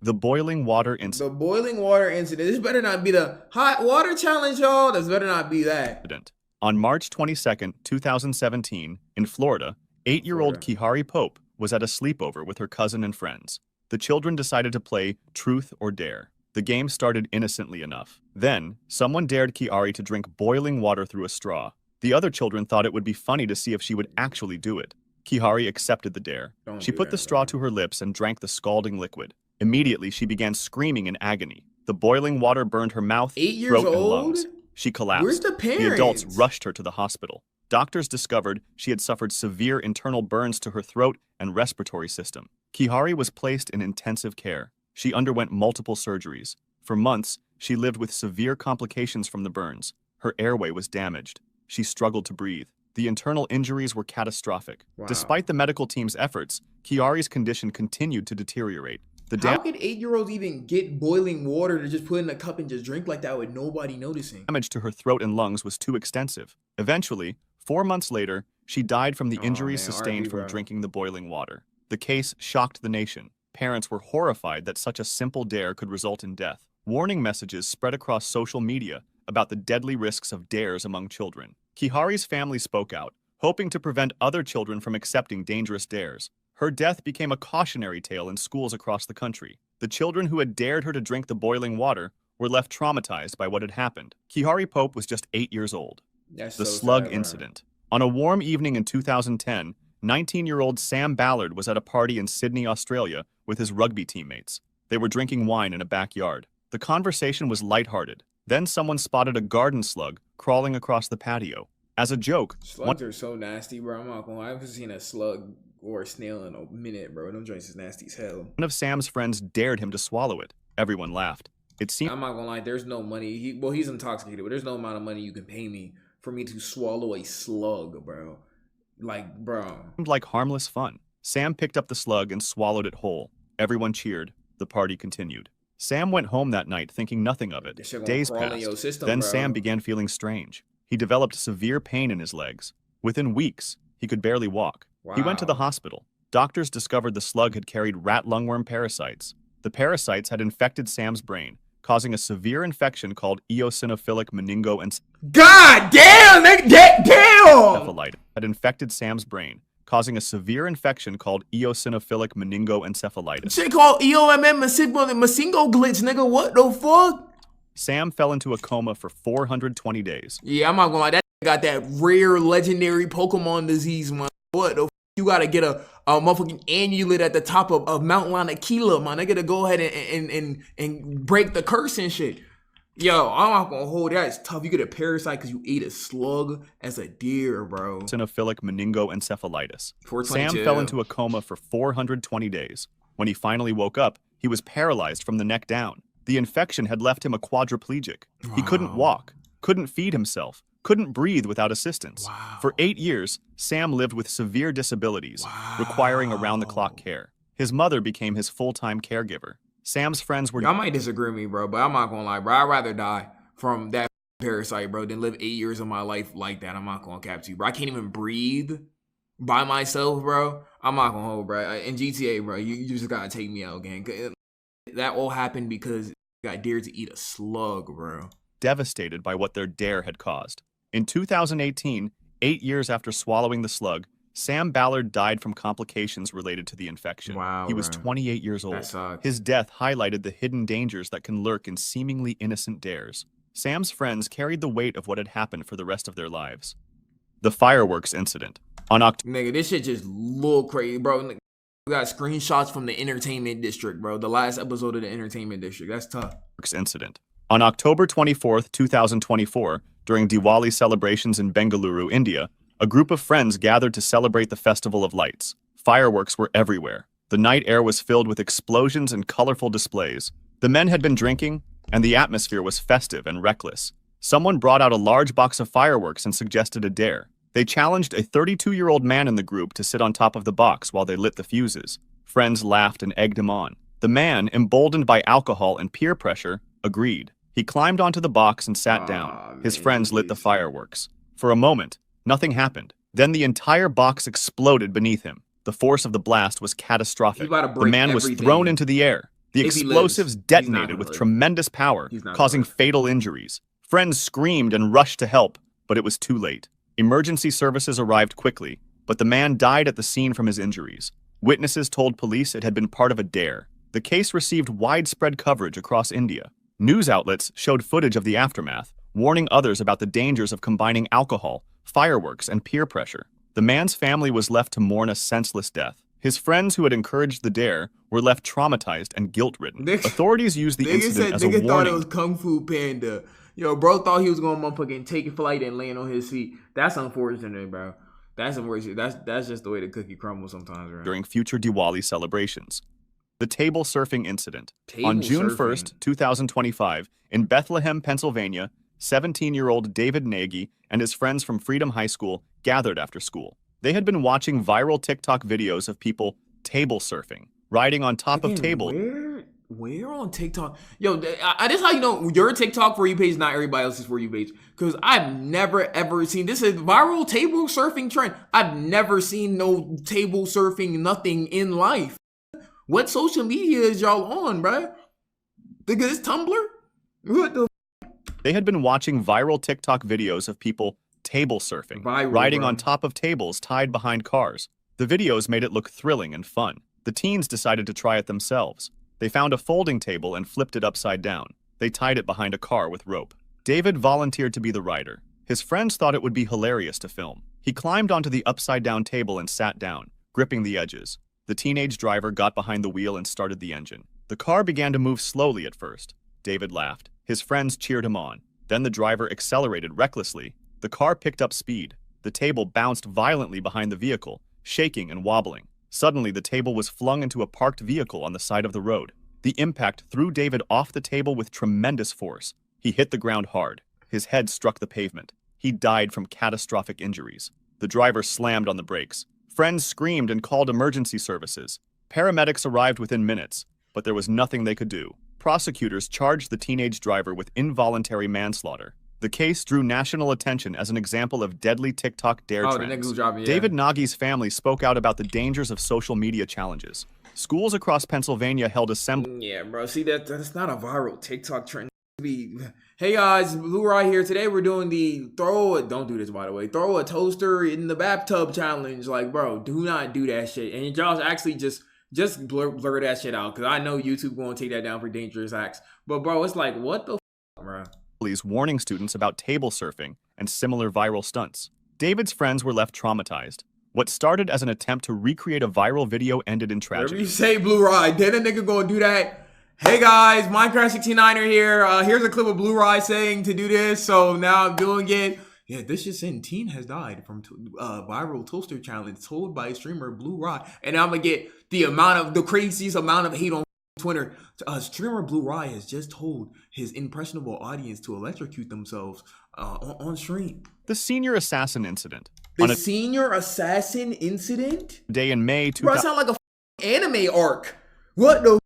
The boiling water incident. The boiling water incident. This better not be the hot water challenge, y'all. This better not be that. On March 22nd, 2017, in Florida, 8-year-old Kihari Pope was at a sleepover with her cousin and friends. The children decided to play Truth or Dare. The game started innocently enough. Then, someone dared Kiari to drink boiling water through a straw. The other children thought it would be funny to see if she would actually do it. Kihari accepted the dare. She put the straw to her lips and drank the scalding liquid. Immediately, she began screaming in agony. The boiling water burned her mouth, throat, and lungs. She collapsed. Where's the parents? The adults rushed her to the hospital. Doctors discovered she had suffered severe internal burns to her throat and respiratory system. Kihari was placed in intensive care. She underwent multiple surgeries. For months, she lived with severe complications from the burns. Her airway was damaged. She struggled to breathe. The internal injuries were catastrophic. Wow. Despite the medical team's efforts, Kiari's condition continued to deteriorate. How could 8-year-olds even get boiling water to just put in a cup and just drink like that with nobody noticing? Damage to her throat and lungs was too extensive. Eventually, 4 months later, she died from the injuries sustained from drinking the boiling water. The case shocked the nation. Parents were horrified that such a simple dare could result in death. Warning messages spread across social media about the deadly risks of dares among children. Kihari's family spoke out, hoping to prevent other children from accepting dangerous dares. Her death became a cautionary tale in schools across the country. The children who had dared her to drink the boiling water were left traumatized by what had happened. Kihari Pope was just 8 years old. The slug incident. On a warm evening in 2010, 19-year-old Sam Ballard was at a party in Sydney, Australia, with his rugby teammates. They were drinking wine in a backyard. The conversation was lighthearted. Then someone spotted a garden slug crawling across the patio. As a joke, slugs are so nasty, bro. I'm not gonna lie. I haven't seen a slug or a snail in a minute, bro. Them joints is nasty as hell. One of Sam's friends dared him to swallow it. Everyone laughed. It seemed I'm not gonna lie. There's no money. He's intoxicated, but there's no amount of money you can pay me for me to swallow a slug, bro. Like, bro. Like harmless fun. Sam picked up the slug and swallowed it whole. Everyone cheered. The party continued. Sam went home that night thinking nothing of it. Days passed. Then Sam began feeling strange. He developed severe pain in his legs. Within weeks, he could barely walk. Wow. He went to the hospital. Doctors discovered the slug had carried rat lungworm parasites. The parasites had infected Sam's brain, causing a severe infection called eosinophilic meningoencephalitis. God damn! Damn! Had infected Sam's brain, causing a severe infection called eosinophilic meningoencephalitis. Shit called EOMM Masingo glitch, nigga. What the fuck? Sam fell into a coma for 420 days. Yeah, I'm not gonna lie. That got that rare legendary Pokemon disease, man. What the fuck? You gotta get a motherfucking amulet at the top of Mount Lanakila, man. I gotta go ahead and break the curse and shit. Yo, I'm not gonna hold that. It's tough. You get a parasite because you ate a slug as a deer, bro. Eosinophilic meningoencephalitis. 422. Sam fell into a coma for 420 days. When he finally woke up, he was paralyzed from the neck down. The infection had left him a quadriplegic. He couldn't walk, couldn't feed himself, couldn't breathe without assistance. For 8 years, Sam lived with severe disabilities, requiring around-the-clock care. His mother became his full-time caregiver. Sam's friends were... Y'all might disagree with me, bro, but I'm not gonna lie, bro. I'd rather die from that parasite, bro, than live 8 years of my life like that. I'm not gonna cap to you, bro. I can't even breathe by myself, bro. I'm not gonna hold, bro. In GTA, bro, you just gotta take me out, gang. That all happened because I got dared to eat a slug, bro. devastated by what their dare had caused. In 2018, 8 years after swallowing the slug, Sam Ballard died from complications related to the infection. Wow, he was bro. 28 years That old. sucks. His death highlighted the hidden dangers that can lurk in seemingly innocent dares. Sam's friends carried the weight of what had happened for the rest of their lives. The fireworks incident. On October Nigga, this shit just look crazy, bro. Nigga, we got screenshots from the entertainment district, bro. The last episode of the entertainment district. That's tough. incident. On October 24th, 2024, during Diwali celebrations in Bengaluru, India, a group of friends gathered to celebrate the Festival of Lights. Fireworks were everywhere. The night air was filled with explosions and colorful displays. The men had been drinking, and the atmosphere was festive and reckless. Someone brought out a large box of fireworks and suggested a dare. They challenged a 32-year-old man in the group to sit on top of the box while they lit the fuses. Friends laughed and egged him on. The man, emboldened by alcohol and peer pressure, agreed. He climbed onto the box and sat down. His friends lit the fireworks. For a moment, nothing happened. Then the entire box exploded beneath him. The force of the blast was catastrophic. He's about to The break man was everything. thrown into the air. The If he explosives lives, he's not detonated gonna with live. tremendous power, He's not gonna causing live. fatal injuries. Friends screamed and rushed to help, but it was too late. Emergency services arrived quickly, but the man died at the scene from his injuries. Witnesses told police it had been part of a dare. The case received widespread coverage across India. News outlets showed footage of the aftermath, warning others about the dangers of combining alcohol, fireworks, and peer pressure. The man's family was left to mourn a senseless death. His friends who had encouraged the dare were left traumatized and guilt-ridden. Nigga- Authorities used the incident as a nigga thought it warning. was Kung Fu Panda. Yo, bro thought he was gonna motherfucking take a flight and land on his feet. That's unfortunate, bro. That's unfortunate. That's just the way the cookie crumbles sometimes, bro. During future Diwali celebrations. The table surfing incident. Table On June surfing. 1st, 2025, in Bethlehem, Pennsylvania, 17-year-old David Nagy and his friends from Freedom High School gathered after school. They had been watching viral TikTok videos of people table surfing, riding on top of Again, tables. Where on TikTok? Yo, this is how you know your TikTok For You page is not everybody else's For You page. Because I've never, ever seen, this is viral table surfing trend. I've never seen no table surfing nothing in life. What social media is y'all on, bruh? Think of this Tumblr? What the They had been watching viral TikTok videos of people table surfing, Viral, riding bro. on top of tables tied behind cars. The videos made it look thrilling and fun. The teens decided to try it themselves. They found a folding table and flipped it upside down. They tied it behind a car with rope. David volunteered to be the rider. His friends thought it would be hilarious to film. He climbed onto the upside-down table and sat down, gripping the edges. The teenage driver got behind the wheel and started the engine. The car began to move slowly at first. David laughed. His friends cheered him on. Then the driver accelerated recklessly. The car picked up speed. The table bounced violently behind the vehicle, shaking and wobbling. Suddenly, the table was flung into a parked vehicle on the side of the road. The impact threw David off the table with tremendous force. He hit the ground hard. His head struck the pavement. He died from catastrophic injuries. The driver slammed on the brakes. Friends screamed and called emergency services. Paramedics arrived within minutes, but there was nothing they could do. Prosecutors charged the teenage driver with involuntary manslaughter. The case drew national attention as an example of deadly TikTok dare Oh, the trends. nigga who's dropping, yeah. David Nagy's family spoke out about the dangers of social media challenges. Schools across Pennsylvania held assemblies. Yeah, bro. See, that's not a viral TikTok trend. Hey guys, Blue Ryai here. Today we're doing the don't do this by the way, throw a toaster in the bathtub challenge. Like, bro, do not do that shit. And y'all actually just blur that shit out, because I know YouTube won't take that down for dangerous acts. But bro, it's like, what the bro? Police warning students about table surfing and similar viral stunts. David's friends were left traumatized. What started as an attempt to recreate a viral video ended in Whatever tragedy. you say, Blue Ryai, then a nigga gonna do that. Hey guys, Minecraft69er here. Here's a clip of Blue Ryai saying to do this, so now I'm doing it. Yeah, this just in, teen has died from viral toaster challenge told by streamer Blue Ryai. And I'm gonna get the craziest amount of hate on Twitter. Streamer Blue Ryai has just told his impressionable audience to electrocute themselves on stream. The senior assassin incident. The senior assassin incident? Day in May Bro, it 2000. sound like a anime arc. What the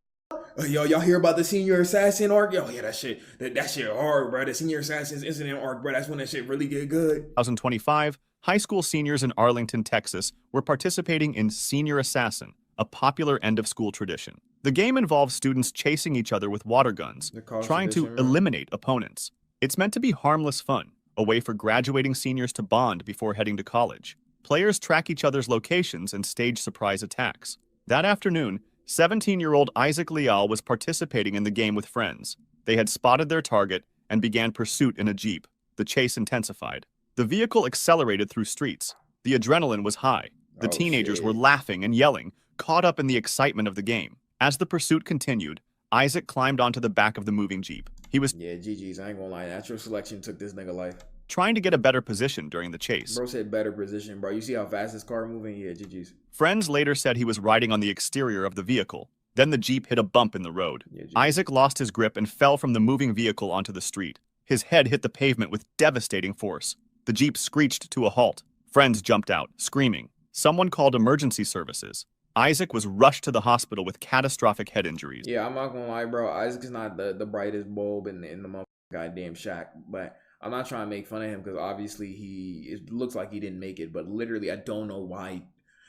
y'all hear about the senior assassin arc? Yo, yeah, that shit hard, bro. The senior assassin's incident arc, bro. That's when that shit really get good. 2025, high school seniors in Arlington, Texas were participating in Senior Assassin, a popular end-of-school tradition. The game involves students chasing each other with water guns, trying to eliminate opponents. It's meant to be harmless fun, a way for graduating seniors to bond before heading to college. Players track each other's locations and stage surprise attacks. That afternoon, 17-year-old Isaac Leal was participating in the game with friends. They had spotted their target and began pursuit in a Jeep. The chase intensified. The vehicle accelerated through streets. The adrenaline was high. The teenagers were laughing and yelling, caught up in the excitement of the game. As the pursuit continued, Isaac climbed onto the back of the moving Jeep. He was GG's, I ain't gonna lie. Natural selection took this nigga life. trying to get a better position during the chase. Bro said better position, bro. You see how fast this car moving? Yeah, GG's. Friends later said he was riding on the exterior of the vehicle. Then the Jeep hit a bump in the road. Yeah, Isaac lost his grip and fell from the moving vehicle onto the street. His head hit the pavement with devastating force. The Jeep screeched to a halt. Friends jumped out, screaming. Someone called emergency services. Isaac was rushed to the hospital with catastrophic head injuries. Yeah, I'm not gonna lie, bro. Isaac is not the brightest bulb in the goddamn shack, but I'm not trying to make fun of him, because obviously it looks like he didn't make it, but literally I don't know why.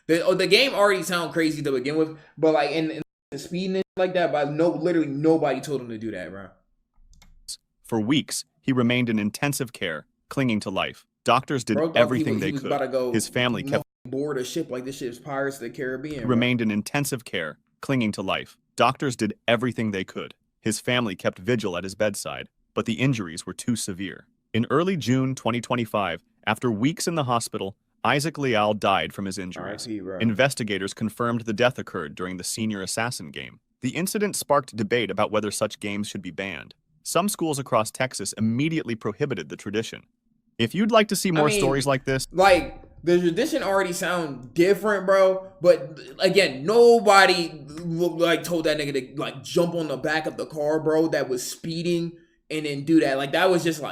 The game already sound crazy to begin with, but like in speeding it like that, but literally nobody told him to do that, bro. For weeks, he remained in intensive care, clinging to life. Doctors did everything they could. His family kept board a ship like this shit is Pirates of the Caribbean. Remained in intensive care, clinging to life. Doctors did everything they could. His family kept vigil at his bedside, but the injuries were too severe. In early June 2025, after weeks in the hospital, Isaac Leal died from his injuries. Investigators confirmed the death occurred during the Senior Assassin game. The incident sparked debate about whether such games should be banned. Some schools across Texas immediately prohibited the tradition. If you'd like to see more stories like this, like, the tradition already sound different, bro. But again, nobody like told that nigga to like jump on the back of the car, bro, that was speeding and then do that. Like, that was just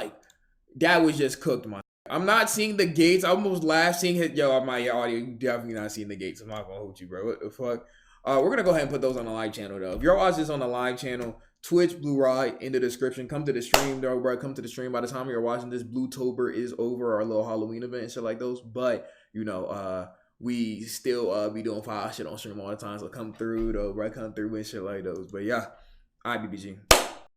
cooked, man. I'm not seeing the gates. I almost laughed seeing it. Yo, my audio, you definitely not seeing the gates. I'm not gonna hold you, bro. What the fuck? We're gonna go ahead and put those on the live channel though. If you're watching this on the live channel, Twitch, Blue Ryai in the description. Come to the stream though, bro. Come to the stream. By the time you're watching this, Bluetober is over, our little Halloween event and shit like those. But you know, we still be doing fire shit on stream all the time. So come through though, bro. Come through and shit like those. But yeah, I BBG.